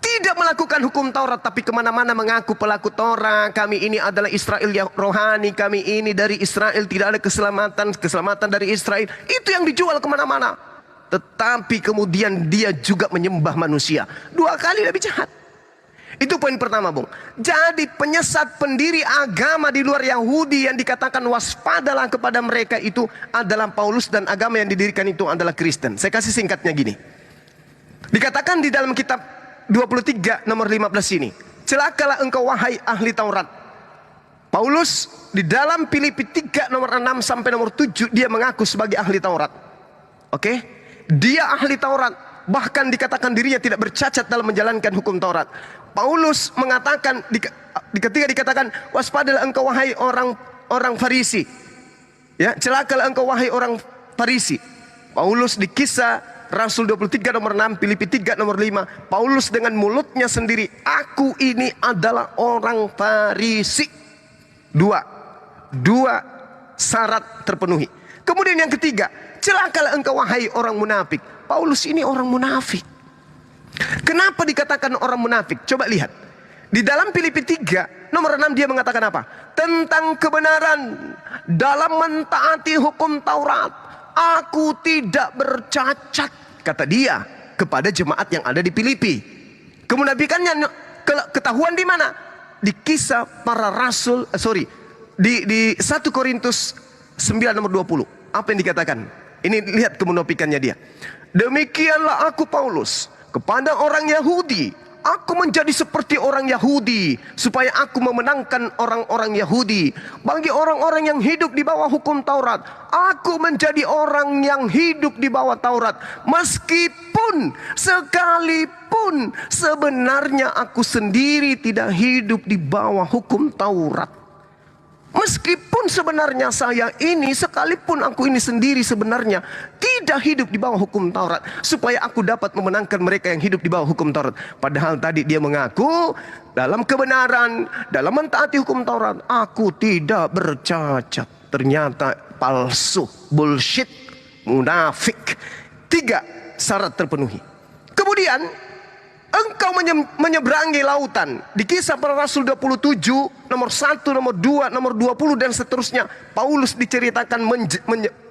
Tidak melakukan hukum Taurat, tapi kemana-mana mengaku pelaku Taurat. Kami ini adalah Israel yang rohani, kami ini dari Israel, tidak ada keselamatan dari Israel. Itu yang dijual kemana-mana. Tetapi kemudian dia juga menyembah manusia. 2 kali lebih jahat. Itu poin pertama, Bung. Jadi penyesat pendiri agama di luar Yahudi yang dikatakan waspadalah kepada mereka itu adalah Paulus, dan agama yang didirikan itu adalah Kristen. Saya kasih singkatnya gini. Dikatakan di dalam kitab 23 nomor 15 ini, celakalah engkau wahai ahli Taurat. Paulus di dalam Filipi 3 nomor 6 sampai nomor 7 dia mengaku sebagai ahli Taurat. Oke? Dia ahli Taurat, bahkan dikatakan dirinya tidak bercacat dalam menjalankan hukum Taurat. Paulus mengatakan ketika dikatakan waspadalah engkau wahai orang Farisi. Ya, celakalah engkau wahai orang Farisi. Paulus di Kisah Rasul 23 nomor 6, Filipi 3 nomor 5, Paulus dengan mulutnya sendiri, aku ini adalah orang Farisi. Dua syarat terpenuhi. Kemudian yang ketiga, celakalah engkau wahai orang munafik. Paulus ini orang munafik. Kenapa dikatakan orang munafik? Coba lihat. Di dalam Filipi 3 nomor 6 dia mengatakan apa? Tentang kebenaran dalam mentaati hukum Taurat, aku tidak bercacat, kata dia kepada jemaat yang ada di Filipi. Kemunafikannya ketahuan di mana? Di Kisah Para Rasul, di 1 Korintus 9 nomor 20. Apa yang dikatakan? Ini lihat kemunafikannya dia. Demikianlah aku Paulus kepada orang Yahudi, aku menjadi seperti orang Yahudi supaya aku memenangkan orang-orang Yahudi. Bagi orang-orang yang hidup di bawah hukum Taurat, aku menjadi orang yang hidup di bawah Taurat. Sekalipun sebenarnya aku sendiri tidak hidup di bawah hukum Taurat. Meskipun sebenarnya saya ini, sekalipun aku ini sendiri sebenarnya tidak hidup di bawah hukum Taurat, supaya aku dapat memenangkan mereka yang hidup di bawah hukum Taurat. Padahal tadi dia mengaku dalam kebenaran, dalam mentaati hukum Taurat, aku tidak bercacat. Ternyata palsu, bullshit, munafik. 3 syarat terpenuhi. Kemudian engkau menyeberangi lautan. Di Kisah Para Rasul 27 nomor 1, nomor 2, nomor 20 dan seterusnya, Paulus diceritakan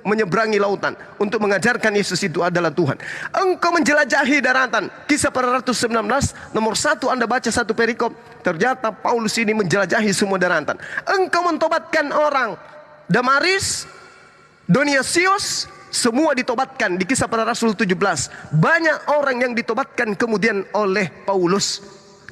menyeberangi lautan untuk mengajarkan Yesus itu adalah Tuhan. Engkau menjelajahi daratan. Kisah Para Rasul 19 nomor 1, Anda baca 1 perikop, ternyata Paulus ini menjelajahi semua daratan. Engkau mentobatkan orang. Damaris Dionysius, semua ditobatkan di Kisah Para Rasul 17. Banyak orang yang ditobatkan kemudian oleh Paulus.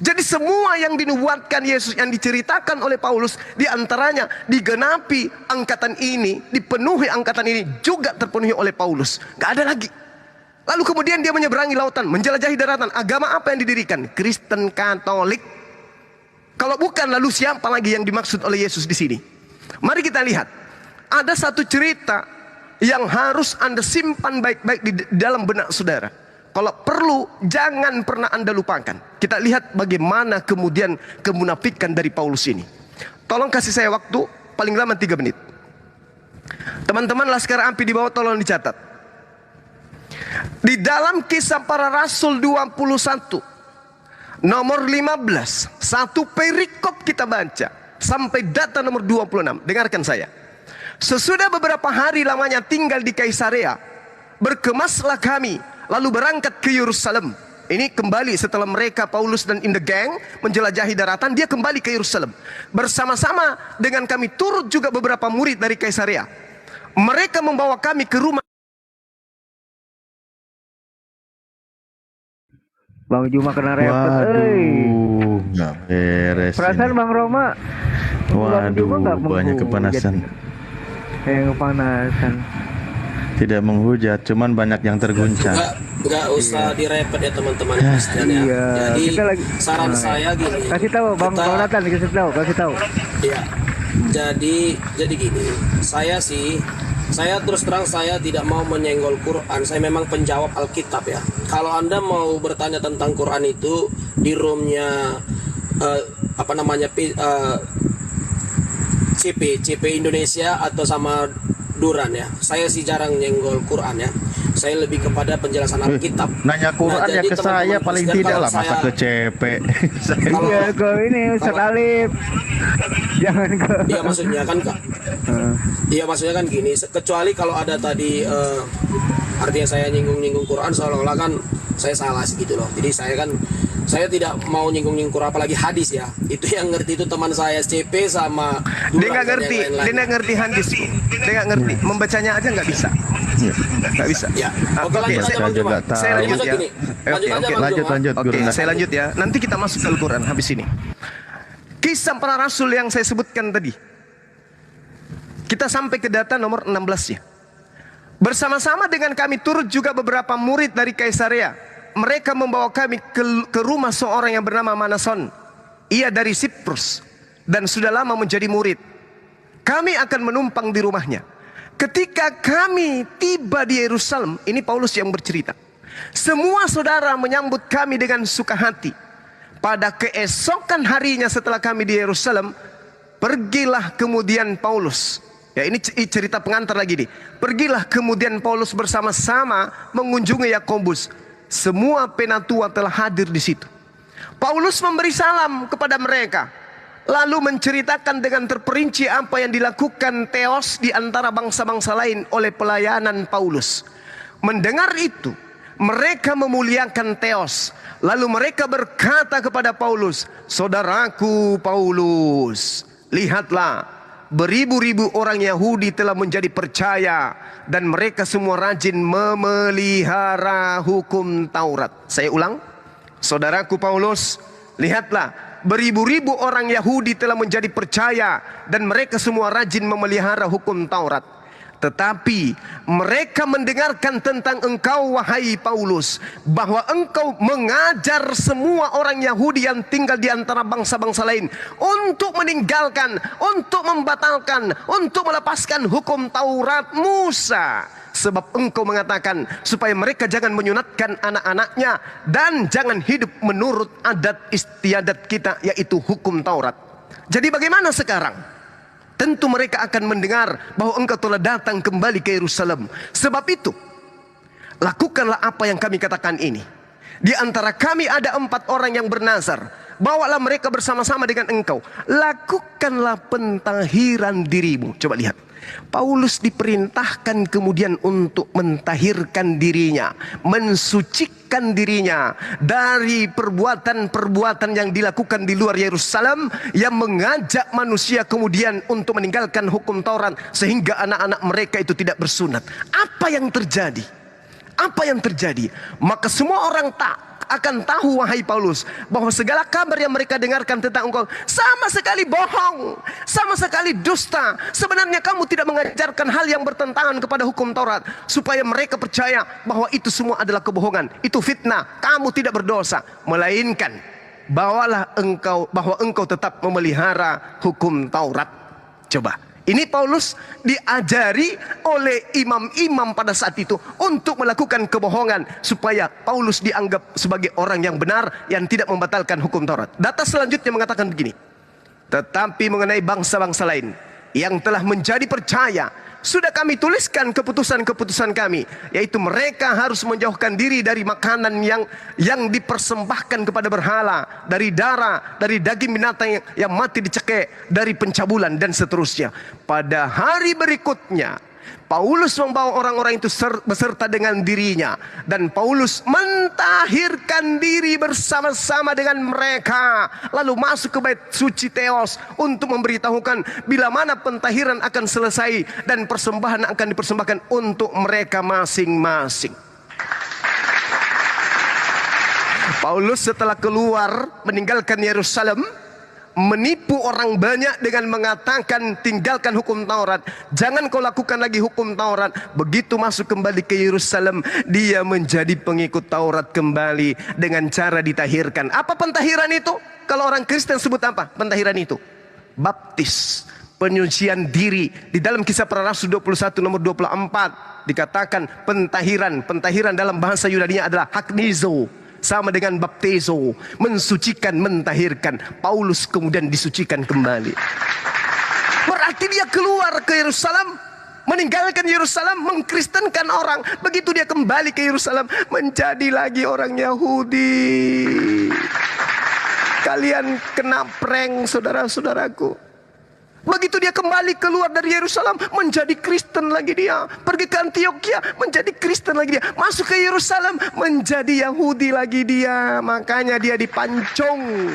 Jadi semua yang dinubuatkan Yesus, yang diceritakan oleh Paulus, diantaranya digenapi angkatan ini, dipenuhi angkatan ini, juga terpenuhi oleh Paulus. Gak ada lagi. Lalu kemudian dia menyeberangi lautan, menjelajahi daratan. Agama apa yang didirikan? Kristen Katolik. Kalau bukan, lalu siapa lagi yang dimaksud oleh Yesus di sini? Mari kita lihat. Ada satu cerita yang harus Anda simpan baik-baik di dalam benak saudara. Kalau perlu, jangan pernah Anda lupakan. Kita lihat bagaimana kemudian kemunafikan dari Paulus ini. Tolong kasih saya waktu, paling lama 3 menit. Teman-teman Laskar Api di bawah tolong dicatat. Di dalam Kisah Para Rasul 21, nomor 15, satu perikop kita baca, sampai data nomor 26. Dengarkan saya. Sesudah beberapa hari lamanya tinggal di Kaisarea, berkemaslah kami, lalu berangkat ke Yerusalem. Ini kembali setelah mereka, Paulus dan in the gang, menjelajahi daratan, dia kembali ke Yerusalem. Bersama-sama dengan kami turut juga beberapa murid dari Kaisarea. Mereka membawa kami ke rumah. Bang Juma kena repot. Waduh, nggak beres. Perasaan ini. Bang Roma. Bang Juma nggak Waduh, banyak kepanasan. Kepanasan. Tidak menghujat, cuman banyak yang terguncang. Nggak usah direpet ya teman-teman Kristen ya. Iya, Jadi kita lagi saran saya gini. Kasih tahu Bang Nathan, kasih tahu. Iya. Jadi gini, saya terus terang saya tidak mau menyenggol Quran. Saya memang penjawab Alkitab ya. Kalau Anda mau bertanya tentang Quran itu di roomnya CP Indonesia atau sama Duran ya. Saya sih jarang nyenggol Quran ya. Saya lebih kepada penjelasan Alkitab. Nanya Quran ya ke saya paling tidak lah, masa ke CP. Iya, ke ini Ustaz Alif. Jangan ke. Iya maksudnya kan Kak. Iya maksudnya kan gini, kecuali kalau ada tadi artinya saya nyinggung Quran seolah-olah kan saya salah gitu loh. Jadi saya tidak mau nyinggung Quran apalagi hadis ya. Itu yang ngerti itu teman saya CP sama Dia nggak ngerti, dia nggak ngerti hadis. Dia nggak ngerti, membacanya aja nggak bisa. Nggak bisa. Ya. Oke, lanjut aja Bang Juma. Saya lanjut ya. Lanjut. Oke, saya lanjut ya. Nanti kita masuk ke Al-Quran habis ini. Kisah Para Rasul yang saya sebutkan tadi. Kita sampai ke data nomor 16 ya. Bersama-sama dengan kami turut juga beberapa murid dari Kaisarea. Mereka membawa kami ke rumah seorang yang bernama Manason. Ia dari Siprus dan sudah lama menjadi murid. Kami akan menumpang di rumahnya. Ketika kami tiba di Yerusalem, ini Paulus yang bercerita. Semua saudara menyambut kami dengan suka hati. Pada keesokan harinya setelah kami di Yerusalem, pergilah kemudian Paulus. Ya, ini cerita pengantar lagi nih. Pergilah kemudian Paulus bersama-sama mengunjungi Yakobus. Semua penatua telah hadir di situ. Paulus memberi salam kepada mereka, lalu menceritakan dengan terperinci apa yang dilakukan Theos di antara bangsa-bangsa lain oleh pelayanan Paulus. Mendengar itu, mereka memuliakan Theos. Lalu mereka berkata kepada Paulus, "Saudaraku Paulus, lihatlah, beribu-ribu orang Yahudi telah menjadi percaya dan mereka semua rajin memelihara hukum Taurat." Saya ulang, saudaraku Paulus, lihatlah, beribu-ribu orang Yahudi telah menjadi percaya dan mereka semua rajin memelihara hukum Taurat. Tetapi mereka mendengarkan tentang engkau, wahai Paulus, bahwa engkau mengajar semua orang Yahudi yang tinggal di antara bangsa-bangsa lain untuk meninggalkan, untuk membatalkan, untuk melepaskan hukum Taurat Musa. Sebab engkau mengatakan supaya mereka jangan menyunatkan anak-anaknya dan jangan hidup menurut adat istiadat kita, yaitu hukum Taurat. Jadi bagaimana sekarang? Tentu mereka akan mendengar bahwa engkau telah datang kembali ke Yerusalem. Sebab itu, lakukanlah apa yang kami katakan ini. Di antara kami ada 4 orang yang bernazar. Bawalah mereka bersama-sama dengan engkau. Lakukanlah pentahiran dirimu. Coba lihat. Paulus diperintahkan kemudian untuk mentahirkan dirinya, mensucikan mensucikan dirinya dari perbuatan-perbuatan yang dilakukan di luar Yerusalem yang mengajak manusia kemudian untuk meninggalkan hukum Taurat sehingga anak-anak mereka itu tidak bersunat. Apa yang terjadi? Apa yang terjadi? Maka semua orang akan tahu, wahai Paulus, bahwa segala kabar yang mereka dengarkan tentang engkau sama sekali bohong, sama sekali dusta. Sebenarnya kamu tidak mengajarkan hal yang bertentangan kepada hukum Taurat, supaya mereka percaya bahwa itu semua adalah kebohongan, itu fitnah, kamu tidak berdosa. Melainkan bahwa engkau tetap memelihara hukum Taurat. Coba, ini Paulus diajari oleh imam-imam pada saat itu untuk melakukan kebohongan supaya Paulus dianggap sebagai orang yang benar yang tidak membatalkan hukum Taurat. Data selanjutnya mengatakan begini. Tetapi mengenai bangsa-bangsa lain yang telah menjadi percaya, sudah kami tuliskan keputusan-keputusan kami, yaitu mereka harus menjauhkan diri dari makanan yang dipersembahkan kepada berhala, dari darah, dari daging binatang yang mati dicekik, dari pencabulan dan seterusnya. Pada hari berikutnya Paulus membawa orang-orang itu beserta dengan dirinya, dan Paulus mentahirkan diri bersama-sama dengan mereka, lalu masuk ke bait suci Theos untuk memberitahukan bila mana pentahiran akan selesai dan persembahan akan dipersembahkan untuk mereka masing-masing. Paulus setelah keluar meninggalkan Yerusalem, menipu orang banyak dengan mengatakan tinggalkan hukum Taurat, jangan kau lakukan lagi hukum Taurat. Begitu masuk kembali ke Yerusalem, dia menjadi pengikut Taurat kembali dengan cara ditahirkan. Apa pentahiran itu? Kalau orang Kristen sebut apa pentahiran itu? Baptis, penyucian diri. Di dalam Kisah Para Rasul 21 nomor 24 dikatakan pentahiran dalam bahasa Yunani adalah haknizo, sama dengan baptizo, mensucikan, mentahirkan. Paulus kemudian disucikan kembali. Berarti dia keluar ke Yerusalem, meninggalkan Yerusalem, mengkristenkan orang. Begitu dia kembali ke Yerusalem, menjadi lagi orang Yahudi. Kalian kena prank, saudara-saudaraku. Begitu dia kembali keluar dari Yerusalem, menjadi Kristen lagi dia. Pergi ke Antioquia, menjadi Kristen lagi dia. Masuk ke Yerusalem, menjadi Yahudi lagi dia. Makanya dia dipancung,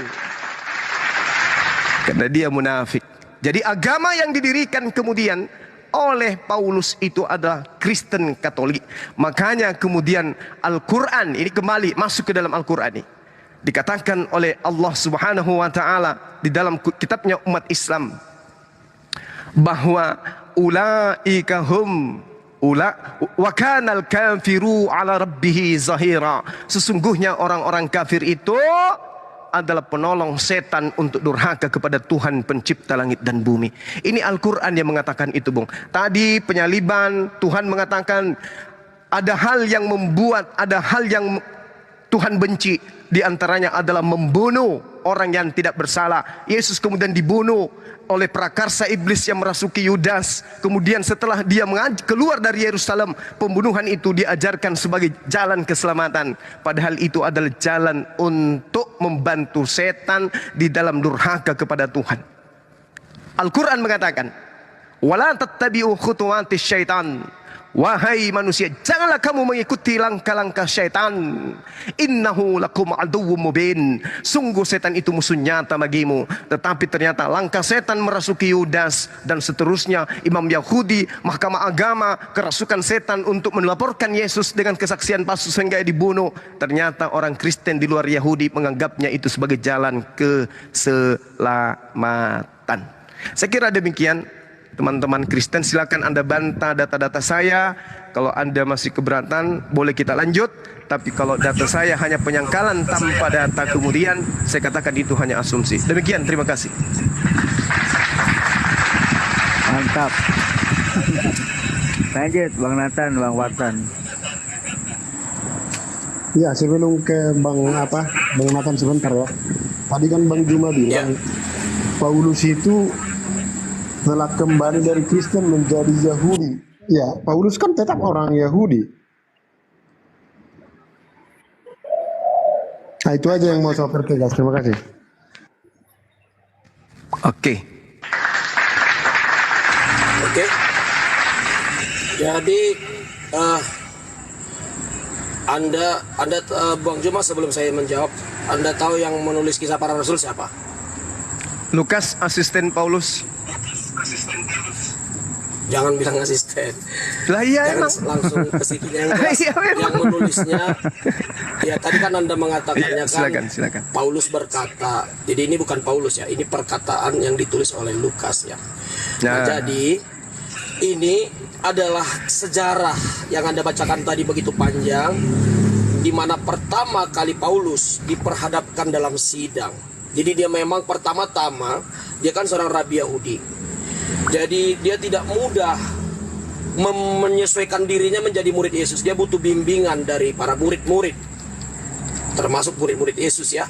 karena dia munafik. Jadi agama yang didirikan kemudian oleh Paulus itu adalah Kristen Katolik. Makanya kemudian Al-Quran ini kembali masuk ke dalam Al-Quran ini. Dikatakan oleh Allah Subhanahu wa Ta'ala di dalam kitabnya umat Islam, bahwa ulaika hum wa kanal kafiru ala rabbihi zahira. Sesungguhnya orang-orang kafir itu adalah penolong setan untuk durhaka kepada Tuhan pencipta langit dan bumi. Ini Al-Quran yang mengatakan itu, Bung. Tadi penyaliban, Tuhan mengatakan ada hal yang membuat, ada hal yang Tuhan benci. Di antaranya adalah membunuh orang yang tidak bersalah. Yesus kemudian dibunuh oleh prakarsa iblis yang merasuki Yudas. Kemudian setelah dia keluar dari Yerusalem, pembunuhan itu diajarkan sebagai jalan keselamatan. Padahal itu adalah jalan untuk membantu setan di dalam durhaka kepada Tuhan. Al-Quran mengatakan, wala tattabi'u khutuwatis syaitan. Wahai manusia, janganlah kamu mengikuti langkah-langkah syaitan. Innahu lakum aduwwum mubin. Sungguh setan itu musuh nyata bagimu. Tetapi ternyata langkah setan merasuki Yudas dan seterusnya. Imam Yahudi, mahkamah agama, kerasukan setan untuk melaporkan Yesus dengan kesaksian palsu sehingga dibunuh. Ternyata orang Kristen di luar Yahudi menganggapnya itu sebagai jalan keselamatan. Saya kira demikian. Teman-teman Kristen, silakan Anda bantah data-data saya. Kalau Anda masih keberatan, boleh kita lanjut. Tapi kalau data saya hanya penyangkalan tanpa data, kemudian saya katakan itu hanya asumsi. Demikian, terima kasih. Mantap. Lanjut, Bang Nathan, Bang Watan. Ya, sebelum ke Bang Nathan sebentar ya. Tadi kan Bang Juma bilang Paulus itu telah kembali dari Kristen menjadi Yahudi. Ya, Paulus kan tetap orang Yahudi. Nah, itu aja yang mau saya pertegas. Terima kasih. Oke. Jadi Bang Juma, sebelum saya menjawab, Anda tahu yang menulis Kisah Para Rasul siapa? Lukas, asisten Paulus. Jangan bilang asisten. Lah iya Jangan emang. langsung ke situ yang jelas. Iya, memang. Yang menulisnya, ya tadi kan Anda mengatakannya Iya, kan silakan. Paulus berkata. Jadi ini bukan Paulus ya, ini perkataan yang ditulis oleh Lukas ya. Nah, jadi ini adalah sejarah yang Anda bacakan tadi begitu panjang, di mana pertama kali Paulus diperhadapkan dalam sidang. Jadi dia memang pertama-tama, dia kan seorang rabi Yahudi. Jadi dia tidak mudah menyesuaikan dirinya menjadi murid Yesus. Dia butuh bimbingan dari para murid-murid, termasuk murid-murid Yesus ya.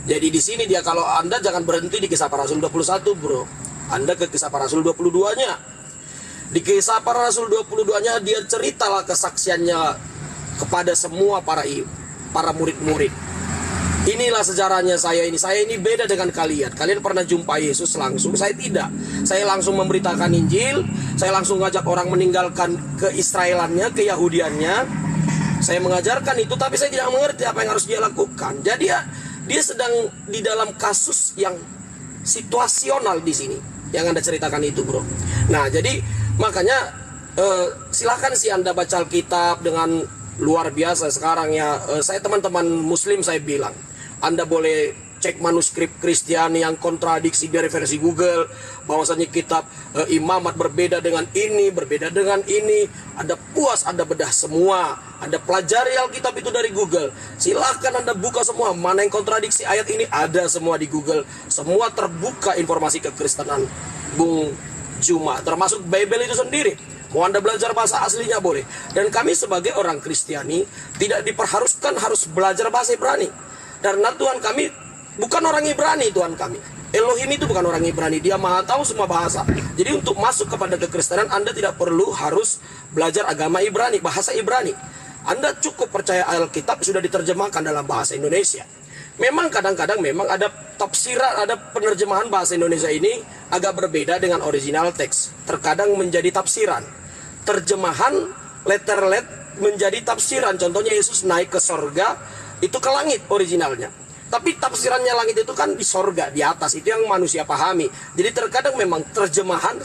Jadi di sini dia, kalau Anda jangan berhenti di Kisah Para Rasul 21 bro, Anda ke Kisah Para Rasul 22-nya. Di Kisah Para Rasul 22-nya dia ceritalah kesaksiannya kepada semua para murid-murid. Inilah sejarahnya saya ini. Saya ini beda dengan kalian. Kalian pernah jumpa Yesus langsung, saya tidak. Saya langsung memberitakan Injil, saya langsung ngajak orang meninggalkan keisraelannya, keyahudiannya. Saya mengajarkan itu, tapi saya tidak mengerti apa yang harus dia lakukan. Jadi dia sedang di dalam kasus yang situasional di sini, yang Anda ceritakan itu, bro. Nah, jadi makanya silakan sih Anda baca Alkitab dengan luar biasa sekarang ya. Saya teman-teman Muslim saya bilang, Anda boleh cek manuskrip Kristiani yang kontradiksi dari versi Google, bahwasanya kitab imamat berbeda dengan ini, berbeda dengan ini. Anda puas, Anda bedah semua, Anda pelajari Alkitab itu dari Google. Silahkan Anda buka semua, mana yang kontradiksi ayat ini, ada semua di Google. Semua terbuka informasi kekristenan Bung Juma, termasuk Bible itu sendiri. Mau Anda belajar bahasa aslinya boleh. Dan kami sebagai orang Kristiani tidak diperharuskan harus belajar bahasa Ibrani. Karena Tuhan kami bukan orang Ibrani, Tuhan kami. Elohim itu bukan orang Ibrani, dia maha tahu semua bahasa. Jadi untuk masuk kepada kekristenan, Anda tidak perlu harus belajar agama Ibrani, bahasa Ibrani. Anda cukup percaya Alkitab sudah diterjemahkan dalam bahasa Indonesia. Memang kadang-kadang memang ada tafsiran, ada penerjemahan bahasa Indonesia ini agak berbeda dengan original teks. Terkadang menjadi tafsiran. Terjemahan letter-let menjadi tafsiran. Contohnya Yesus naik ke sorga, itu ke langit originalnya. Tapi tafsirannya langit itu kan di sorga, di atas. Itu yang manusia pahami. Jadi terkadang memang terjemahan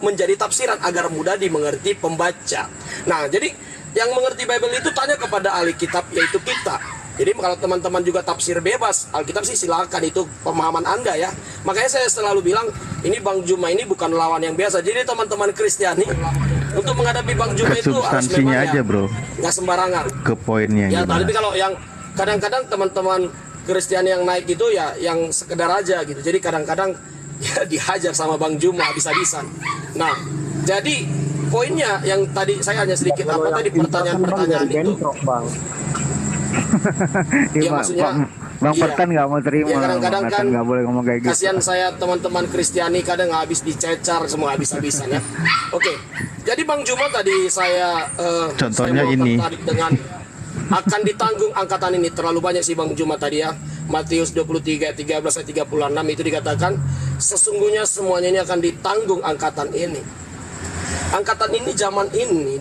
menjadi tafsiran agar mudah dimengerti pembaca. Nah, jadi yang mengerti Bible itu tanya kepada ahli kitab, yaitu kita. Jadi kalau teman-teman juga tafsir bebas Alkitab sih silakan, itu pemahaman Anda ya. Makanya saya selalu bilang, ini Bang Juma ini bukan lawan yang biasa. Jadi teman-teman Kristiani untuk menghadapi Bang Juma itu harus memang aja, bro. Nggak sembarangan. Ke poinnya Ya, gimana? tapi kalau yang kadang-kadang teman-teman Kristiani yang naik itu ya yang sekedar aja gitu. Jadi kadang-kadang ya dihajar sama Bang Juma habis-habisan. Nah, jadi poinnya yang tadi saya hanya sedikit apa tadi pertanyaan-pertanyaan itu. Ya, Ya, maksudnya Bang iya. Pertan nggak mau terima. Ya, kadang-kadang kan nggak boleh ngomong kayak gitu. kasihan saya teman-teman Kristiani kadang habis dicecar semua habis-habisan ya. Oke. Jadi Bang Juma tadi saya Contohnya saya mau ini. tertarik dengan akan ditanggung angkatan ini. Terlalu banyak sih Bang Juma tadi ya. Matius 23 13 ayat 36 itu dikatakan sesungguhnya semuanya ini akan ditanggung angkatan ini. Angkatan ini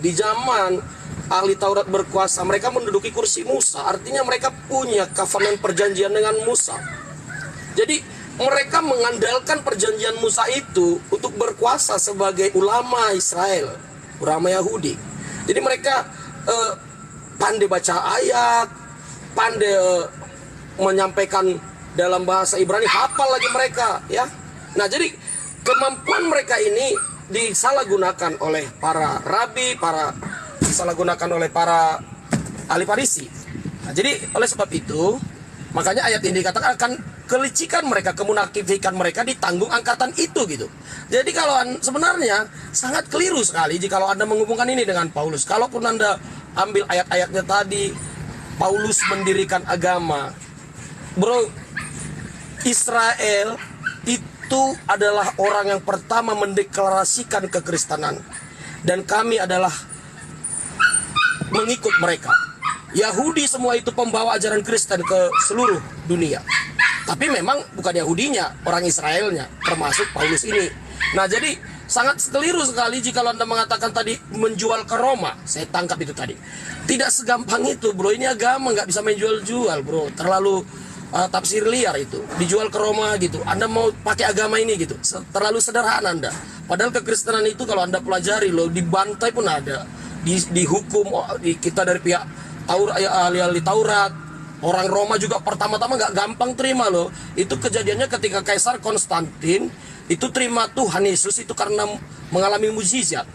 di zaman ahli Taurat berkuasa, mereka menduduki kursi Musa, artinya mereka punya covenant perjanjian dengan Musa. Jadi mereka mengandalkan perjanjian Musa itu untuk berkuasa sebagai ulama Israel, ulama Yahudi. Jadi mereka pandai baca ayat, pandai menyampaikan dalam bahasa Ibrani, hafal lagi mereka ya. Nah, jadi kemampuan mereka ini disalahgunakan oleh para rabi, disalahgunakan oleh para ahli Farisi. Nah, jadi oleh sebab itu, makanya ayat ini dikatakan akan kelicikan mereka, kemunafikan mereka ditanggung angkatan itu gitu. Jadi kalau sebenarnya sangat keliru sekali jika Anda menghubungkan ini dengan Paulus. Kalaupun Anda ambil ayat-ayatnya tadi, Paulus mendirikan agama. Bro, Israel itu adalah orang yang pertama mendeklarasikan kekristenan. Dan kami adalah mengikut mereka. Yahudi semua itu pembawa ajaran Kristen ke seluruh dunia. Tapi memang bukan Yahudinya, orang Israelnya, termasuk Paulus ini. Nah, jadi sangat keliru sekali jika Anda mengatakan tadi menjual ke Roma. Saya tangkap itu tadi. Tidak segampang itu, bro. Ini agama, nggak bisa menjual-jual, bro. Terlalu tafsir liar itu. Dijual ke Roma gitu. Anda mau pakai agama ini gitu. Terlalu sederhana Anda. Padahal kekristenan itu kalau Anda pelajari loh, dibantai pun ada. Dihukum kita dari pihak ahli-ahli Taurat. Orang Roma juga pertama-tama nggak gampang terima loh. Itu kejadiannya ketika Kaisar Konstantin itu terima Tuhan Yesus itu karena mengalami mukjizat.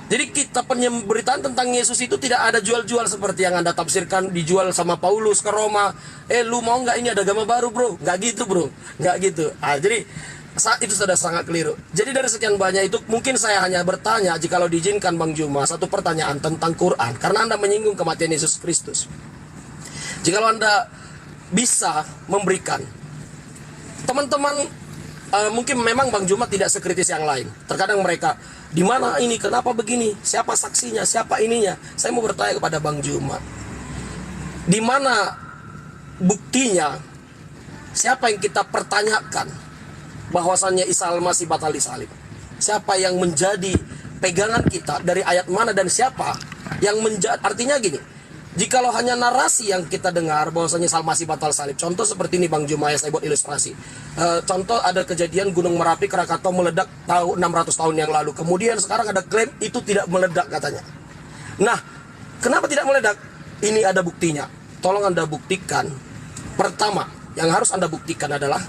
Jadi kita pemberitaan tentang Yesus itu tidak ada jual-jual seperti yang Anda tafsirkan, dijual sama Paulus ke Roma. Lu mau nggak ini ada agama baru, bro? Nggak gitu, bro. Nggak gitu. Jadi saat itu sudah sangat keliru. Jadi dari sekian banyak itu mungkin saya hanya bertanya, jikalau diizinkan Bang Juma, satu pertanyaan tentang Quran. Karena Anda menyinggung kematian Yesus Kristus. Jikalau Anda bisa memberikan, teman-teman mungkin memang Bang Juma tidak sekritis yang lain. Terkadang mereka, di mana ini, kenapa begini, siapa saksinya, siapa ininya. Saya mau bertanya kepada Bang Juma, di mana buktinya, siapa yang kita pertanyakan bahwasannya Isa Al-Masih batal disalib? Siapa yang menjadi pegangan kita, dari ayat mana dan siapa yang menjadi, artinya gini, jikalau hanya narasi yang kita dengar bahwasanya Isa Al-Masih batal salib, contoh seperti ini Bang Juma, ya saya buat ilustrasi. Contoh ada kejadian Gunung Merapi Krakatau meledak tahun 600 tahun yang lalu. Kemudian sekarang ada klaim itu tidak meledak katanya. Nah, kenapa tidak meledak? Ini ada buktinya. Tolong Anda buktikan. Pertama, yang harus Anda buktikan adalah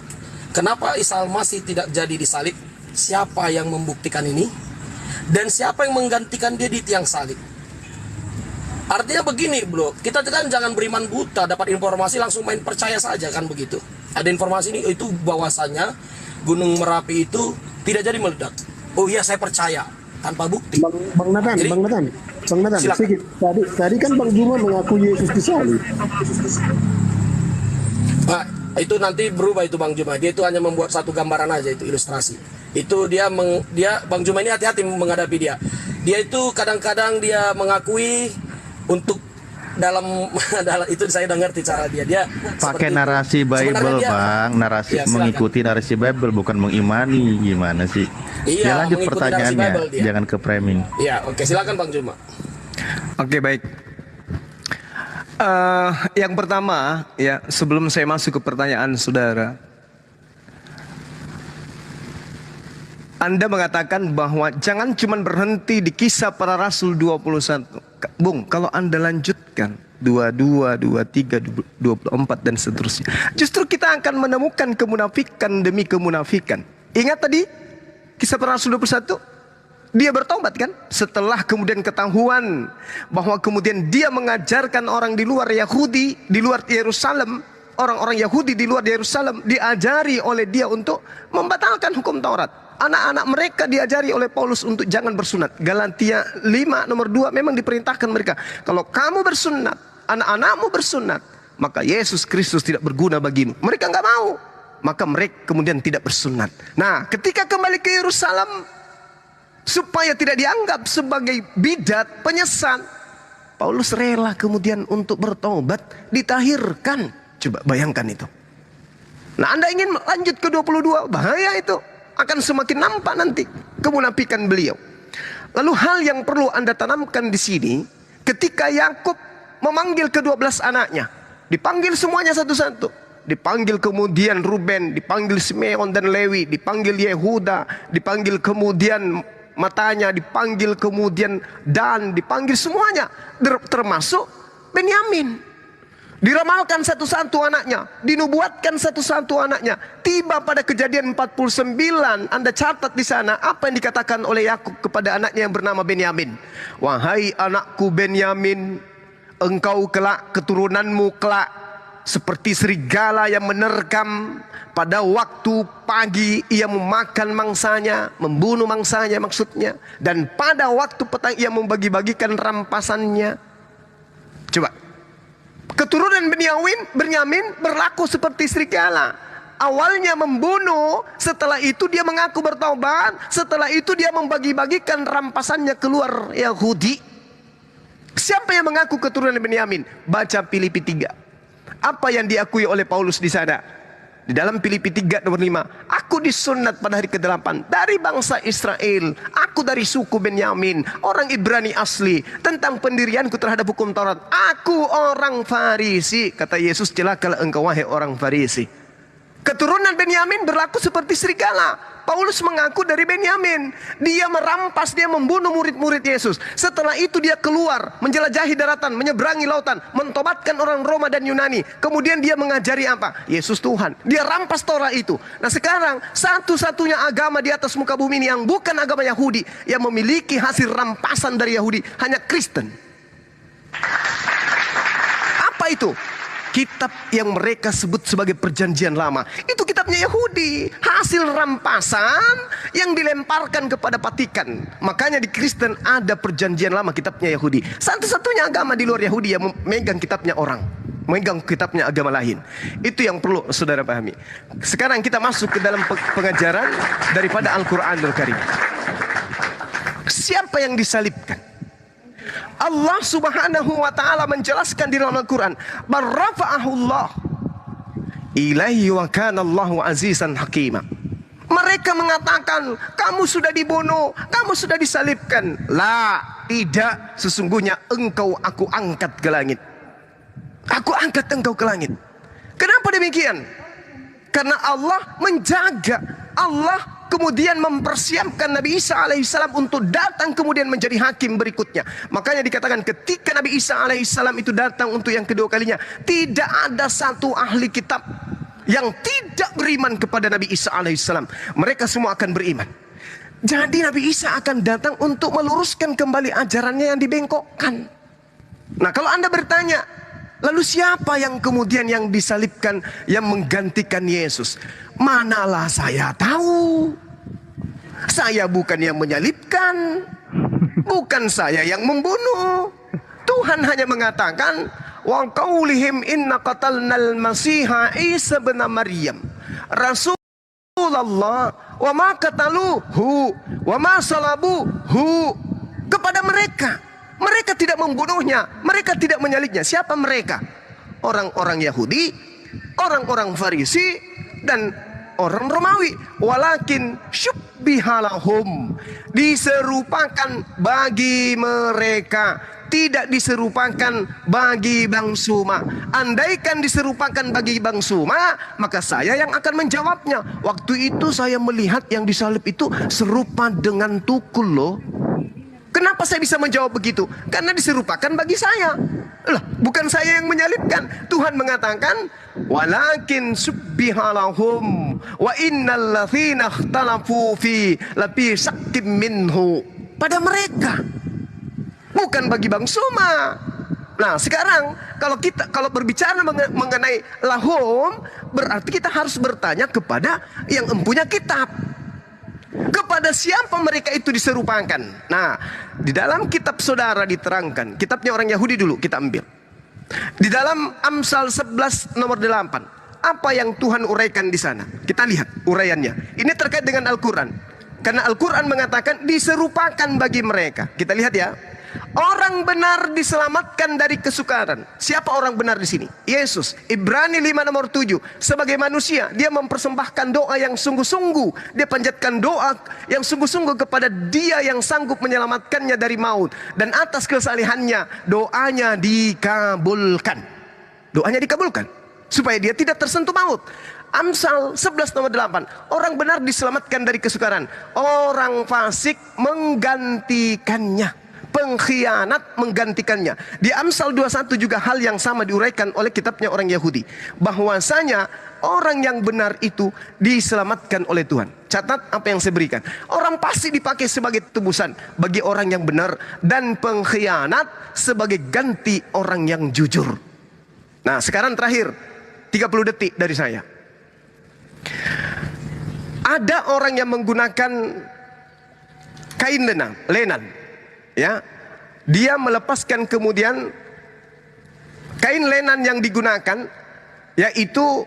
kenapa Isa Al-Masih tidak jadi disalib? Siapa yang membuktikan ini? Dan siapa yang menggantikan dia di tiang salib? Artinya begini, bro, kita kan jangan beriman buta, dapat informasi langsung main percaya saja, kan begitu. Ada informasi ini itu bahwasanya Gunung Merapi itu tidak jadi meledak. Oh iya, saya percaya tanpa bukti. Bang Nathan, sedikit. Tadi kan Bang Juma mengaku Yesus disalib. Itu nanti berubah itu Bang Juma. Dia itu hanya membuat satu gambaran aja, itu ilustrasi. Itu dia Bang Juma ini hati-hati menghadapi dia. Dia itu kadang-kadang dia mengakui untuk dalam itu saya udah ngerti cara dia pakai narasi Bible dia, Bang, narasi ya, mengikuti narasi Bible bukan mengimani, gimana sih? Iya, ya, lanjut pertanyaannya, jangan ke framing. Iya, oke, silakan Bang Juma. Oke, baik. Yang pertama ya, sebelum saya masuk ke pertanyaan saudara, Anda mengatakan bahwa jangan cuma berhenti di Kisah Para Rasul 21. Bung, kalau Anda lanjutkan 22, 23, 24 dan seterusnya, justru kita akan menemukan kemunafikan demi kemunafikan. Ingat tadi Kisah Para Rasul 21? Dia bertobat kan? Setelah kemudian ketahuan bahwa kemudian dia mengajarkan orang di luar Yahudi, di luar Yerusalem, orang-orang Yahudi di luar Yerusalem diajari oleh dia untuk membatalkan hukum Taurat. Anak-anak mereka diajari oleh Paulus untuk jangan bersunat. Galatia 5 nomor 2 memang diperintahkan mereka, kalau kamu bersunat, anak-anakmu bersunat, maka Yesus Kristus tidak berguna bagimu. Mereka nggak mau, maka mereka kemudian tidak bersunat. Nah, ketika kembali ke Yerusalem, supaya tidak dianggap sebagai bidat, penyesat, Paulus rela kemudian untuk bertobat, ditahirkan. Coba bayangkan itu. Nah, Anda ingin lanjut ke 22, bahaya itu. Akan semakin nampak nanti kemunafikan beliau. Lalu hal yang perlu Anda tanamkan di sini, ketika Yakub memanggil ke-12 anaknya, dipanggil semuanya satu-satu. Dipanggil kemudian Ruben, dipanggil Simeon dan Lewi, dipanggil Yehuda, dipanggil kemudian Matanya, dipanggil kemudian Dan, dipanggil semuanya, termasuk Benyamin. Diramalkan satu-satu anaknya, dinubuatkan satu-satu anaknya. Tiba pada kejadian 49, Anda catat di sana apa yang dikatakan oleh Yakub kepada anaknya yang bernama Benyamin. Wahai anakku Benyamin, engkau kelak, keturunanmu kelak seperti serigala yang menerkam. Pada waktu pagi ia memakan mangsanya, membunuh mangsanya maksudnya. Dan pada waktu petang ia membagi-bagikan rampasannya. Coba. Keturunan Benyamin berlaku seperti serigala. Awalnya membunuh, setelah itu dia mengaku bertaubat, setelah itu dia membagi-bagikan rampasannya keluar Yahudi. Siapa yang mengaku keturunan Benyamin? Baca Filipi 3. Apa yang diakui oleh Paulus di sana? Di dalam Filipi 3 nomor 5, aku disunat pada hari ke-8 dari bangsa Israel, aku dari suku Benyamin, orang Ibrani asli. Tentang pendirianku terhadap hukum Taurat, aku orang Farisi. Kata Yesus, celakalah engkau wahai orang Farisi. Keturunan Benyamin berlaku seperti serigala. Paulus mengaku dari Benyamin. Dia merampas, dia membunuh murid-murid Yesus. Setelah itu dia keluar, menjelajahi daratan, menyeberangi lautan, mentobatkan orang Roma dan Yunani. Kemudian dia mengajari apa? Yesus Tuhan. Dia rampas Torah itu. Nah sekarang, satu-satunya agama di atas muka bumi ini yang bukan agama Yahudi, yang memiliki hasil rampasan dari Yahudi, hanya Kristen. Apa itu? Kitab yang mereka sebut sebagai perjanjian lama. Itu kitabnya Yahudi. Hasil rampasan yang dilemparkan kepada Vatikan. Makanya di Kristen ada perjanjian lama, kitabnya Yahudi. Satu-satunya agama di luar Yahudi yang memegang kitabnya orang. Memegang kitabnya agama lain. Itu yang perlu saudara pahami. Sekarang kita masuk ke dalam pengajaran daripada Al-Quranul Karim. Siapa yang disalibkan? Allah subhanahu wa ta'ala menjelaskan di dalam Al-Quran, barrafa'ahullah ilaihi wa kana Allahu azizan hakima. Mereka mengatakan, kamu sudah dibunuh, kamu sudah disalibkan. La, tidak, sesungguhnya engkau aku angkat ke langit. Aku angkat engkau ke langit. Kenapa demikian? Karena Allah menjaga, Allah kemudian mempersiapkan Nabi Isa alaihissalam untuk datang kemudian menjadi hakim berikutnya. Makanya dikatakan ketika Nabi Isa alaihissalam itu datang untuk yang kedua kalinya, tidak ada satu ahli kitab yang tidak beriman kepada Nabi Isa alaihissalam. Mereka semua akan beriman. Jadi Nabi Isa akan datang untuk meluruskan kembali ajarannya yang dibengkokkan. Nah kalau Anda bertanya, lalu siapa yang kemudian yang disalibkan, yang menggantikan Yesus? Manalah saya tahu. Saya bukan yang menyalibkan, bukan saya yang membunuh. Tuhan hanya mengatakan, wa qaulihim inna qatalnal masiha Isa bin Maryam Rasulullah wa ma qataluhu wa ma salabuhu. Kepada mereka, mereka tidak membunuhnya, mereka tidak menyalibnya. Siapa mereka? Orang-orang Yahudi, orang-orang Farisi, dan orang Romawi. Walakin syubbihalahum, diserupakan bagi mereka, tidak diserupakan bagi bangsuma. Andaikan diserupakan bagi bangsuma, maka saya yang akan menjawabnya. Waktu itu saya melihat yang disalib itu serupa dengan tukul loh. Kenapa saya bisa menjawab begitu? Karena diserupakan bagi saya. Lah, bukan saya yang menyalibkan. Tuhan mengatakan, walakin subbihalahum wa innal ladzina ikhtalafu fi lafi syakkim minhu. Pada mereka, bukan bagi bangsuma. Nah, sekarang kalau berbicara mengenai lahum, berarti kita harus bertanya kepada yang mempunyai kitab. Kepada siapa mereka itu diserupakan? Nah, di dalam kitab saudara diterangkan, kitabnya orang Yahudi dulu kita ambil. Di dalam Amsal 11 nomor 8, apa yang Tuhan uraikan di sana? Kita lihat uraiannya. Ini terkait dengan Al-Quran. Karena Al-Quran mengatakan diserupakan bagi mereka. Kita lihat ya. Orang benar diselamatkan dari kesukaran. Siapa orang benar di sini? Yesus. Ibrani 5 nomor 7. Sebagai manusia, dia mempersembahkan doa yang sungguh-sungguh. Dia panjatkan doa yang sungguh-sungguh kepada Dia yang sanggup menyelamatkannya dari maut. Dan atas kesalehannya, doanya dikabulkan. Doanya dikabulkan supaya dia tidak tersentuh maut. Amsal 11 nomor 8. Orang benar diselamatkan dari kesukaran. Orang fasik menggantikannya. Pengkhianat menggantikannya. Di Amsal 21 juga hal yang sama diuraikan oleh kitabnya orang Yahudi. Bahwasanya orang yang benar itu diselamatkan oleh Tuhan. Catat apa yang saya berikan. Orang pasti dipakai sebagai tebusan bagi orang yang benar. Dan pengkhianat sebagai ganti orang yang jujur. Nah sekarang terakhir 30 detik dari saya. Ada orang yang menggunakan kain lenan. Ya, dia melepaskan kemudian kain lenan yang digunakan, yaitu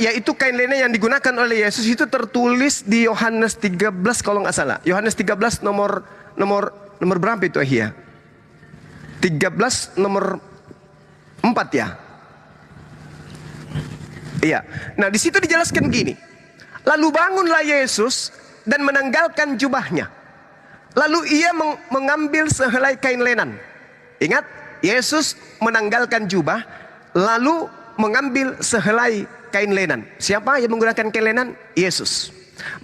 yaitu kain lenan yang digunakan oleh Yesus itu tertulis di Yohanes 13 kalau nggak salah. Yohanes 13 nomor berapa itu ya? 13 nomor 4 ya. Iya. Nah, di situ dijelaskan gini. Lalu bangunlah Yesus dan menanggalkan jubahnya. Lalu ia mengambil sehelai kain lenan. Ingat, Yesus menanggalkan jubah, lalu mengambil sehelai kain lenan. Siapa yang menggunakan kain lenan? Yesus.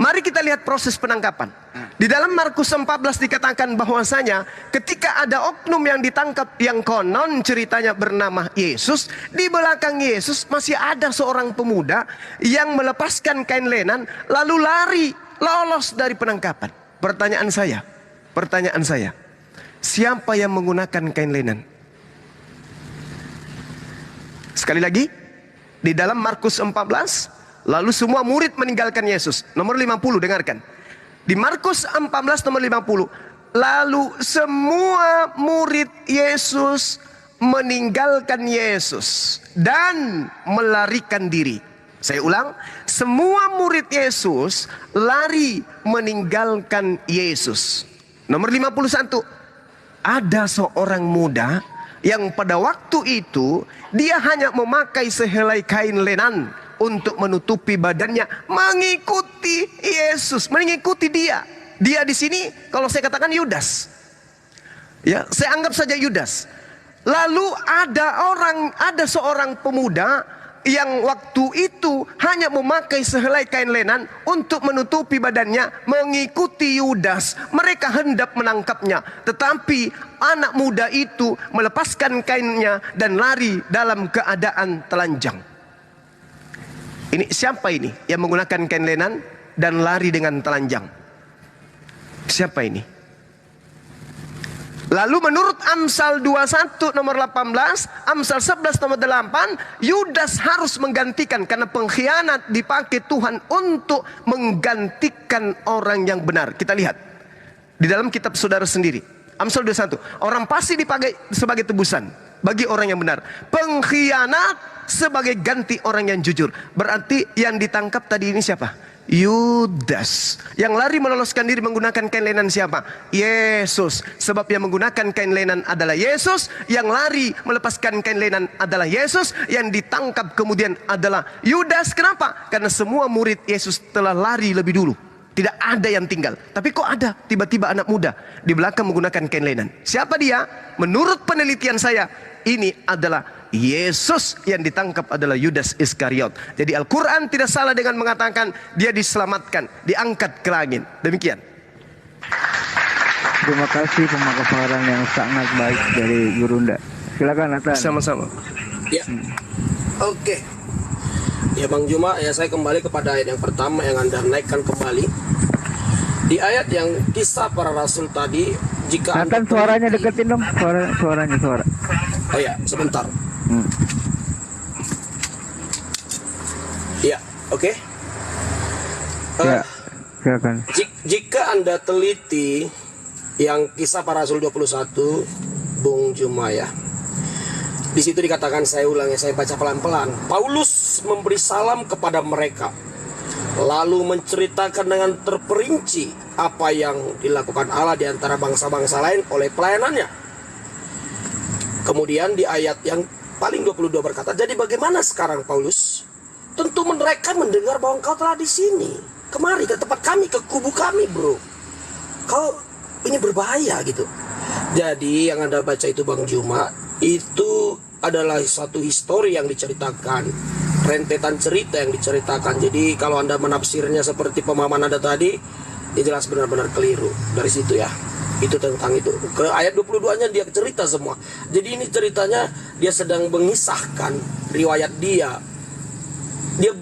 Mari kita lihat proses penangkapan. Di dalam Markus 14 dikatakan bahwasanya ketika ada oknum yang ditangkap yang konon ceritanya bernama Yesus, di belakang Yesus masih ada seorang pemuda yang melepaskan kain lenan lalu lari lolos dari penangkapan. Pertanyaan saya, siapa yang menggunakan kain lenan? Sekali lagi, di dalam Markus 14, lalu semua murid meninggalkan Yesus. Nomor 50, dengarkan. Di Markus 14 nomor 50. Lalu semua murid Yesus meninggalkan Yesus dan melarikan diri. Saya ulang, semua murid Yesus lari meninggalkan Yesus. Nomor 51. Ada seorang muda yang pada waktu itu dia hanya memakai sehelai kain lenan untuk menutupi badannya, mengikuti Yesus, mengikuti dia. Dia di sini kalau saya katakan Yudas. Ya, saya anggap saja Yudas. Lalu ada seorang pemuda yang waktu itu hanya memakai sehelai kain lenan untuk menutupi badannya, mengikuti Yudas. Mereka hendak menangkapnya, tetapi anak muda itu melepaskan kainnya dan lari dalam keadaan telanjang. Ini siapa ini yang menggunakan kain lenan dan lari dengan telanjang? Siapa ini? Lalu menurut Amsal 21 nomor 18, Amsal 11 nomor 8, Yudas harus menggantikan karena pengkhianat dipakai Tuhan untuk menggantikan orang yang benar. Kita lihat di dalam kitab saudara sendiri. Amsal 21, orang pasti dipakai sebagai tebusan bagi orang yang benar. Pengkhianat sebagai ganti orang yang jujur. Berarti yang ditangkap tadi ini siapa? Yudas. Yang lari meloloskan diri menggunakan kain lenan siapa? Yesus. Sebab yang menggunakan kain lenan adalah Yesus. Yang lari melepaskan kain lenan adalah Yesus. Yang ditangkap kemudian adalah Yudas. Kenapa? Karena semua murid Yesus telah lari lebih dulu. Tidak ada yang tinggal. Tapi kok ada tiba-tiba anak muda di belakang menggunakan kain lenan? Siapa dia? Menurut penelitian saya, ini adalah Yesus. Yang ditangkap adalah Yudas Iskariot. Jadi Al-Quran tidak salah dengan mengatakan dia diselamatkan, diangkat ke langit. Demikian. Terima kasih pemaparan yang sangat baik dari Gurunda. Silakan Nathan. Sama-sama. Ya. Oke. Ya Bang Juma, ya saya kembali kepada ayat yang pertama yang Anda naikkan kembali. Di ayat yang kisah para rasul tadi, jika Nathan suaranya deketin dong, suaranya. Oh ya, sebentar. Ya, oke. Ya, silakan. Jika Anda teliti yang kisah para rasul 21, Bung Juma ya. Di situ dikatakan, saya ulangi, saya baca pelan-pelan. Paulus memberi salam kepada mereka, lalu menceritakan dengan terperinci apa yang dilakukan Allah di antara bangsa-bangsa lain oleh pelayanannya. Kemudian di ayat yang paling 22 berkata, jadi bagaimana sekarang Paulus? Tentu mereka mendengar bahwa engkau telah di sini. Kemari ke tempat kami, ke kubu kami bro. Kau ini berbahaya gitu. Jadi yang Anda baca itu Bang Juma, itu adalah satu histori yang diceritakan, rentetan cerita yang diceritakan. Jadi kalau Anda menafsirnya seperti pemahaman Anda tadi, ya jelas benar-benar keliru dari situ ya. Itu tentang itu. Ke ayat 22-nya dia cerita semua. Jadi ini ceritanya dia sedang mengisahkan riwayat dia. Dia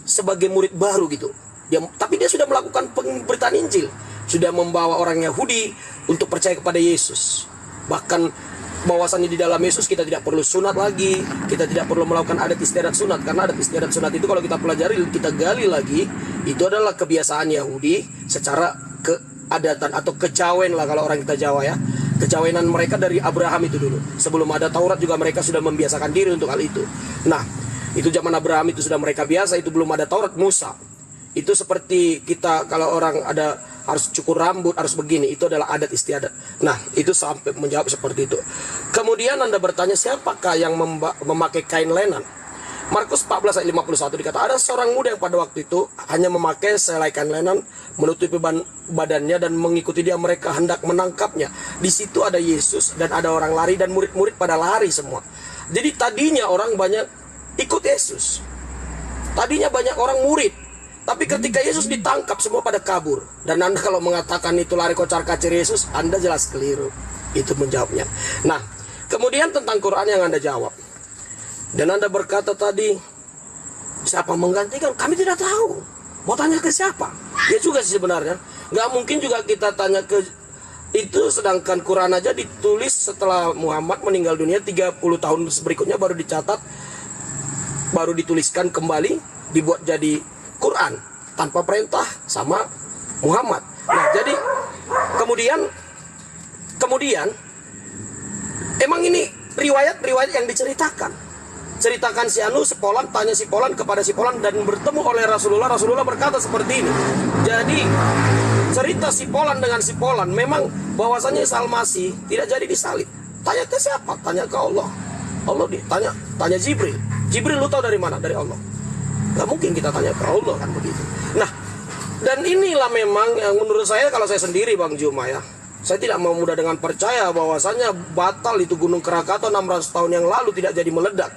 sebagai murid baru gitu. Tapi dia sudah melakukan pemberitaan Injil, sudah membawa orang Yahudi untuk percaya kepada Yesus. Bahkan bahwasannya di dalam Yesus kita tidak perlu sunat lagi, kita tidak perlu melakukan adat istiadat sunat, karena adat istiadat sunat itu kalau kita pelajari, kita gali lagi, itu adalah kebiasaan Yahudi secara keadatan atau kecawen lah kalau orang kita Jawa ya. Kecawenan mereka dari Abraham itu dulu. Sebelum ada Taurat juga mereka sudah membiasakan diri untuk hal itu. Nah, itu zaman Abraham itu sudah mereka biasa, itu belum ada Taurat. Musa itu seperti kita kalau orang ada harus cukur rambut, harus begini, itu adalah adat istiadat. Nah, itu sampai menjawab seperti itu. Kemudian Anda bertanya, siapakah yang memakai kain lenan? Markus 14 ayat 51 dikata, ada seorang muda yang pada waktu itu hanya memakai selai kain lenan menutupi badannya dan mengikuti dia, mereka hendak menangkapnya. Di situ ada Yesus dan ada orang lari dan murid-murid pada lari semua. Jadi tadinya orang banyak ikut Yesus. Tadinya banyak orang murid. Tapi ketika Yesus ditangkap semua pada kabur. Dan Anda kalau mengatakan itu lari kocar-kacir Yesus, Anda jelas keliru. Itu menjawabnya. Nah, kemudian tentang Quran yang Anda jawab. Dan Anda berkata tadi, siapa menggantikan? Kami tidak tahu. Mau tanya ke siapa? Ya juga sih sebenarnya. Nggak mungkin juga kita tanya ke itu, sedangkan Quran aja ditulis setelah Muhammad meninggal dunia 30 tahun berikutnya baru dicatat, baru dituliskan kembali, dibuat jadi Quran tanpa perintah sama Muhammad. Nah, jadi kemudian emang ini riwayat-riwayat yang diceritakan. Ceritakan si Anu sepolan, tanya si Polan kepada si Polan dan bertemu oleh Rasulullah. Rasulullah berkata seperti ini. Jadi cerita si Polan dengan si Polan memang bahwasanya Isa Al-Masih tidak jadi disalib. Tanya ke siapa? Tanya ke Allah. Allah tanya Jibril. Jibril, lu tahu dari mana? Dari Allah. Gak mungkin kita tanya ke Allah kan begitu. Nah, dan inilah memang yang menurut saya, kalau saya sendiri Bang Juma ya, saya tidak mau mudah dengan percaya bahwasanya batal itu Gunung Krakatau 600 tahun yang lalu tidak jadi meledak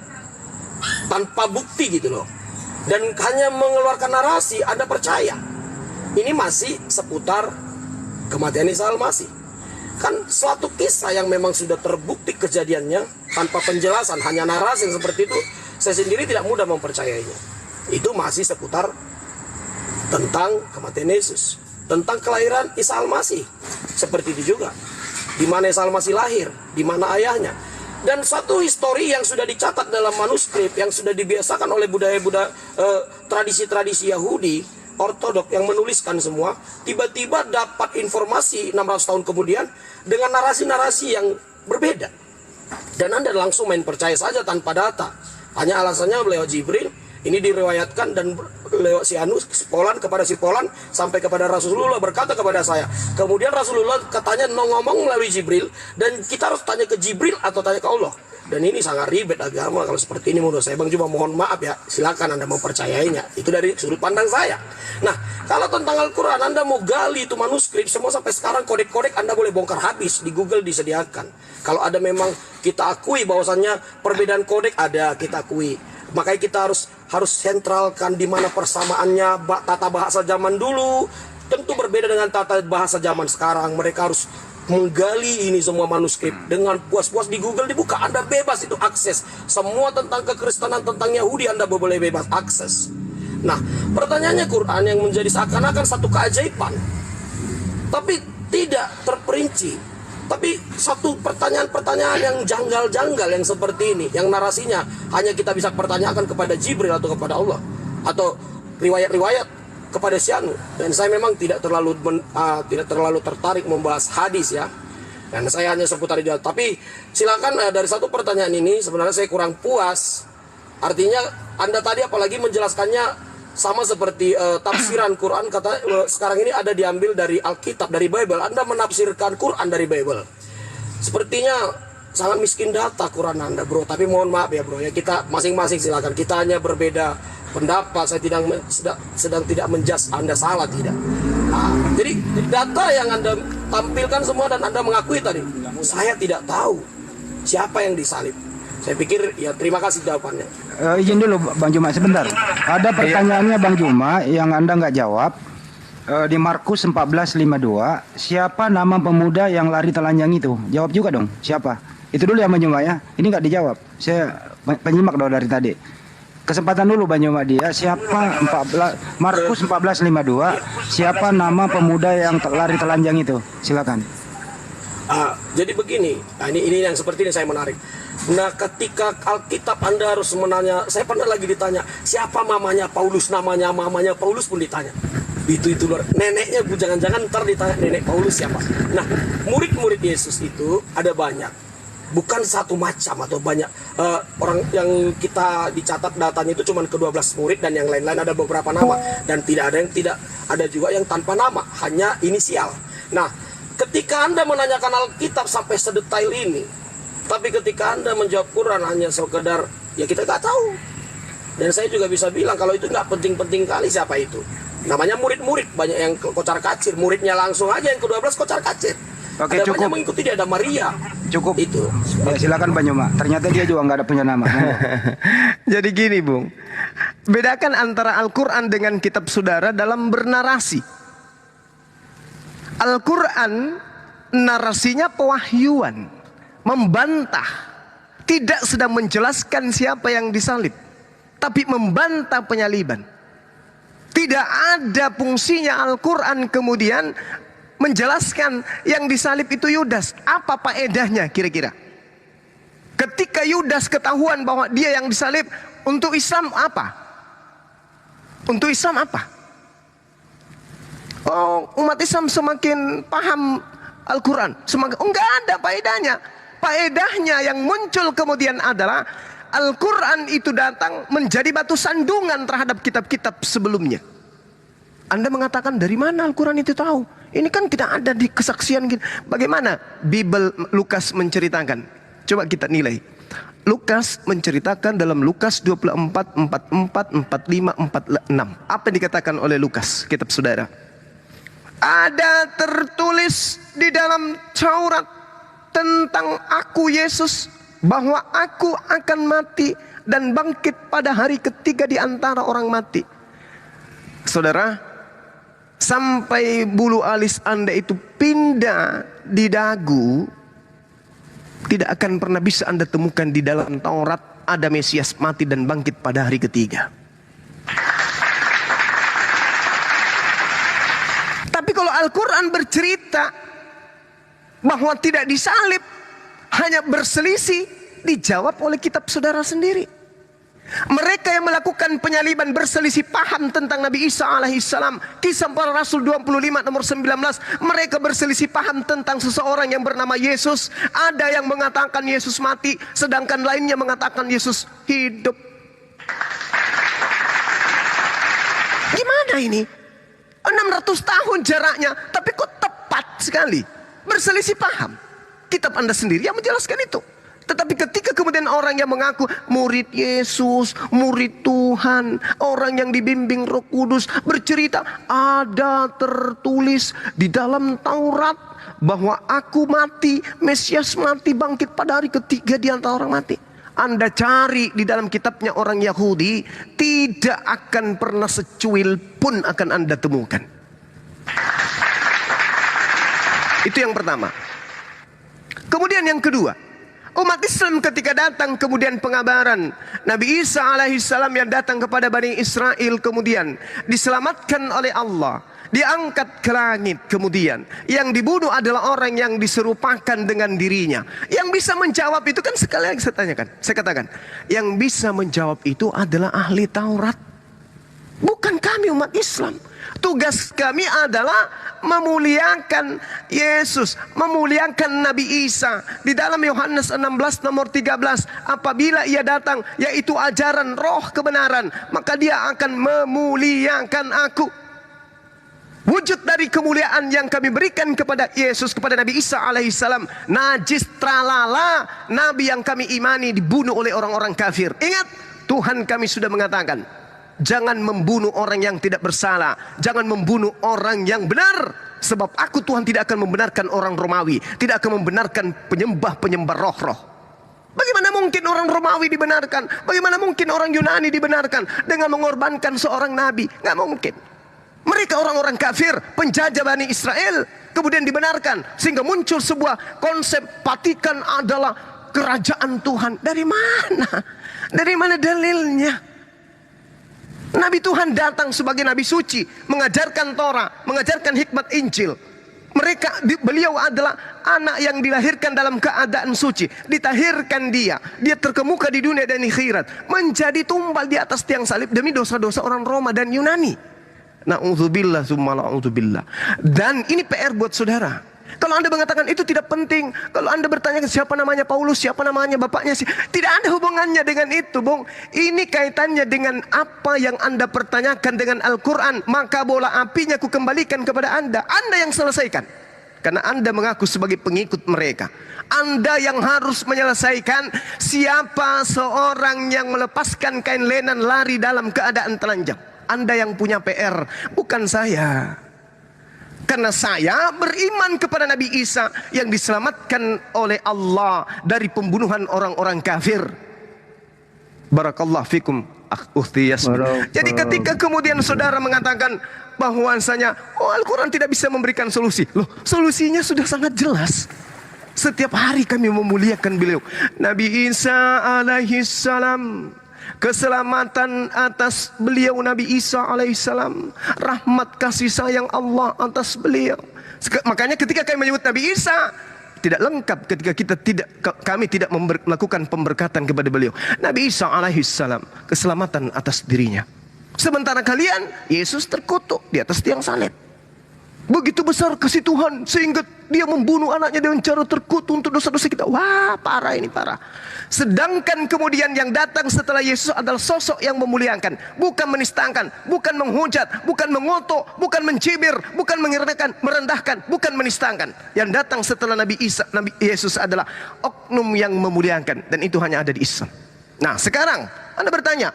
tanpa bukti gitu loh. Dan hanya mengeluarkan narasi, Anda percaya ini masih seputar kematian Isa Al-Masih. Kan suatu kisah yang memang sudah terbukti kejadiannya tanpa penjelasan, hanya narasi yang seperti itu, saya sendiri tidak mudah mempercayainya. Itu masih seputar tentang kematian Yesus, tentang kelahiran Isa Al-Masih. Seperti itu juga, di mana Isa Al-Masih lahir, di mana ayahnya. Dan satu histori yang sudah dicatat dalam manuskrip, yang sudah dibiasakan oleh tradisi-tradisi Yahudi Ortodok yang menuliskan semua, tiba-tiba dapat informasi 600 tahun kemudian dengan narasi-narasi yang berbeda. Dan Anda langsung main percaya saja tanpa data. Hanya alasannya lewat Jibril. Ini diriwayatkan dan lewat si Anu, si Polan kepada si Polan, sampai kepada Rasulullah berkata kepada saya. Kemudian Rasulullah katanya ngomong melalui Jibril, dan kita harus tanya ke Jibril atau tanya ke Allah. Dan ini sangat ribet agama kalau seperti ini menurut saya. Bang cuma mohon maaf ya, silakan Anda mempercayainya. Itu dari sudut pandang saya. Nah, kalau tentang Al-Quran Anda mau gali itu manuskrip semua sampai sekarang, kodek-kodek Anda boleh bongkar habis, di Google disediakan. Kalau ada memang kita akui bahwasannya perbedaan kodek ada, kita akui. Makanya kita harus sentralkan di mana persamaannya. Tata bahasa zaman dulu tentu berbeda dengan tata bahasa zaman sekarang. Mereka harus menggali ini semua manuskrip dengan puas-puas, di Google dibuka, Anda bebas itu akses. Semua tentang kekristenan, tentang Yahudi Anda boleh bebas akses. Nah, pertanyaannya Quran yang menjadi seakan-akan satu keajaiban, tapi tidak terperinci. Tapi satu pertanyaan-pertanyaan yang janggal-janggal yang seperti ini, yang narasinya hanya kita bisa pertanyakan kepada Jibril atau kepada Allah, atau riwayat-riwayat kepada Syanu. Dan saya memang tidak terlalu tertarik membahas hadis ya. Dan saya hanya seputar itu. Tapi silakan, dari satu pertanyaan ini sebenarnya saya kurang puas. Artinya Anda tadi apalagi menjelaskannya sama seperti tafsiran Quran, kata sekarang ini ada diambil dari Alkitab, dari Bible. Anda menafsirkan Quran dari Bible. Sepertinya sangat miskin data Quran Anda, bro. Tapi mohon maaf ya, bro. Ya, kita masing-masing silakan. Kita hanya berbeda pendapat. Saya sedang tidak menjudge Anda salah, tidak. Nah, jadi data yang Anda tampilkan semua dan Anda mengakui tadi, saya tidak tahu siapa yang disalib. Saya pikir ya, terima kasih jawabannya. Izin dulu Bang Juma sebentar. Ada pertanyaannya Bang Juma yang Anda nggak jawab. Di Markus 14:52, siapa nama pemuda yang lari telanjang itu? Jawab juga dong, siapa? Itu dulu ya Bang Juma ya. Ini nggak dijawab. Saya penyimak dong dari tadi. Kesempatan dulu Bang Juma dia. Siapa Markus 14:52, siapa nama pemuda yang lari telanjang itu? Silakan. Jadi begini, ini yang seperti ini saya menarik. Nah, ketika Alkitab Anda harus menanya, saya pernah lagi ditanya, siapa mamanya Paulus, mamanya Paulus pun ditanya. Itu luar. Neneknya jangan-jangan ntar ditanya nenek Paulus siapa. Nah, murid-murid Yesus itu ada banyak. Bukan satu macam atau banyak. Orang yang kita dicatat datanya itu cuma ke-12 murid dan yang lain-lain ada beberapa nama. Dan tidak ada juga yang tanpa nama, hanya inisial. Nah, ketika Anda menanyakan Alkitab sampai sedetail ini, tapi ketika Anda menjawab Quran hanya sekedar, ya kita nggak tahu. Dan saya juga bisa bilang kalau itu nggak penting-penting kali siapa itu. Namanya murid-murid, banyak yang kocar kacir, muridnya langsung aja yang ke-12 kocar kacir. Oke, ada cukup. banyak mengikuti dia, ada Maria. Cukup. Itu. Ya, silakan Bang Juma. Ternyata dia juga nggak ada punya nama. Jadi gini Bung, bedakan antara Al-Quran dengan kitab saudara dalam bernarasi. Al-Quran narasinya pewahyuan, membantah, tidak sedang menjelaskan siapa yang disalib, tapi membantah penyaliban. Tidak ada fungsinya Al-Quran kemudian menjelaskan yang disalib itu Yudas. Apa faedahnya kira-kira? Ketika Yudas ketahuan bahwa dia yang disalib, untuk Islam apa? Untuk Islam apa? Oh, umat Islam semakin paham Al-Quran, semakin enggak ada faedahnya. Faedahnya yang muncul kemudian adalah Al-Quran itu datang menjadi batu sandungan terhadap kitab-kitab sebelumnya. Anda mengatakan dari mana Al-Quran itu tahu? Ini kan tidak ada di kesaksian. Bagaimana Bible Lukas menceritakan? Coba kita nilai. Lukas menceritakan dalam Lukas 24, 44, 45, 46. Apa yang dikatakan oleh Lukas, kitab saudara? Ada tertulis di dalam Taurat tentang aku Yesus, bahwa aku akan mati dan bangkit pada hari ketiga di antara orang mati. Saudara, sampai bulu alis Anda itu pindah di dagu, tidak akan pernah bisa Anda temukan di dalam Taurat ada Mesias mati dan bangkit pada hari ketiga. Tapi kalau Al-Quran bercerita bahwa tidak disalib, hanya berselisih, dijawab oleh kitab saudara sendiri. Mereka yang melakukan penyaliban berselisih paham tentang Nabi Isa alaihissalam. Kisah Para Rasul 25 nomor 19. Mereka berselisih paham tentang seseorang yang bernama Yesus. Ada yang mengatakan Yesus mati, sedangkan lainnya mengatakan Yesus hidup. Gimana ini? 600 tahun jaraknya, tapi kok tepat sekali. Berselisih paham. Kitab Anda sendiri yang menjelaskan itu. Tetapi ketika kemudian orang yang mengaku murid Yesus, murid Tuhan, orang yang dibimbing Roh Kudus bercerita, ada tertulis di dalam Taurat bahwa aku mati, Mesias mati, bangkit pada hari ketiga di antara orang mati. Anda cari di dalam kitabnya orang Yahudi, tidak akan pernah secuil pun akan Anda temukan. Itu yang pertama. Kemudian yang kedua, umat Islam ketika datang kemudian pengabaran Nabi Isa alaihissalam yang datang kepada Bani Israel kemudian diselamatkan oleh Allah, diangkat ke langit, kemudian yang dibunuh adalah orang yang diserupakan dengan dirinya. Yang bisa menjawab itu kan sekali lagi saya katakan, yang bisa menjawab itu adalah ahli Taurat, bukan kami umat Islam. Tugas kami adalah memuliakan Yesus, memuliakan Nabi Isa. Di dalam Yohanes 16 nomor 13, apabila ia datang, yaitu ajaran roh kebenaran, maka dia akan memuliakan aku. Wujud dari kemuliaan yang kami berikan kepada Yesus, kepada Nabi Isa alaihissalam, najis tralala, Nabi yang kami imani dibunuh oleh orang-orang kafir. Ingat, Tuhan kami sudah mengatakan, jangan membunuh orang yang tidak bersalah, jangan membunuh orang yang benar, sebab aku Tuhan tidak akan membenarkan orang Romawi, tidak akan membenarkan penyembah-penyembah roh-roh. Bagaimana mungkin orang Romawi dibenarkan? Bagaimana mungkin orang Yunani dibenarkan dengan mengorbankan seorang nabi? Nggak mungkin. Mereka orang-orang kafir, penjajah Bani Israel, kemudian dibenarkan, sehingga muncul sebuah konsep Vatikan adalah kerajaan Tuhan. Dari mana? Dari mana dalilnya? Nabi Tuhan datang sebagai Nabi suci, mengajarkan Torah, mengajarkan hikmat Injil. Beliau adalah anak yang dilahirkan dalam keadaan suci, ditahirkan dia terkemuka di dunia dan di akhirat, menjadi tumbal di atas tiang salib demi dosa-dosa orang Roma dan Yunani. Na'udzubillah summa na'udzubillah. Dan ini PR buat saudara. Kalau Anda mengatakan itu tidak penting, kalau Anda bertanya siapa namanya Paulus, siapa namanya bapaknya, tidak ada hubungannya dengan itu, Bung. Ini kaitannya dengan apa yang Anda pertanyakan dengan Al-Quran. Maka bola apinya ku kembalikan kepada Anda. Anda yang selesaikan. karena Anda mengaku sebagai pengikut mereka. Anda yang harus menyelesaikan siapa seorang yang melepaskan kain lenan lari dalam keadaan telanjang. Anda yang punya PR, bukan saya. Karena saya beriman kepada Nabi Isa yang diselamatkan oleh Allah dari pembunuhan orang-orang kafir. Barakallahu fikum. Jadi ketika kemudian saudara mengatakan bahwasanya Al-Quran tidak bisa memberikan solusi, loh, solusinya sudah sangat jelas. Setiap hari kami memuliakan beliau. Nabi Isa alaihissalam, keselamatan atas beliau Nabi Isa alaihissalam, rahmat kasih sayang Allah atas beliau. Makanya ketika kami menyebut Nabi Isa, tidak lengkap ketika kami tidak melakukan pemberkatan kepada beliau. Nabi Isa alaihissalam, keselamatan atas dirinya. Sementara kalian, Yesus terkutuk di atas tiang salib. Begitu besar kasih Tuhan sehingga dia membunuh anaknya dengan cara terkutuk untuk dosa-dosa kita. Wah, parah ini, parah. Sedangkan kemudian yang datang setelah Yesus adalah sosok yang memuliakan, bukan menistakan, bukan menghujat, bukan mengotok, bukan mencibir, bukan merendahkan, bukan menistakan. Yang datang setelah Nabi Yesus adalah oknum yang memuliakan, dan itu hanya ada di Islam. Nah, sekarang Anda bertanya,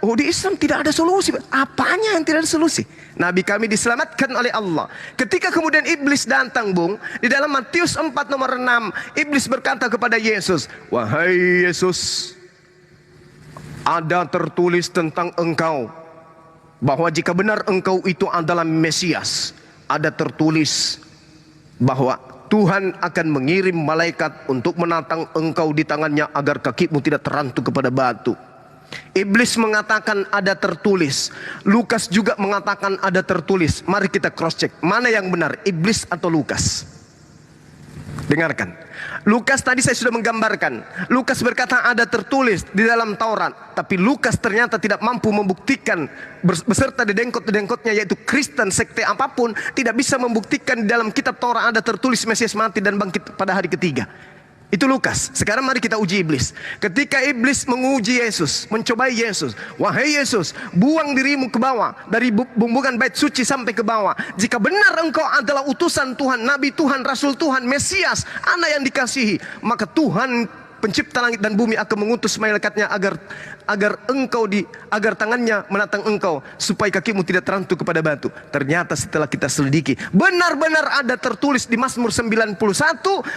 oh, di Islam tidak ada solusi. Apanya yang tidak ada solusi? Nabi kami diselamatkan oleh Allah. Ketika kemudian iblis datang, Bung, di dalam Matius 4 nomor 6, iblis berkata kepada Yesus, wahai Yesus, ada tertulis tentang engkau bahwa jika benar engkau itu adalah Mesias, ada tertulis bahwa Tuhan akan mengirim malaikat untuk menatang engkau di tangannya agar kakimu tidak terantuk kepada batu. Iblis mengatakan ada tertulis. Lukas juga mengatakan ada tertulis. Mari kita cross check, mana yang benar, iblis atau Lukas? Dengarkan. Lukas tadi saya sudah menggambarkan. Lukas berkata ada tertulis di dalam Taurat, tapi Lukas ternyata tidak mampu membuktikan beserta dedengkot-dedengkotnya, yaitu Kristen sekte apapun, tidak bisa membuktikan di dalam kitab Taurat ada tertulis Mesias mati dan bangkit pada hari ketiga. Itu Lukas. Sekarang mari kita uji iblis. Ketika iblis menguji Yesus, mencobai Yesus, wahai Yesus, buang dirimu ke bawah, dari bumbungan bait suci sampai ke bawah. Jika benar engkau adalah utusan Tuhan, Nabi Tuhan, Rasul Tuhan, Mesias, anak yang dikasihi, maka Tuhan pencipta langit dan bumi akan mengutus malaikatnya agar tangannya menatang engkau supaya kakimu tidak terantuk kepada batu. Ternyata setelah kita selidiki, benar-benar ada tertulis di Mazmur 91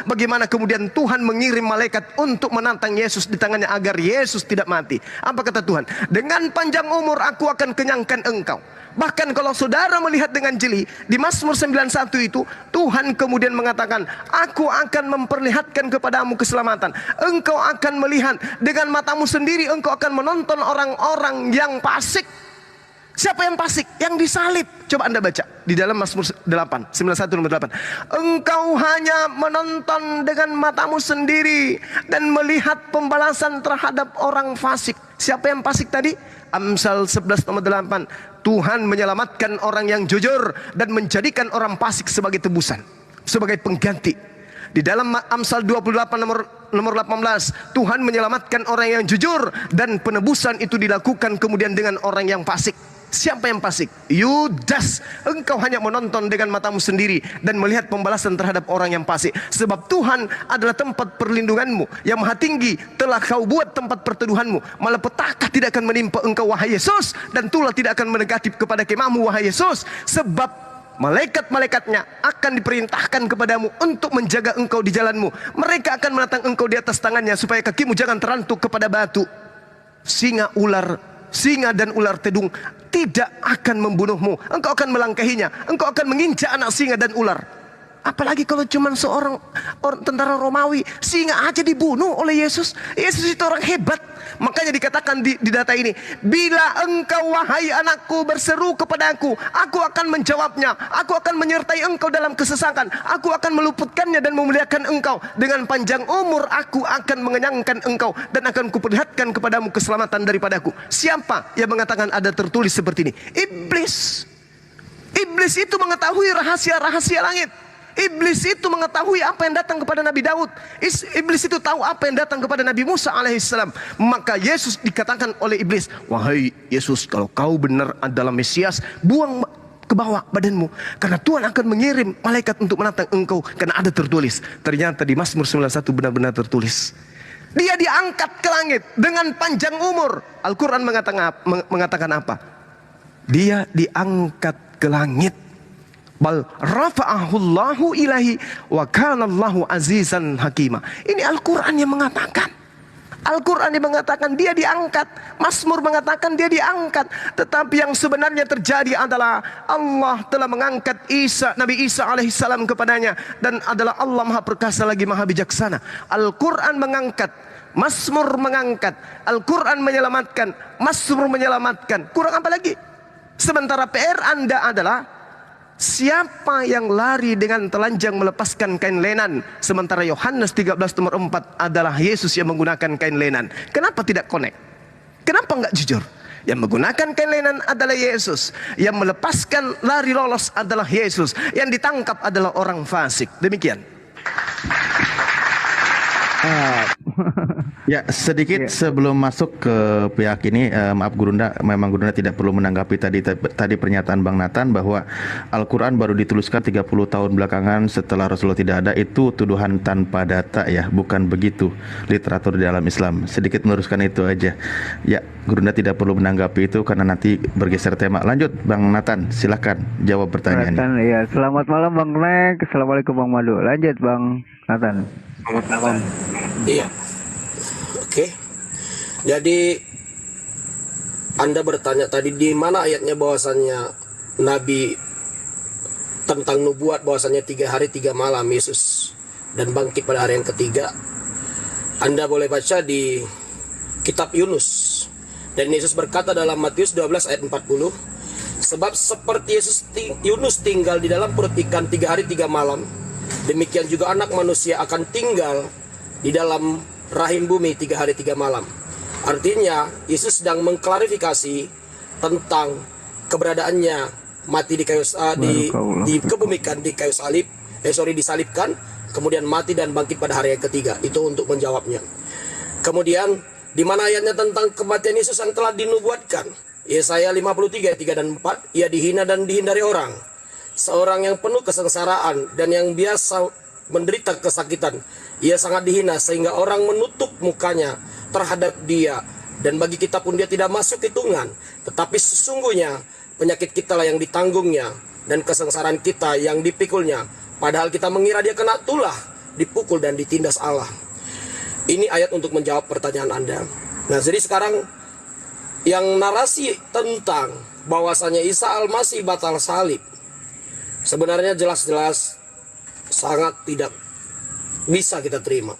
bagaimana kemudian Tuhan mengirim malaikat untuk menantang Yesus di tangannya agar Yesus tidak mati. Apa kata Tuhan? Dengan panjang umur aku akan kenyangkan engkau. Bahkan kalau saudara melihat dengan jeli di Mazmur 91 itu, Tuhan kemudian mengatakan, aku akan memperlihatkan kepadamu keselamatan. Engkau akan melihat dengan matamu sendiri, engkau akan menonton orang-orang yang fasik. Siapa yang fasik? Yang disalib. Coba Anda baca di dalam Mazmur 8, 91 nomor 8. Engkau hanya menonton dengan matamu sendiri dan melihat pembalasan terhadap orang fasik. Siapa yang fasik tadi? Amsal 11 nomor 8. Tuhan menyelamatkan orang yang jujur dan menjadikan orang fasik sebagai tebusan, sebagai pengganti. Di dalam Amsal 28 nomor 18, Tuhan menyelamatkan orang yang jujur dan penebusan itu dilakukan kemudian dengan orang yang fasik. Siapa yang fasik? Yudas. Engkau hanya menonton dengan matamu sendiri dan melihat pembalasan terhadap orang yang fasik. Sebab Tuhan adalah tempat perlindunganmu, yang maha tinggi telah kau buat tempat perteduhanmu. Malapetaka tidak akan menimpa engkau wahai Yesus, dan tulah tidak akan mendekati kepada kemahmu wahai Yesus. Sebab malaikat-malaikatnya akan diperintahkan kepadamu untuk menjaga engkau di jalanmu. Mereka akan menatang engkau di atas tangannya supaya kakimu jangan terantuk kepada batu. Singa dan ular tedung tidak akan membunuhmu. Engkau akan melangkahinya. Engkau akan menginjak anak singa dan ular. Apalagi kalau cuma seorang tentara Romawi, singa aja dibunuh oleh Yesus. Yesus itu orang hebat. Makanya dikatakan di data ini, bila engkau wahai anakku berseru kepadaku, aku akan menjawabnya. Aku akan menyertai engkau dalam kesesakan. Aku akan meluputkannya dan memuliakan engkau. Dengan panjang umur aku akan mengenyangkan engkau dan akan kuperlihatkan kepadamu keselamatan daripadaku. Siapa yang mengatakan ada tertulis seperti ini? Iblis. Iblis itu mengetahui rahasia-rahasia langit. Iblis itu mengetahui apa yang datang kepada Nabi Daud. Iblis itu tahu apa yang datang kepada Nabi Musa alaihissalam. Maka Yesus dikatakan oleh iblis, wahai Yesus, kalau kau benar adalah Mesias, buang ke bawah badanmu, karena Tuhan akan mengirim malaikat untuk menatang engkau, karena ada tertulis. Ternyata di Mazmur 91 benar-benar tertulis. Dia diangkat ke langit dengan panjang umur. Al-Quran mengatakan apa? Dia diangkat ke langit. Bal rafa'ahullahu ilahi wa kanallahu azizan hakima. Ini Al-Quran yang mengatakan. Al-Quran yang mengatakan dia diangkat. Mazmur mengatakan dia diangkat. Tetapi yang sebenarnya terjadi adalah Allah telah mengangkat Nabi Isa alaihissalam kepadanya. Dan adalah Allah maha perkasa lagi maha bijaksana. Al-Quran mengangkat, Mazmur mengangkat, Al-Quran menyelamatkan, Mazmur menyelamatkan. Kurang apa lagi? Sementara PR Anda adalah siapa yang lari dengan telanjang melepaskan kain lenan, sementara Yohanes 13 nomor 4 adalah Yesus yang menggunakan kain lenan. Kenapa tidak connect? Kenapa enggak jujur? Yang menggunakan kain lenan adalah Yesus, yang melepaskan lari lolos adalah Yesus, yang ditangkap adalah orang fasik. Demikian. Ya, sedikit sebelum masuk ke pihak ini, maaf Gurunda, memang Gurunda tidak perlu menanggapi tadi pernyataan Bang Nathan bahwa Al-Quran baru dituliskan 30 tahun belakangan setelah Rasulullah tidak ada. Itu tuduhan tanpa data ya, bukan begitu literatur di dalam Islam. Sedikit meluruskan itu aja. Ya, Gurunda tidak perlu menanggapi itu karena nanti bergeser tema. Lanjut Bang Nathan, silakan jawab pertanyaannya. Nathan, ya, selamat malam Bang Nek. Assalamualaikum Bang Madu. Lanjut Bang Nathan. Selamat malam. Iya. Oke. Jadi Anda bertanya tadi di mana ayatnya bahwasannya Nabi tentang nubuat bahwasannya 3 hari 3 malam Yesus dan bangkit pada hari yang ketiga. Anda boleh baca di kitab Yunus. Dan Yesus berkata dalam Matius 12 ayat 40, sebab seperti Yunus tinggal di dalam perut ikan 3 hari 3 malam, demikian juga anak manusia akan tinggal di dalam rahim bumi 3 hari 3 malam. Artinya Yesus sedang mengklarifikasi tentang keberadaannya mati di kayu dikebumikan di kayu salib, disalibkan, kemudian mati dan bangkit pada hari yang ketiga. Itu untuk menjawabnya. Kemudian di mana ayatnya tentang kematian Yesus yang telah dinubuatkan? Yesaya 53 ayat 3 dan 4, ia dihina dan dihindari orang, seorang yang penuh kesengsaraan dan yang biasa menderita kesakitan. Ia sangat dihina sehingga orang menutup mukanya terhadap dia, dan bagi kita pun dia tidak masuk hitungan. Tetapi sesungguhnya penyakit kita lah yang ditanggungnya dan kesengsaraan kita yang dipikulnya. Padahal kita mengira dia kena tulah, dipukul dan ditindas Allah. Ini ayat untuk menjawab pertanyaan Anda. Nah, jadi sekarang yang narasi tentang bahwasanya Isa Al-Masih batal salib sebenarnya jelas-jelas sangat tidak bisa kita terima.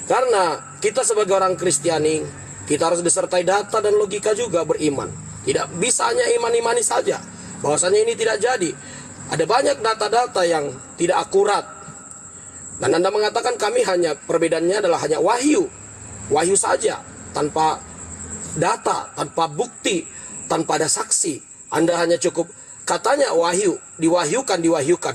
Karena kita sebagai orang Kristiani, kita harus disertai data dan logika juga beriman. Tidak bisa hanya imani saja bahwasanya ini tidak jadi. Ada banyak data-data yang tidak akurat. Dan Anda mengatakan kami hanya perbedaannya adalah hanya wahyu saja, tanpa data, tanpa bukti, tanpa ada saksi. Anda hanya cukup katanya wahyu, diwahyukan,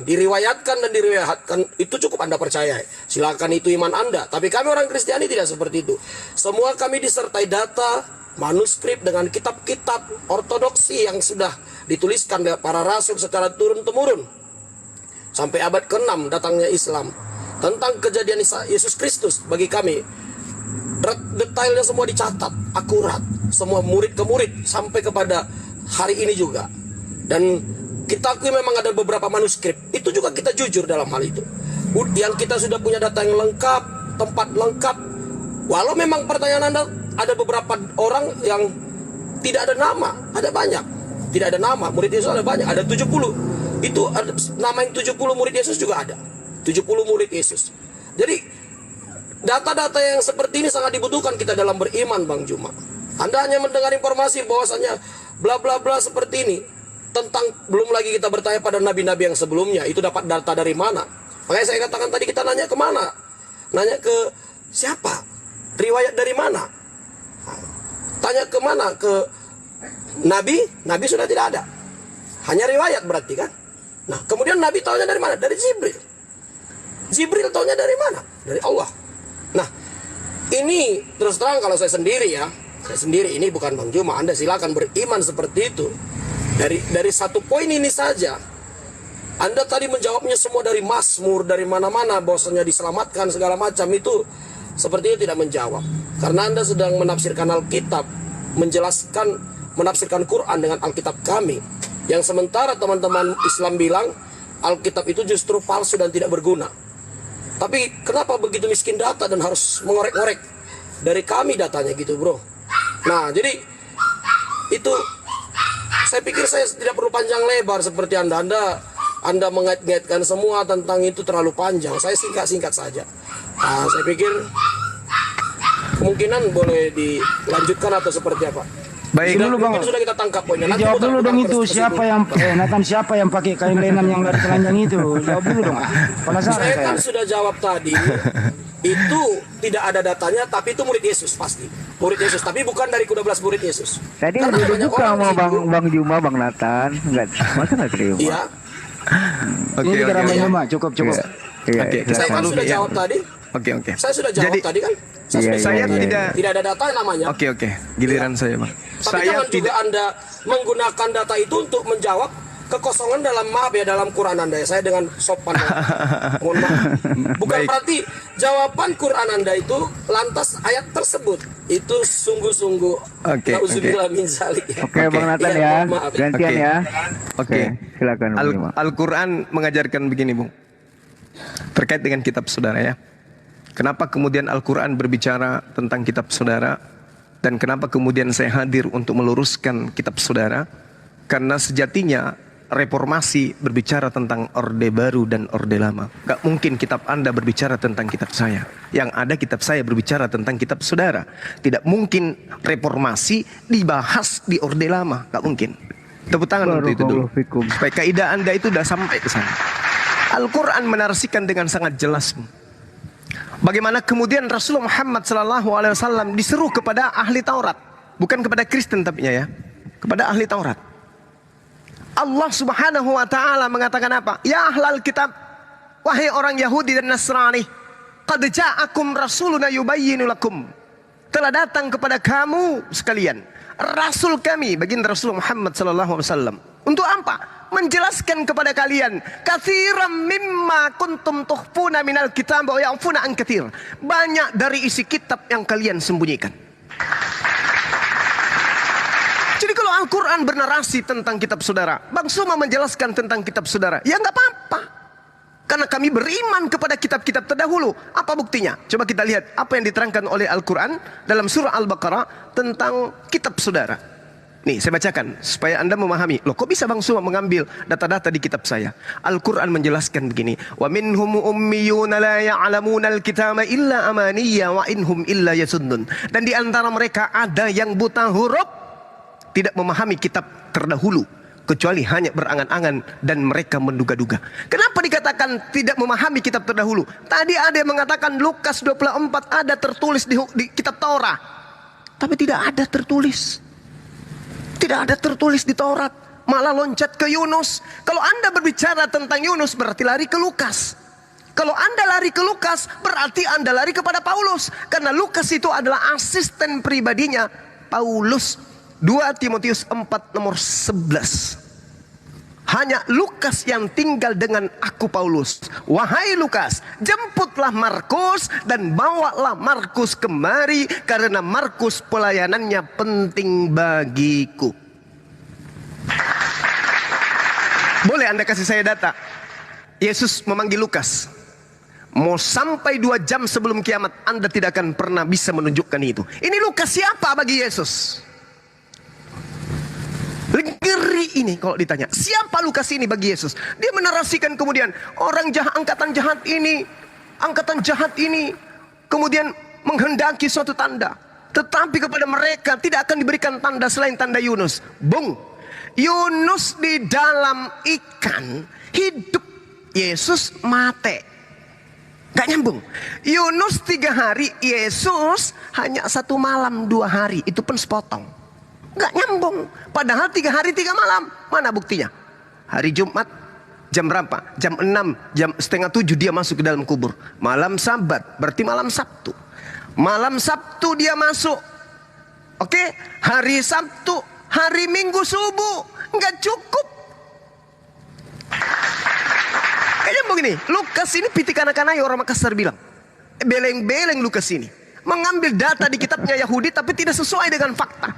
diriwayatkan dan diriwayatkan, itu cukup Anda percaya. Silakan, itu iman Anda. Tapi kami orang Kristiani tidak seperti itu. Semua kami disertai data, manuskrip dengan kitab-kitab ortodoksi yang sudah dituliskan oleh para rasul secara turun-temurun. Sampai abad ke-6 datangnya Islam. Tentang kejadian Yesus Kristus bagi kami, detailnya semua dicatat, akurat. Semua murid ke murid sampai kepada hari ini juga. Dan kita akui memang ada beberapa manuskrip, itu juga kita jujur dalam hal itu. Yang kita sudah punya data yang lengkap, tempat lengkap. Walau memang pertanyaan Anda, ada beberapa orang yang tidak ada nama, ada banyak. Tidak ada nama, murid Yesus ada banyak, ada 70. Itu ada, nama yang 70 murid Yesus juga ada. 70 murid Yesus. Jadi data-data yang seperti ini sangat dibutuhkan kita dalam beriman, Bang Juma. Anda hanya mendengar informasi bahwasanya bla bla bla seperti ini. Tentang, belum lagi kita bertanya pada nabi-nabi yang sebelumnya, itu dapat data dari mana? Makanya saya katakan tadi, kita nanya ke mana? Nanya ke siapa? Riwayat dari mana? Tanya ke mana? Ke nabi? Nabi sudah tidak ada. Hanya riwayat berarti kan? Nah, kemudian nabi taunya dari mana? Dari Jibril. Jibril taunya dari mana? Dari Allah. Nah, ini terus terang kalau saya sendiri ya, saya sendiri, ini bukan Bang Juma, Anda silakan beriman seperti itu. Dari satu poin ini saja, Anda tadi menjawabnya semua dari Mazmur, dari mana-mana, bahwasanya diselamatkan segala macam, itu sepertinya tidak menjawab. Karena Anda sedang menafsirkan Alkitab, menafsirkan Quran dengan Alkitab kami. Yang sementara teman-teman Islam bilang Alkitab itu justru palsu dan tidak berguna. Tapi kenapa begitu miskin data dan harus mengorek-ngorek dari kami datanya gitu, bro? Nah, jadi itu saya pikir saya tidak perlu panjang lebar seperti Anda mengait-ngaitkan semua tentang itu terlalu panjang. Saya singkat-singkat saja. Nah, saya pikir kemungkinan boleh dilanjutkan atau seperti apa? Baik, dulu Bang. Sudah kita tangkap poinnya. Dijawab dulu dong itu siapa yang pakai kain lenan yang dari telanjang itu? Jawab dulu dong. Penasaran Saya kan sudah jawab tadi. Itu tidak ada datanya, tapi itu murid Yesus pasti. Murid Yesus, tapi bukan dari 12 murid Yesus. Tadi Karena udah banyak dibuka orang sama di situ. Bang Juma, Bang Nathan. Masa nggak terima? Iya. Oke, Ini oke, Bang oke. Juma, cukup. Iya, Oke, Saya kan lalu sudah ya. jawab tadi. Oke. Saya sudah jawab Jadi, tadi kan. saya tidak ada data namanya. Oke, giliran saya, Bang. Tapi Saya jangan juga tidak. Anda menggunakan data itu untuk menjawab kekosongan dalam Quran Anda ya. Saya dengan sopan. Mohon maaf. Bukan Baik. berarti jawaban Quran Anda itu lantas ayat tersebut. Itu sungguh-sungguh. Oke. Nauzubillah min zalik. Oke, Bang Nathan Iya, ya. mohon maaf. Gantian Oke. ya. Oke. Silakan Bang Juma. Al-Quran mengajarkan begini, Bung. Terkait dengan kitab saudara ya. Kenapa kemudian Al-Quran berbicara tentang kitab saudara? Dan kenapa kemudian saya hadir untuk meluruskan kitab saudara? Karena sejatinya reformasi berbicara tentang Orde Baru dan Orde Lama. Gak mungkin kitab Anda berbicara tentang kitab saya. Yang ada kitab saya berbicara tentang kitab saudara. Tidak mungkin reformasi dibahas di Orde Lama. Gak mungkin. Tepuk tangan untuk itu dulu. Supaya kaidah Anda itu sudah sampai ke sana. Al-Quran menarasikan dengan sangat jelas. Bagaimana kemudian Rasulullah Muhammad SAW diseru kepada ahli Taurat. Bukan kepada Kristen tapi ya. Kepada ahli Taurat. Allah Subhanahu wa taala mengatakan apa? Ya ahlal kitab, wahai orang Yahudi dan Nasrani, qad ja'akum rasuluna yubayyinu lakum. Telah datang kepada kamu sekalian rasul kami, baginda Rasulullah Muhammad sallallahu alaihi wasallam. Untuk apa? Menjelaskan kepada kalian katsiran mimma kuntum tukhfuna minal kitab wa ya'funa an katsir. Banyak dari isi kitab yang kalian sembunyikan. Jadi kalau Al-Quran bernarasi tentang kitab saudara, Bang Suma menjelaskan tentang kitab saudara, ya nggak apa-apa. Karena kami beriman kepada kitab-kitab terdahulu. Apa buktinya? Coba kita lihat apa yang diterangkan oleh Al-Quran dalam surah Al-Baqarah tentang kitab saudara. Nih saya bacakan supaya Anda memahami. Loh kok bisa Bang Suma mengambil data-data di kitab saya? Al-Quran menjelaskan begini. Wa minhum ummiyuna la ya'lamuna al-kitaba illa amaniyya wa inhum illa yasunnun. Dan di antara mereka ada yang buta huruf, tidak memahami kitab terdahulu, kecuali hanya berangan-angan dan mereka menduga-duga. Kenapa dikatakan tidak memahami kitab terdahulu? Tadi ada yang mengatakan Lukas 24 ada tertulis di kitab Taurat. Tapi tidak ada tertulis. Tidak ada tertulis di Taurat. Malah loncat ke Yunus. Kalau Anda berbicara tentang Yunus berarti lari ke Lukas. Kalau Anda lari ke Lukas berarti Anda lari kepada Paulus. Karena Lukas itu adalah asisten pribadinya Paulus. 2 Timotius 4 nomor 11. Hanya Lukas yang tinggal dengan aku Paulus. Wahai Lukas, jemputlah Markus dan bawalah Markus kemari karena Markus pelayanannya penting bagiku. Boleh Anda kasih saya data? Yesus memanggil Lukas. Mau sampai 2 jam sebelum kiamat Anda tidak akan pernah bisa menunjukkan itu. Ini Lukas siapa bagi Yesus? Ngeri ini kalau ditanya, siapa Lukas ini bagi Yesus? Dia menarasikan kemudian orang jahat, angkatan jahat ini kemudian menghendaki suatu tanda, tetapi kepada mereka tidak akan diberikan tanda selain tanda Yunus. Bung, Yunus di dalam ikan hidup, Yesus mati. Gak nyambung. Yunus 3 hari, Yesus hanya 1 malam 2 hari, itu pun sepotong. Gak nyambung. Padahal 3 hari 3 malam. Mana buktinya? Hari Jumat jam berapa? Jam 6, jam setengah 7 dia masuk ke dalam kubur. Malam Sabat, berarti malam Sabtu. Malam Sabtu dia masuk. Oke, hari Sabtu hari Minggu subuh, nggak cukup. Kayaknya begini, Lukas ini pitik anak-anak orang Makassar bilang, beleng-beleng Lukas ini mengambil data di kitabnya Yahudi tapi tidak sesuai dengan fakta.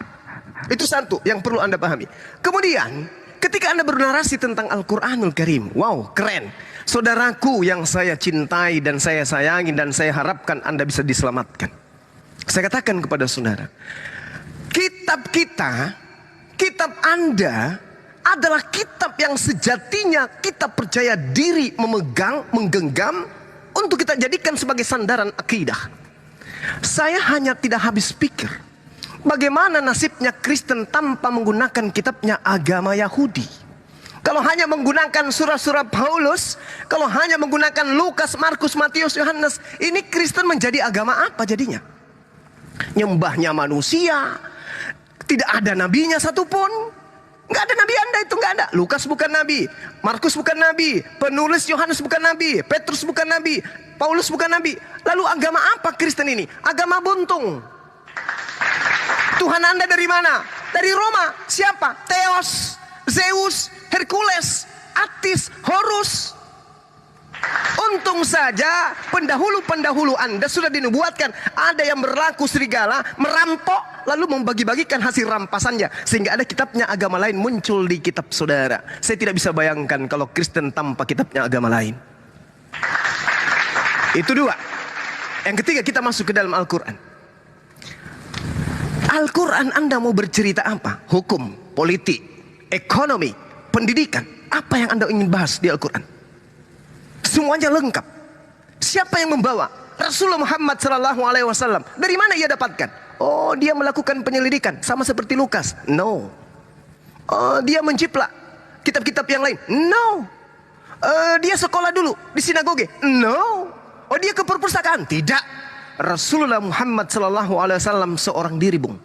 Itu satu yang perlu Anda pahami. Kemudian ketika Anda bernarasi tentang Al-Quranul Karim, wow, keren. Saudaraku yang saya cintai dan saya sayangi dan saya harapkan Anda bisa diselamatkan. Saya katakan kepada saudara, kitab kita, kitab Anda adalah kitab yang sejatinya kita percaya diri memegang, menggenggam untuk kita jadikan sebagai sandaran akidah. Saya hanya tidak habis pikir, bagaimana nasibnya Kristen tanpa menggunakan kitabnya agama Yahudi. Kalau hanya menggunakan surah-surah Paulus, kalau hanya menggunakan Lukas, Markus, Matius, Yohanes, ini Kristen menjadi agama apa jadinya? Nyembahnya manusia, tidak ada nabinya satupun. Nggak ada nabi Anda itu, nggak ada. Lukas bukan nabi, Markus bukan nabi, penulis Yohanes bukan nabi, Petrus bukan nabi, Paulus bukan nabi. Lalu agama apa Kristen ini? Agama buntung. Tuhan Anda dari mana? Dari Roma. Siapa? Theos, Zeus, Hercules, Attis, Horus. Untung saja pendahulu-pendahulu Anda sudah dinubuatkan. Ada yang berlaku serigala, merampok, lalu membagi-bagikan hasil rampasannya. Sehingga ada kitabnya agama lain muncul di kitab saudara. Saya tidak bisa bayangkan kalau Kristen tanpa kitabnya agama lain. Itu dua. Yang ketiga, kita masuk ke dalam Al-Quran. Al-Quran Anda mau bercerita apa? Hukum, politik, ekonomi, pendidikan. Apa yang Anda ingin bahas di Al-Quran? Semuanya lengkap. Siapa yang membawa? Rasulullah Muhammad SAW. Dari mana ia dapatkan? Oh, dia melakukan penyelidikan sama seperti Lukas. No. Dia menciplak kitab-kitab yang lain. No. Dia sekolah dulu di sinagoge. No. Oh, dia ke perpustakaan. Tidak. Rasulullah Muhammad SAW seorang diri, Bung.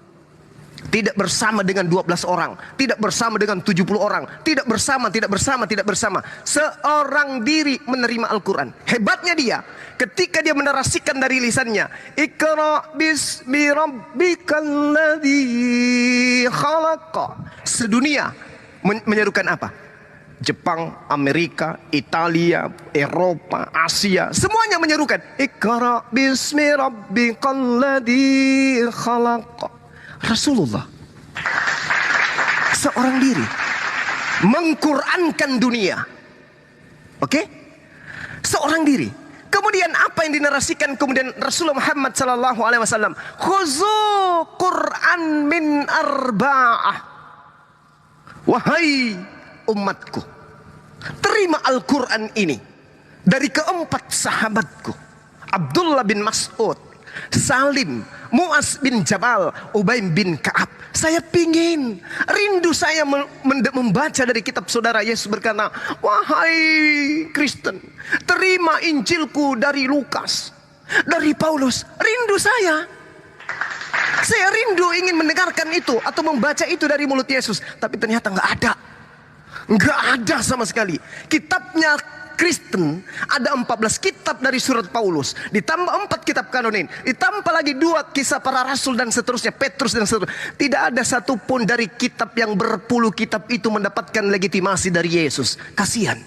Tidak bersama dengan 12 orang, tidak bersama dengan 70 orang, tidak bersama. Seorang diri menerima Al-Quran. Hebatnya dia, ketika dia menarasikan dari lisannya, Iqra bismi rabbikal ladzi khalaqa. Sedunia menyerukan apa? Jepang, Amerika, Italia, Eropa, Asia, semuanya menyerukan Iqra bismi rabbikal ladzi khalaqa. Rasulullah seorang diri mengqurankan dunia. Oke? Seorang diri. Kemudian apa yang dinarasikan kemudian Rasulullah Muhammad SAW? Khuzu Quran min arba'ah. Wahai umatku, terima Al-Quran ini dari keempat sahabatku, Abdullah bin Mas'ud, Salim, Mu'az bin Jabal, Ubaim bin Ka'ab. Saya pingin, rindu saya membaca dari kitab saudara. Yesus berkata, wahai Kristen, terima Injilku dari Lukas, dari Paulus. Rindu saya rindu ingin mendengarkan itu atau membaca itu dari mulut Yesus. Tapi ternyata nggak ada sama sekali. Kitabnya Kristen ada 14 kitab dari surat Paulus, ditambah 4 kitab kanonin, ditambah lagi 2 kisah para rasul dan seterusnya, Petrus dan seterusnya. Tidak ada satupun dari kitab yang berpuluh kitab itu mendapatkan legitimasi dari Yesus. Kasihan.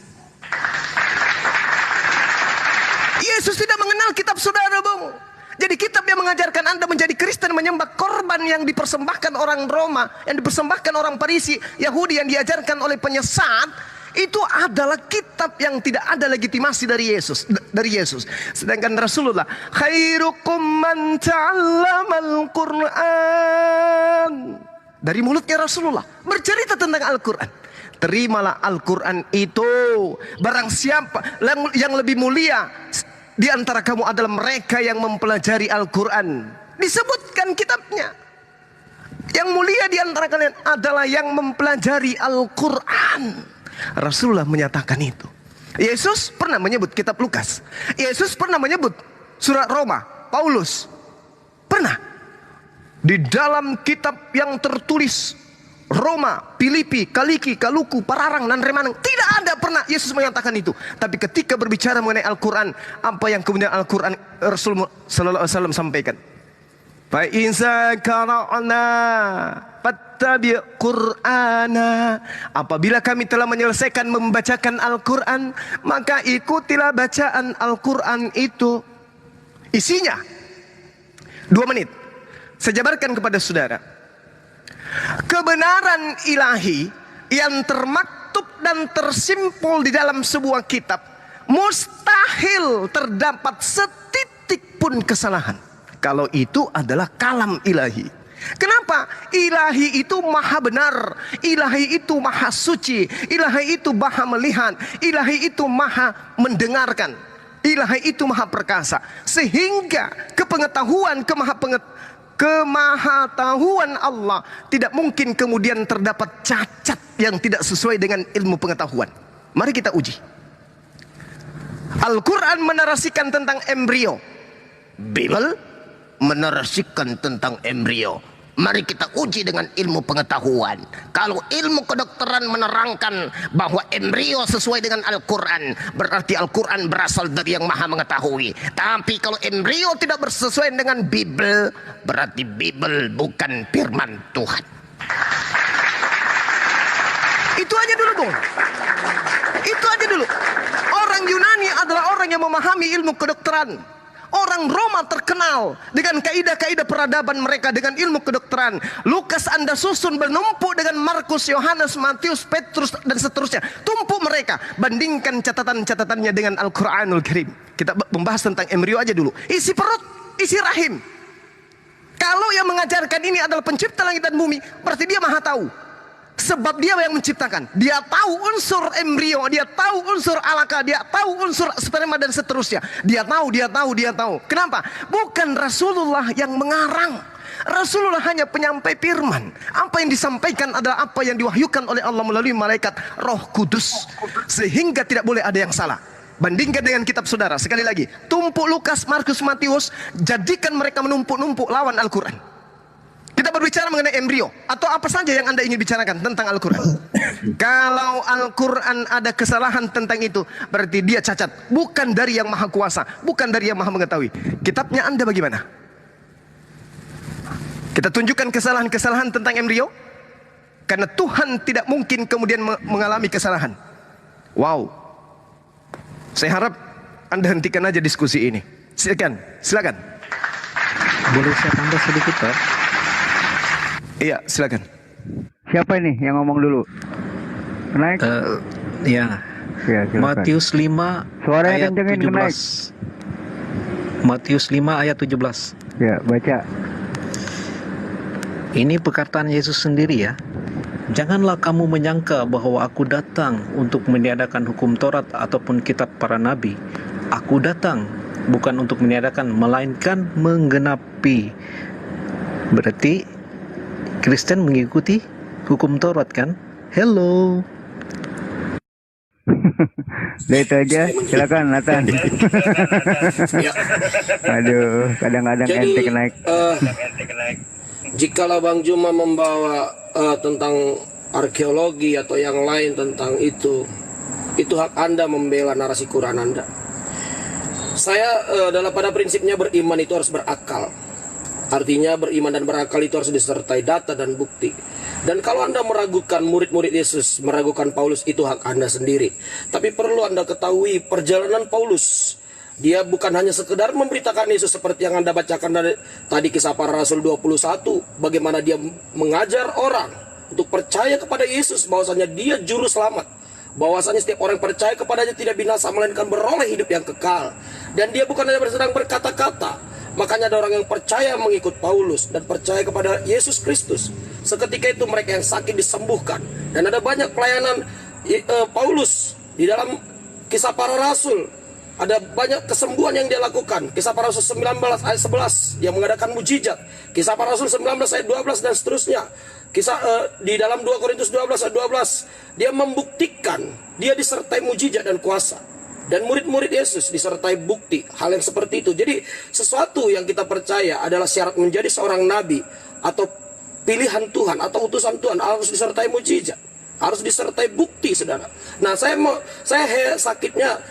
Yesus tidak mengenal kitab saudara, Bung. Jadi kitab yang mengajarkan Anda menjadi Kristen, menyembah korban yang dipersembahkan orang Roma, yang dipersembahkan orang Parisi, Yahudi, yang diajarkan oleh penyesat, itu adalah kitab yang tidak ada legitimasi dari Yesus. Sedangkan Rasulullah, khairukum man ta'allamal Qur'an. Dari mulutnya Rasulullah bercerita tentang Al-Quran. Terimalah Al-Quran itu. Barang siapa yang lebih mulia di antara kamu adalah mereka yang mempelajari Al-Quran. Disebutkan kitabnya. Yang mulia di antara kalian adalah yang mempelajari Al-Quran. Rasulullah menyatakan itu. Yesus pernah menyebut kitab Lukas. Yesus pernah menyebut surat Roma, Paulus. Pernah. Di dalam kitab yang tertulis Roma, Filipi, Kaliki, Kaluku, Pararang, dan Remaneng, tidak ada pernah Yesus menyatakan itu. Tapi ketika berbicara mengenai Al-Quran, apa yang kemudian Al-Quran Rasulullah SAW sampaikan? Fa iza qara'na fattabi' Qur'ana. Apabila kami telah menyelesaikan membacakan Al-Qur'an, maka ikutilah bacaan Al-Qur'an itu. Isinya 2 menit. Saya jabarkan kepada saudara. Kebenaran ilahi yang termaktub dan tersimpul di dalam sebuah kitab, mustahil terdapat setitik pun kesalahan kalau itu adalah kalam ilahi. Kenapa? Ilahi itu maha benar, ilahi itu maha suci, ilahi itu maha melihat, ilahi itu maha mendengarkan, ilahi itu maha perkasa. Sehingga kemahatauan Allah tidak mungkin kemudian terdapat cacat yang tidak sesuai dengan ilmu pengetahuan. Mari kita uji. Al-Quran menarasikan tentang embrio, Bible menarasikan tentang embrio. Mari kita uji dengan ilmu pengetahuan. Kalau ilmu kedokteran menerangkan bahwa embrio sesuai dengan Al-Quran, berarti Al-Quran berasal dari yang maha mengetahui. Tapi kalau embrio tidak bersesuaian dengan Bible, berarti Bible bukan firman Tuhan. Itu aja dulu, Bung. Itu aja dulu. Orang Yunani adalah orang yang memahami ilmu kedokteran. Orang Roma terkenal dengan kaidah-kaidah peradaban mereka, dengan ilmu kedokteran. Lukas Anda susun menumpuk dengan Markus, Yohanes, Matius, Petrus, dan seterusnya. Tumpuk mereka. Bandingkan catatan-catatannya dengan Al-Quranul Karim. Kita membahas tentang embrio aja dulu. Isi perut, isi rahim. Kalau yang mengajarkan ini adalah pencipta langit dan bumi, berarti dia maha tahu. Sebab dia yang menciptakan. Dia tahu unsur embrio, dia tahu unsur alaka, dia tahu unsur sperma dan seterusnya. Dia tahu. Kenapa? Bukan Rasulullah yang mengarang. Rasulullah hanya penyampai firman. Apa yang disampaikan adalah apa yang diwahyukan oleh Allah melalui malaikat Roh Kudus. Sehingga tidak boleh ada yang salah. Bandingkan dengan kitab saudara. Sekali lagi, tumpuk Lukas, Markus, Matius, jadikan mereka menumpuk-numpuk lawan Al-Quran. Kita berbicara mengenai embrio atau apa saja yang Anda ingin bicarakan tentang Al-Quran. Kalau Al-Quran ada kesalahan tentang itu, berarti dia cacat. Bukan dari yang maha kuasa, bukan dari yang maha mengetahui. Kitabnya Anda bagaimana? Kita tunjukkan kesalahan-kesalahan tentang embrio. Karena Tuhan tidak mungkin kemudian mengalami kesalahan. Wow. Saya harap Anda hentikan aja diskusi ini. Silakan. Boleh saya tambah sedikit, Pak? Iya, silakan. Siapa ini yang ngomong dulu? Naik. Ya, silakan. Matius 5 Suaranya ayat kencengin, 17. Matius 5 ayat 17. Ya, baca. Ini perkataan Yesus sendiri ya. Janganlah kamu menyangka bahwa aku datang untuk meniadakan hukum Taurat ataupun kitab para nabi. Aku datang bukan untuk meniadakan, melainkan menggenapi. Berarti Kristen mengikuti hukum Taurat kan? Hello. Itu aja, silakan Nathan. Aduh, kadang-kadang ente naik. Jikalau Bang Juma membawa tentang arkeologi atau yang lain tentang itu hak Anda membela narasi Quran Anda. Saya pada prinsipnya beriman itu harus berakal. Artinya beriman dan berakal itu harus disertai data dan bukti. Dan kalau Anda meragukan murid-murid Yesus, meragukan Paulus, itu hak Anda sendiri. Tapi perlu Anda ketahui perjalanan Paulus. Dia bukan hanya sekedar memberitakan Yesus seperti yang Anda bacakan tadi kisah para Rasul 21. Bagaimana dia mengajar orang untuk percaya kepada Yesus, bahwasanya dia juru selamat. Bahwasanya setiap orang percaya kepadanya tidak binasa, melainkan beroleh hidup yang kekal. Dan dia bukan hanya sedang berkata-kata. Makanya ada orang yang percaya mengikut Paulus dan percaya kepada Yesus Kristus. Seketika itu mereka yang sakit disembuhkan. Dan ada banyak pelayanan Paulus di dalam kisah para rasul. Ada banyak kesembuhan yang dia lakukan. Kisah para rasul 19 ayat 11 dia mengadakan mujizat. Kisah para rasul 19 ayat 12 dan seterusnya. Kisah di dalam 2 Korintus 12 ayat 12 dia membuktikan dia disertai mujizat dan kuasa. Dan murid-murid Yesus disertai bukti hal yang seperti itu. Jadi sesuatu yang kita percaya adalah syarat menjadi seorang nabi atau pilihan Tuhan atau utusan Tuhan harus disertai mujizat, harus disertai bukti, saudara. Nah, saya sakitnya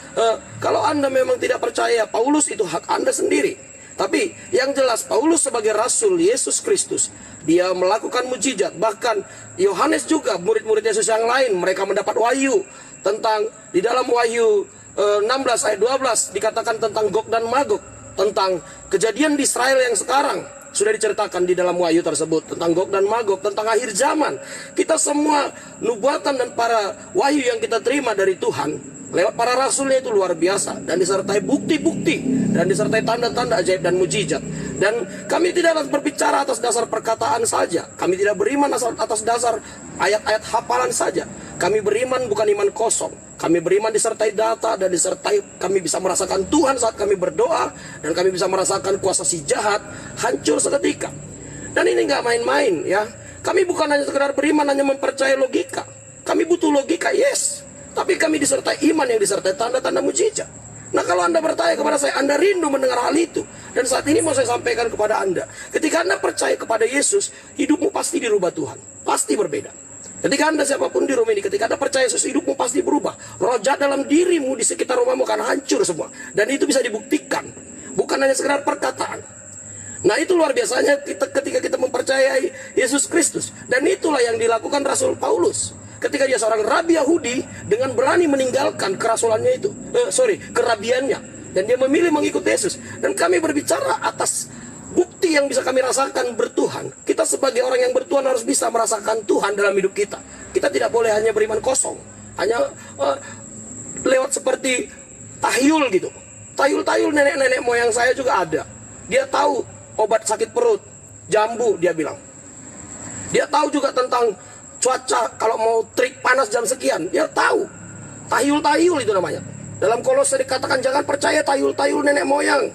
kalau Anda memang tidak percaya Paulus, itu hak Anda sendiri. Tapi yang jelas Paulus sebagai rasul Yesus Kristus, dia melakukan mujizat. Bahkan Yohanes juga, murid-murid Yesus yang lain, mereka mendapat wahyu tentang, di dalam Wahyu 16 ayat 12 dikatakan tentang Gog dan Magog, tentang kejadian di Israel yang sekarang sudah diceritakan di dalam wahyu tersebut, tentang Gog dan Magog, tentang akhir zaman. Kita semua nubuatan dan para wahyu yang kita terima dari Tuhan lewat para rasulnya itu luar biasa, dan disertai bukti-bukti dan disertai tanda-tanda ajaib dan mujizat. Dan kami tidak berbicara atas dasar perkataan saja, kami tidak beriman atas dasar ayat-ayat hafalan saja. Kami beriman bukan iman kosong, kami beriman disertai data, dan disertai kami bisa merasakan Tuhan saat kami berdoa, dan kami bisa merasakan kuasa si jahat hancur seketika. Dan ini nggak main-main ya. Kami bukan hanya sekedar beriman, hanya mempercayai logika. Kami butuh logika, yes, tapi kami disertai iman yang disertai tanda-tanda mujizat. Nah, kalau Anda bertanya kepada saya, Anda rindu mendengar hal itu. Dan saat ini mau saya sampaikan kepada Anda, ketika Anda percaya kepada Yesus, hidupmu pasti dirubah Tuhan, pasti berbeda. Ketika Anda siapapun di rumah ini, ketika Anda percaya Yesus, hidupmu pasti berubah. Roh jahat dalam dirimu di sekitar rumahmu akan hancur semua. Dan itu bisa dibuktikan, bukan hanya sekedar perkataan. Nah, itu luar biasanya ketika kita mempercayai Yesus Kristus. Dan itulah yang dilakukan Rasul Paulus. Ketika dia seorang rabi Yahudi, dengan berani meninggalkan kerasulannya itu, kerabiannya, dan dia memilih mengikut Yesus. Dan kami berbicara atas bukti yang bisa kami rasakan bertuhan. Kita sebagai orang yang bertuhan harus bisa merasakan Tuhan dalam hidup kita. Kita tidak boleh hanya beriman kosong, hanya lewat seperti tahyul gitu. Tahyul-tahyul nenek-nenek moyang saya juga ada. Dia tahu obat sakit perut, jambu, dia bilang. Dia tahu juga tentang cuaca, kalau mau trik panas jam sekian, dia tahu. Tahyul-tahyul itu namanya. Dalam Kolose dikatakan jangan percaya tahyul-tahyul nenek moyang.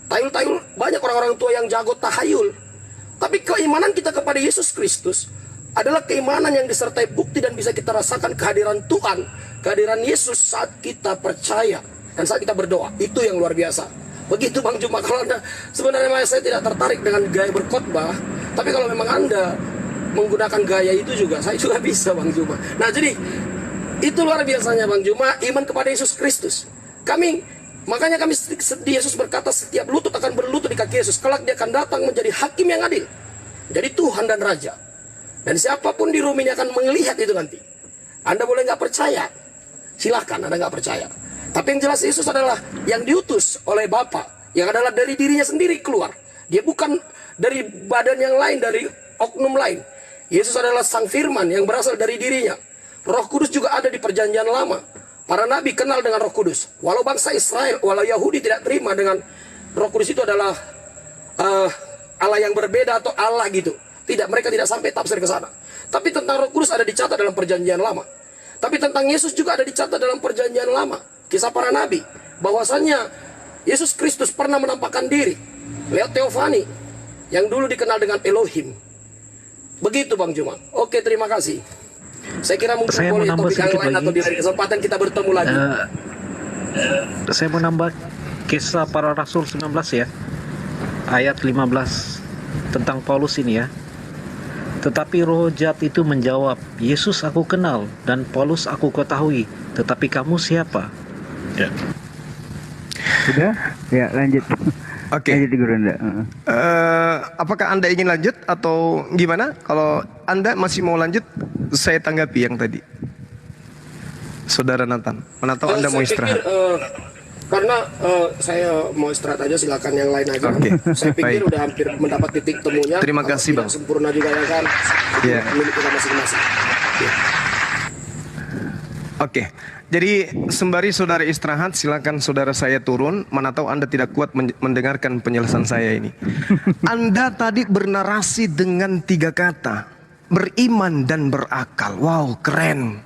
Tahyul-tahyul, banyak orang-orang tua yang jago tahayul. Tapi keimanan kita kepada Yesus Kristus adalah keimanan yang disertai bukti dan bisa kita rasakan kehadiran Tuhan, kehadiran Yesus saat kita percaya dan saat kita berdoa. Itu yang luar biasa. Begitu Bang Juma. Kalau Anda, sebenarnya saya tidak tertarik dengan gaya berkhotbah, tapi kalau memang Anda menggunakan gaya itu juga, saya juga bisa Bang Juma. Nah, jadi itu luar biasanya Bang Juma, iman kepada Yesus Kristus. Makanya kami, Yesus berkata setiap lutut akan berlutut di kaki Yesus. Kelak dia akan datang menjadi hakim yang adil, jadi Tuhan dan Raja. Dan siapapun di rumah ini akan melihat itu nanti. Anda boleh nggak percaya, silahkan Anda nggak percaya. Tapi yang jelas Yesus adalah yang diutus oleh Bapa, yang adalah dari dirinya sendiri keluar. Dia bukan dari badan yang lain, dari oknum lain. Yesus adalah Sang Firman yang berasal dari dirinya. Roh Kudus juga ada di perjanjian lama. Para nabi kenal dengan Roh Kudus. Walau bangsa Israel, walau Yahudi tidak terima dengan Roh Kudus itu adalah Allah yang berbeda atau Allah gitu. Tidak, mereka tidak sampai tafsir ke sana. Tapi tentang Roh Kudus ada dicatat dalam perjanjian lama. Tapi tentang Yesus juga ada dicatat dalam perjanjian lama. Kisah para nabi, bahwasannya Yesus Kristus pernah menampakkan diri lewat teofani yang dulu dikenal dengan Elohim. Begitu Bang Juma. Oke, terima kasih. Saya kira mungkin Saya boleh mau nambah topik yang sedikit lain lagi. atau di lain kesempatan kita bertemu lagi. Saya mau nambah kisah para rasul 19 ya, ayat 15 tentang Paulus ini ya. Tetapi roh jahat itu menjawab, Yesus aku kenal dan Paulus aku ketahui, tetapi kamu siapa? Ya. Sudah? Ya, lanjut. Oke. Lanjut Guru Anda. Apakah Anda ingin lanjut atau gimana? Kalau Anda masih mau lanjut, saya tanggapi yang tadi. Saudara Nathan, mana tahu Anda mau istirahat. Karena saya mau istirahat aja, silakan yang lain aja. Oke. Saya pikir Baik. udah hampir mendapat titik temunya. Terima kasih, Kalau Bang. tidak sempurna juga ya kan. Iya. Milik kita masing-masing. Ya. Oke. Jadi sembari saudara istirahat, silakan saudara saya turun. Mana tahu Anda tidak kuat mendengarkan penjelasan saya ini. Anda tadi bernarasi dengan 3 kata, beriman dan berakal. Wow, keren.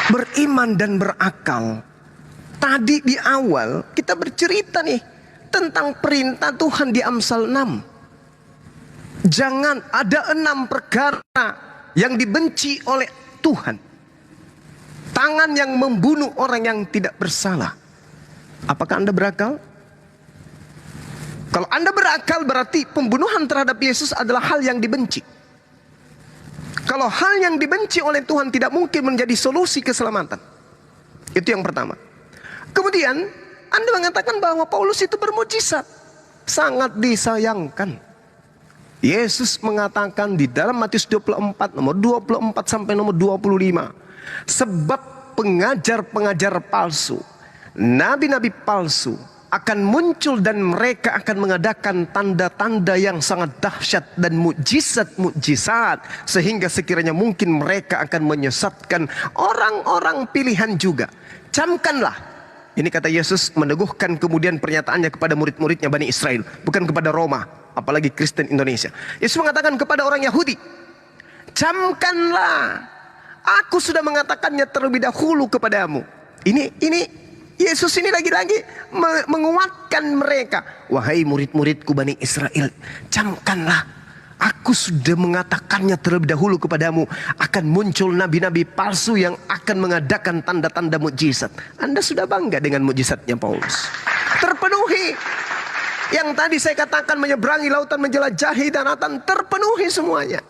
Beriman dan berakal. Tadi di awal kita bercerita nih tentang perintah Tuhan di Amsal 6. Jangan ada 6 perkara yang dibenci oleh Tuhan. Tangan yang membunuh orang yang tidak bersalah. Apakah Anda berakal? Kalau Anda berakal berarti pembunuhan terhadap Yesus adalah hal yang dibenci. Kalau hal yang dibenci oleh Tuhan tidak mungkin menjadi solusi keselamatan. Itu yang pertama. Kemudian Anda mengatakan bahwa Paulus itu bermujizat. Sangat disayangkan. Yesus mengatakan di dalam Matius 24 nomor 24 sampai nomor 25. Sebab pengajar-pengajar palsu, nabi-nabi palsu akan muncul dan mereka akan mengadakan tanda-tanda yang sangat dahsyat dan mukjizat-mukjizat sehingga sekiranya mungkin mereka akan menyesatkan orang-orang pilihan juga. Camkanlah. Ini kata Yesus meneguhkan kemudian pernyataannya kepada murid-muridnya Bani Israel, bukan kepada Roma, apalagi Kristen Indonesia. Yesus mengatakan kepada orang Yahudi, camkanlah, aku sudah mengatakannya terlebih dahulu kepadamu. Ini Yesus ini lagi-lagi menguatkan mereka. Wahai murid-muridku Bani Israel, camkanlah, aku sudah mengatakannya terlebih dahulu kepadamu. Akan muncul nabi-nabi palsu yang akan mengadakan tanda-tanda mukjizat. Anda sudah bangga dengan mukjizatnya Paulus. Terpenuhi. Yang tadi saya katakan menyeberangi lautan, menjelajahi daratan, terpenuhi semuanya.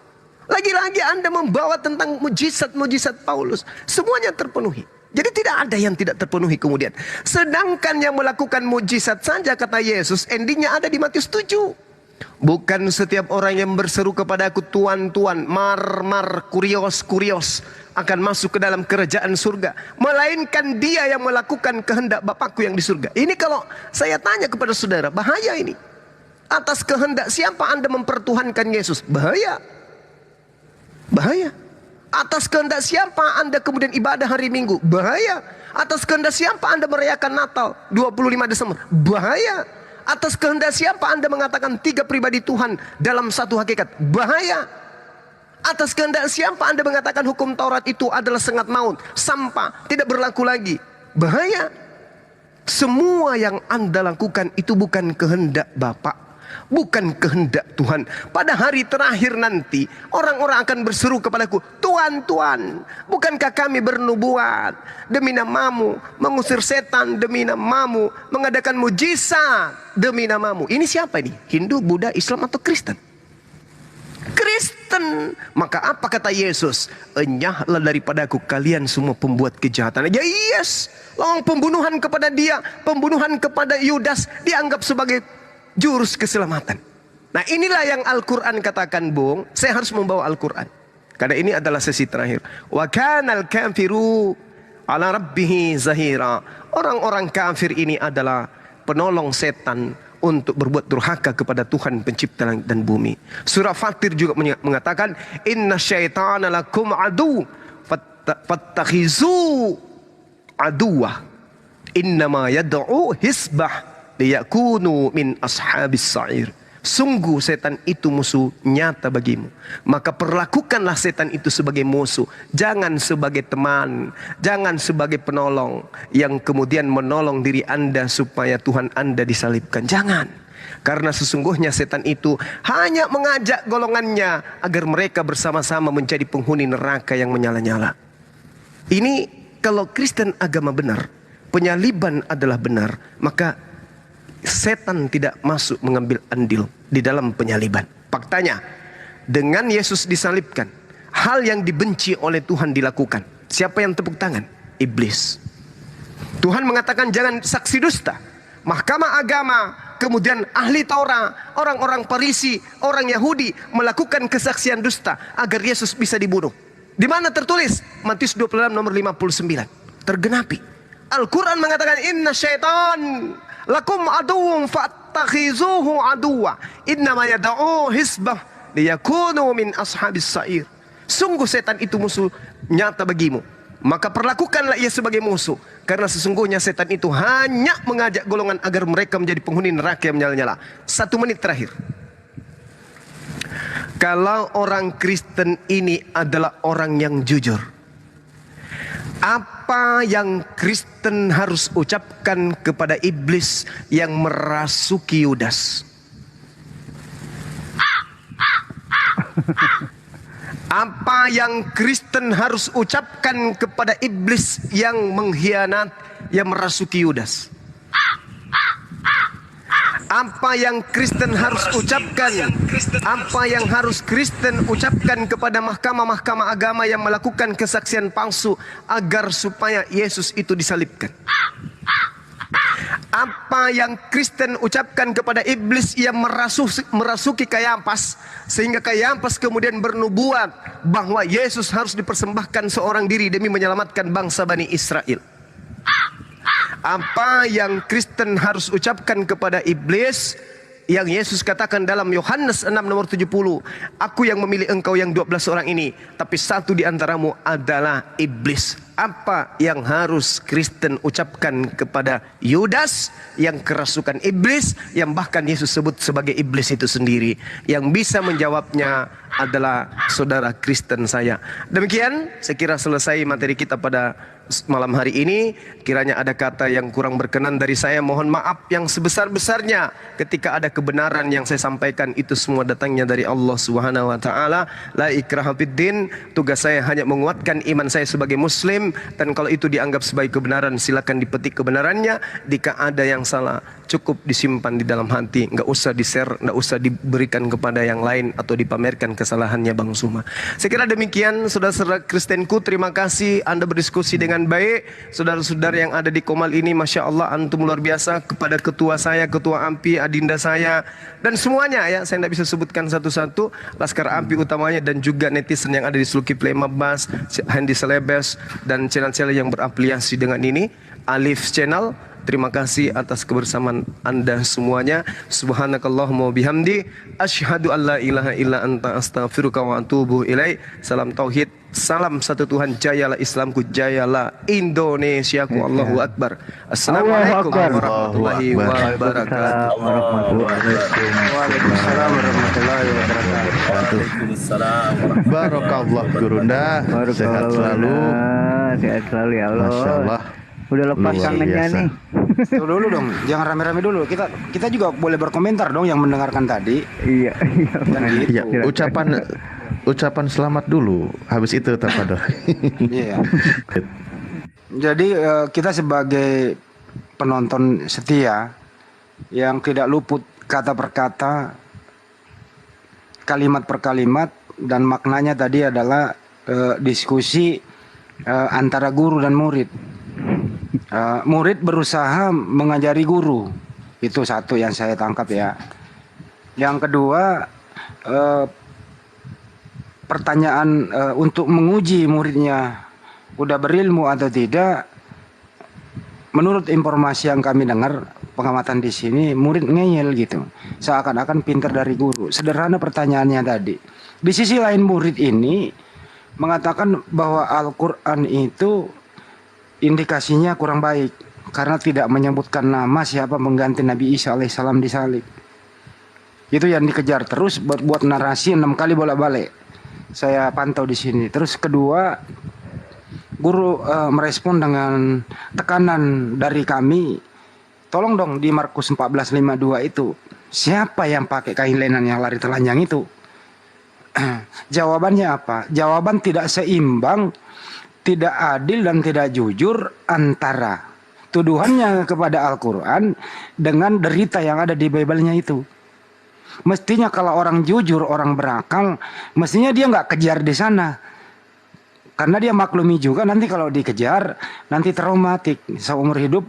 Lagi-lagi Anda membawa tentang mukjizat-mukjizat Paulus. Semuanya terpenuhi. Jadi tidak ada yang tidak terpenuhi kemudian. Sedangkan yang melakukan mukjizat saja kata Yesus, endingnya ada di Matius 7. Bukan setiap orang yang berseru kepada aku Tuhan, Tuhan, mar, kurios akan masuk ke dalam kerajaan surga. Melainkan dia yang melakukan kehendak Bapakku yang di surga. Ini kalau saya tanya kepada saudara, bahaya ini. Atas kehendak siapa Anda mempertuhankan Yesus? Bahaya. Bahaya. Atas kehendak siapa Anda kemudian ibadah hari Minggu? Bahaya. Atas kehendak siapa Anda merayakan Natal 25 Desember? Bahaya. Atas kehendak siapa Anda mengatakan 3 pribadi Tuhan dalam satu hakikat? Bahaya. Atas kehendak siapa Anda mengatakan hukum Taurat itu adalah sengat maut, sampah, tidak berlaku lagi? Bahaya. Semua yang Anda lakukan itu bukan kehendak Bapa, bukan kehendak Tuhan. Pada hari terakhir nanti orang-orang akan berseru kepadaku, Tuhan, Tuhan, bukankah kami bernubuat demi namamu, mengusir setan demi namamu, mengadakan mujizat demi namamu? Ini siapa ini? Hindu, Buddha, Islam atau Kristen? Kristen. Maka apa kata Yesus? Enyahlah daripadaku kalian semua pembuat kejahatan. Ya yes, lawang pembunuhan kepada dia, pembunuhan kepada Yudas dianggap sebagai jurus keselamatan. Nah inilah yang Al-Quran katakan, Bung. Saya harus membawa Al-Quran karena ini adalah sesi terakhir. Wa kanal kafiru ala rabbihi zahira. Orang-orang kafir ini adalah penolong setan untuk berbuat durhaka kepada Tuhan pencipta langit dan bumi. Surah Fatir juga mengatakan, inna syaitana lakum adu fattakhizu aduwah innama yad'u hisbah liyakunu min ashabis sa'ir. Sungguh setan itu musuh nyata bagimu. Maka perlakukanlah setan itu sebagai musuh, jangan sebagai teman, jangan sebagai penolong yang kemudian menolong diri Anda supaya Tuhan Anda disalibkan. Jangan. Karena sesungguhnya setan itu hanya mengajak golongannya agar mereka bersama-sama menjadi penghuni neraka yang menyala-nyala. Ini kalau Kristen agama benar, penyaliban adalah benar, maka setan tidak masuk mengambil andil di dalam penyaliban. Faktanya, dengan Yesus disalibkan, hal yang dibenci oleh Tuhan dilakukan. Siapa yang tepuk tangan? Iblis. Tuhan mengatakan jangan saksi dusta. Mahkamah agama, kemudian ahli Taurat, orang-orang Farisi, orang Yahudi melakukan kesaksian dusta agar Yesus bisa dibunuh. Di mana tertulis? Matius 26 nomor 59. Tergenapi. Al-Quran mengatakan inna syaitan lakum aduwwun fattakhizuhu aduwwa innama yad'u hisbah liyakunu min ashabis sa'ir. Sungguh setan itu musuh nyata bagimu, maka perlakukanlah ia sebagai musuh, karena sesungguhnya setan itu hanya mengajak golongan agar mereka menjadi penghuni neraka yang menyala-nyala. 1 menit terakhir. Kalau orang Kristen ini adalah orang yang jujur, apa yang Kristen harus ucapkan kepada iblis yang merasuki Yudas? Apa yang Kristen harus ucapkan kepada iblis yang mengkhianat, yang merasuki Yudas? Apa yang Kristen harus ucapkan? Apa yang harus Kristen ucapkan kepada mahkamah-mahkamah agama yang melakukan kesaksian palsu agar supaya Yesus itu disalibkan? Apa yang Kristen ucapkan kepada iblis yang merasuki Kayafas, sehingga Kayafas kemudian bernubuat bahwa Yesus harus dipersembahkan seorang diri demi menyelamatkan bangsa Bani Israel. Apa yang Kristen harus ucapkan kepada iblis yang Yesus katakan dalam Yohanes 6 nomor 70, aku yang memilih engkau yang 12 orang ini, tapi satu di antaramu adalah iblis. Apa yang harus Kristen ucapkan kepada Yudas yang kerasukan iblis, yang bahkan Yesus sebut sebagai iblis itu sendiri? Yang bisa menjawabnya adalah saudara Kristen saya. Demikian saya kira selesai materi kita pada malam hari ini. Kiranya ada kata yang kurang berkenan dari saya, mohon maaf yang sebesar-besarnya. Ketika ada kebenaran yang saya sampaikan, itu semua datangnya dari Allah Subhanahu wa taala. La ikraha fiddin. Tugas saya hanya menguatkan iman saya sebagai muslim, dan kalau itu dianggap sebagai kebenaran, silakan dipetik kebenarannya. Jika ada yang salah, cukup disimpan di dalam hati, nggak usah di-share, nggak usah diberikan kepada yang lain atau dipamerkan kesalahannya Bang Suma. Saya kira demikian saudara-saudara Kristenku, terima kasih Anda berdiskusi dengan baik. Saudara-saudara yang ada di Komal ini, Masya Allah antum luar biasa. Kepada ketua saya, ketua AMPI, adinda saya, dan semuanya ya, saya tidak bisa sebutkan satu-satu, Laskar AMPI utamanya, dan juga netizen yang ada di Zulkifli Mabas, Handy Selebes, dan channel-channel yang berafiliasi dengan ini, Alif Channel. Terima kasih atas kebersamaan Anda semuanya. Subhanakallahumma bihamdi, asyhadu an la ilaha illa anta, astaghfiruka wa atubu ilaik. Salam tauhid, salam satu Tuhan, jayalah Islamku, jayalah Indonesiaku. Allahu Akbar. Assalamualaikum warahmatullahi wabarakatuh. Waalaikumsalam warahmatullahi wabarakatuh. Barakallah Gurunda, sehat selalu. Sehat selalu ya Allah. Masya Allah. Udah lepas Luar kangennya biasa. nih. Tuh dulu dong, jangan rame-rame dulu. Kita juga boleh berkomentar dong yang mendengarkan tadi. Iya. Dan gitu. Iya, ucapan selamat dulu. Habis itu tafadhol. Iya. Jadi kita sebagai penonton setia yang tidak luput kata per kata, kalimat per kalimat, dan maknanya tadi adalah diskusi antara guru dan murid. Murid berusaha mengajari guru, itu satu yang saya tangkap ya. Yang kedua, pertanyaan untuk menguji muridnya udah berilmu atau tidak. Menurut informasi yang kami dengar, pengamatan di sini, murid ngeyel gitu, seakan-akan pintar dari guru. Sederhana pertanyaannya tadi. Di sisi lain, murid ini mengatakan bahwa Al-Quran itu indikasinya kurang baik karena tidak menyebutkan nama siapa mengganti Nabi Isa alaihissalam di salib. Itu yang dikejar terus, buat narasi 6 kali bolak-balik. Saya pantau di sini. Terus kedua, guru merespon dengan tekanan dari kami. Tolong dong di Markus 14:52 itu, siapa yang pakai kain lenan yang lari telanjang itu? Jawabannya apa? Jawaban tidak seimbang, tidak adil, dan tidak jujur antara tuduhannya kepada Al-Quran dengan derita yang ada di Bible-nya itu. Mestinya kalau orang jujur, orang berakal, mestinya dia nggak kejar di sana. Karena dia maklumi juga nanti kalau dikejar, nanti traumatik seumur hidup.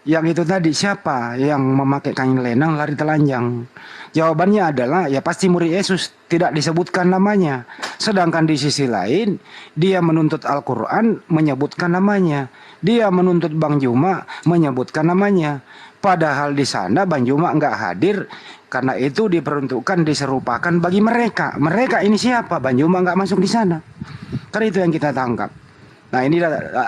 Yang itu tadi, siapa yang memakai kain lenang lari telanjang? Jawabannya adalah ya pasti murid Yesus, tidak disebutkan namanya. Sedangkan di sisi lain, dia menuntut Al-Quran menyebutkan namanya. Dia menuntut Bang Juma menyebutkan namanya. Padahal di sana Bang Juma nggak hadir, karena itu diperuntukkan, diserupakan bagi mereka. Mereka ini siapa? Bang Juma nggak masuk di sana. Karena itu yang kita tangkap. Nah ini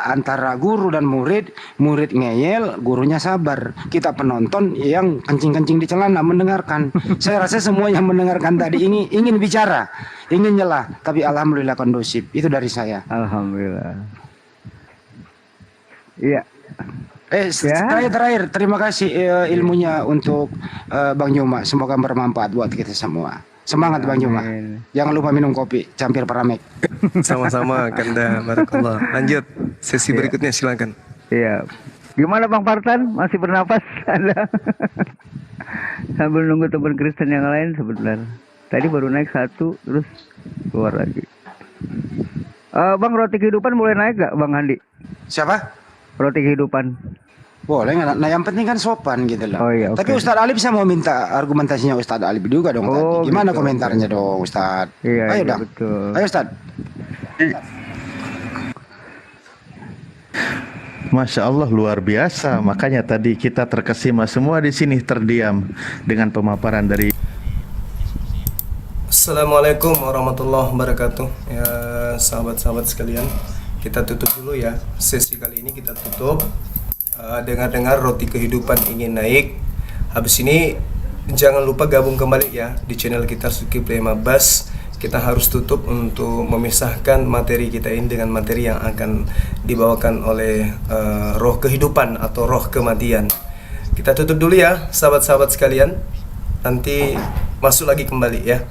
antara guru dan murid, murid ngeyel, gurunya sabar. Kita penonton yang kencing-kencing di celana mendengarkan. Saya rasa semua yang mendengarkan tadi ini ingin bicara, ingin nyelah, tapi alhamdulillah kondusif. Itu dari saya. Alhamdulillah. Iya. Terakhir, terima kasih ilmunya untuk Bang Juma. Semoga bermanfaat buat kita semua. Semangat Bang Juma. Jangan lupa minum kopi, campir Paramek. Sama-sama Kanda, barakallah. Lanjut sesi berikutnya, silakan. Iya. Gimana Bang Partan? Masih bernapas? Ada. Sambil nunggu teman Kristen yang lain sebentar. Tadi baru naik satu, terus keluar lagi. Bang, roti kehidupan boleh naik gak Bang Handi? Siapa? Roti kehidupan. Boleh nggak? Nah yang penting kan sopan gitu loh. Oh iya, oke. Tapi Ustadz Alif saya mau minta argumentasinya Ustadz Alif juga dong Oh, tadi. Gimana gitu, komentarnya dong Ustadz? Iya, Ayo iya, dong. betul. Ayo Ustadz. Masya Allah luar biasa. Makanya tadi kita terkesima semua di sini terdiam dengan pemaparan dari. Assalamualaikum warahmatullahi wabarakatuh. Ya sahabat-sahabat sekalian, kita tutup dulu ya. Sesi kali ini kita tutup. Dengar-dengar roti kehidupan ingin naik. Habis ini jangan lupa gabung kembali ya di channel kita Zulkifli Abbas. Kita harus tutup untuk memisahkan materi kita ini dengan materi yang akan dibawakan oleh roh kehidupan atau roh kematian. Kita tutup dulu ya sahabat-sahabat sekalian. Nanti masuk lagi kembali ya.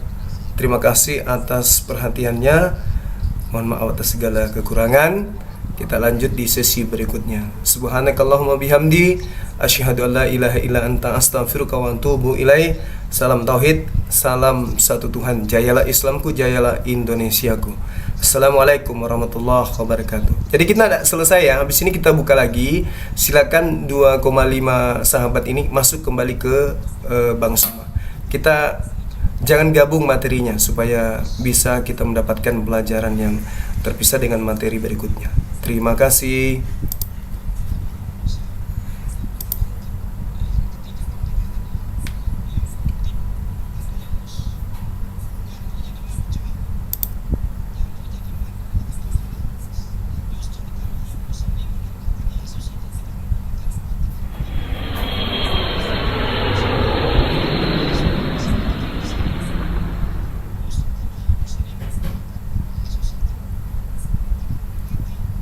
Terima kasih atas perhatiannya. Mohon maaf atas segala kekurangan. Kita lanjut di sesi berikutnya. Subhanakallahumma bihamdi asyhadu an la ilaha illa anta astaghfiruka wa atubu ilaih. Salam tauhid, salam satu Tuhan. Jayalah Islamku, jayalah Indonesiaku. Assalamualaikum warahmatullahi wabarakatuh. Jadi kita tidak selesai ya. Habis ini kita buka lagi. Silakan 2,5 sahabat ini masuk kembali ke Bang Suma. Kita jangan gabung materinya supaya bisa kita mendapatkan pelajaran yang terpisah dengan materi berikutnya. Terima kasih.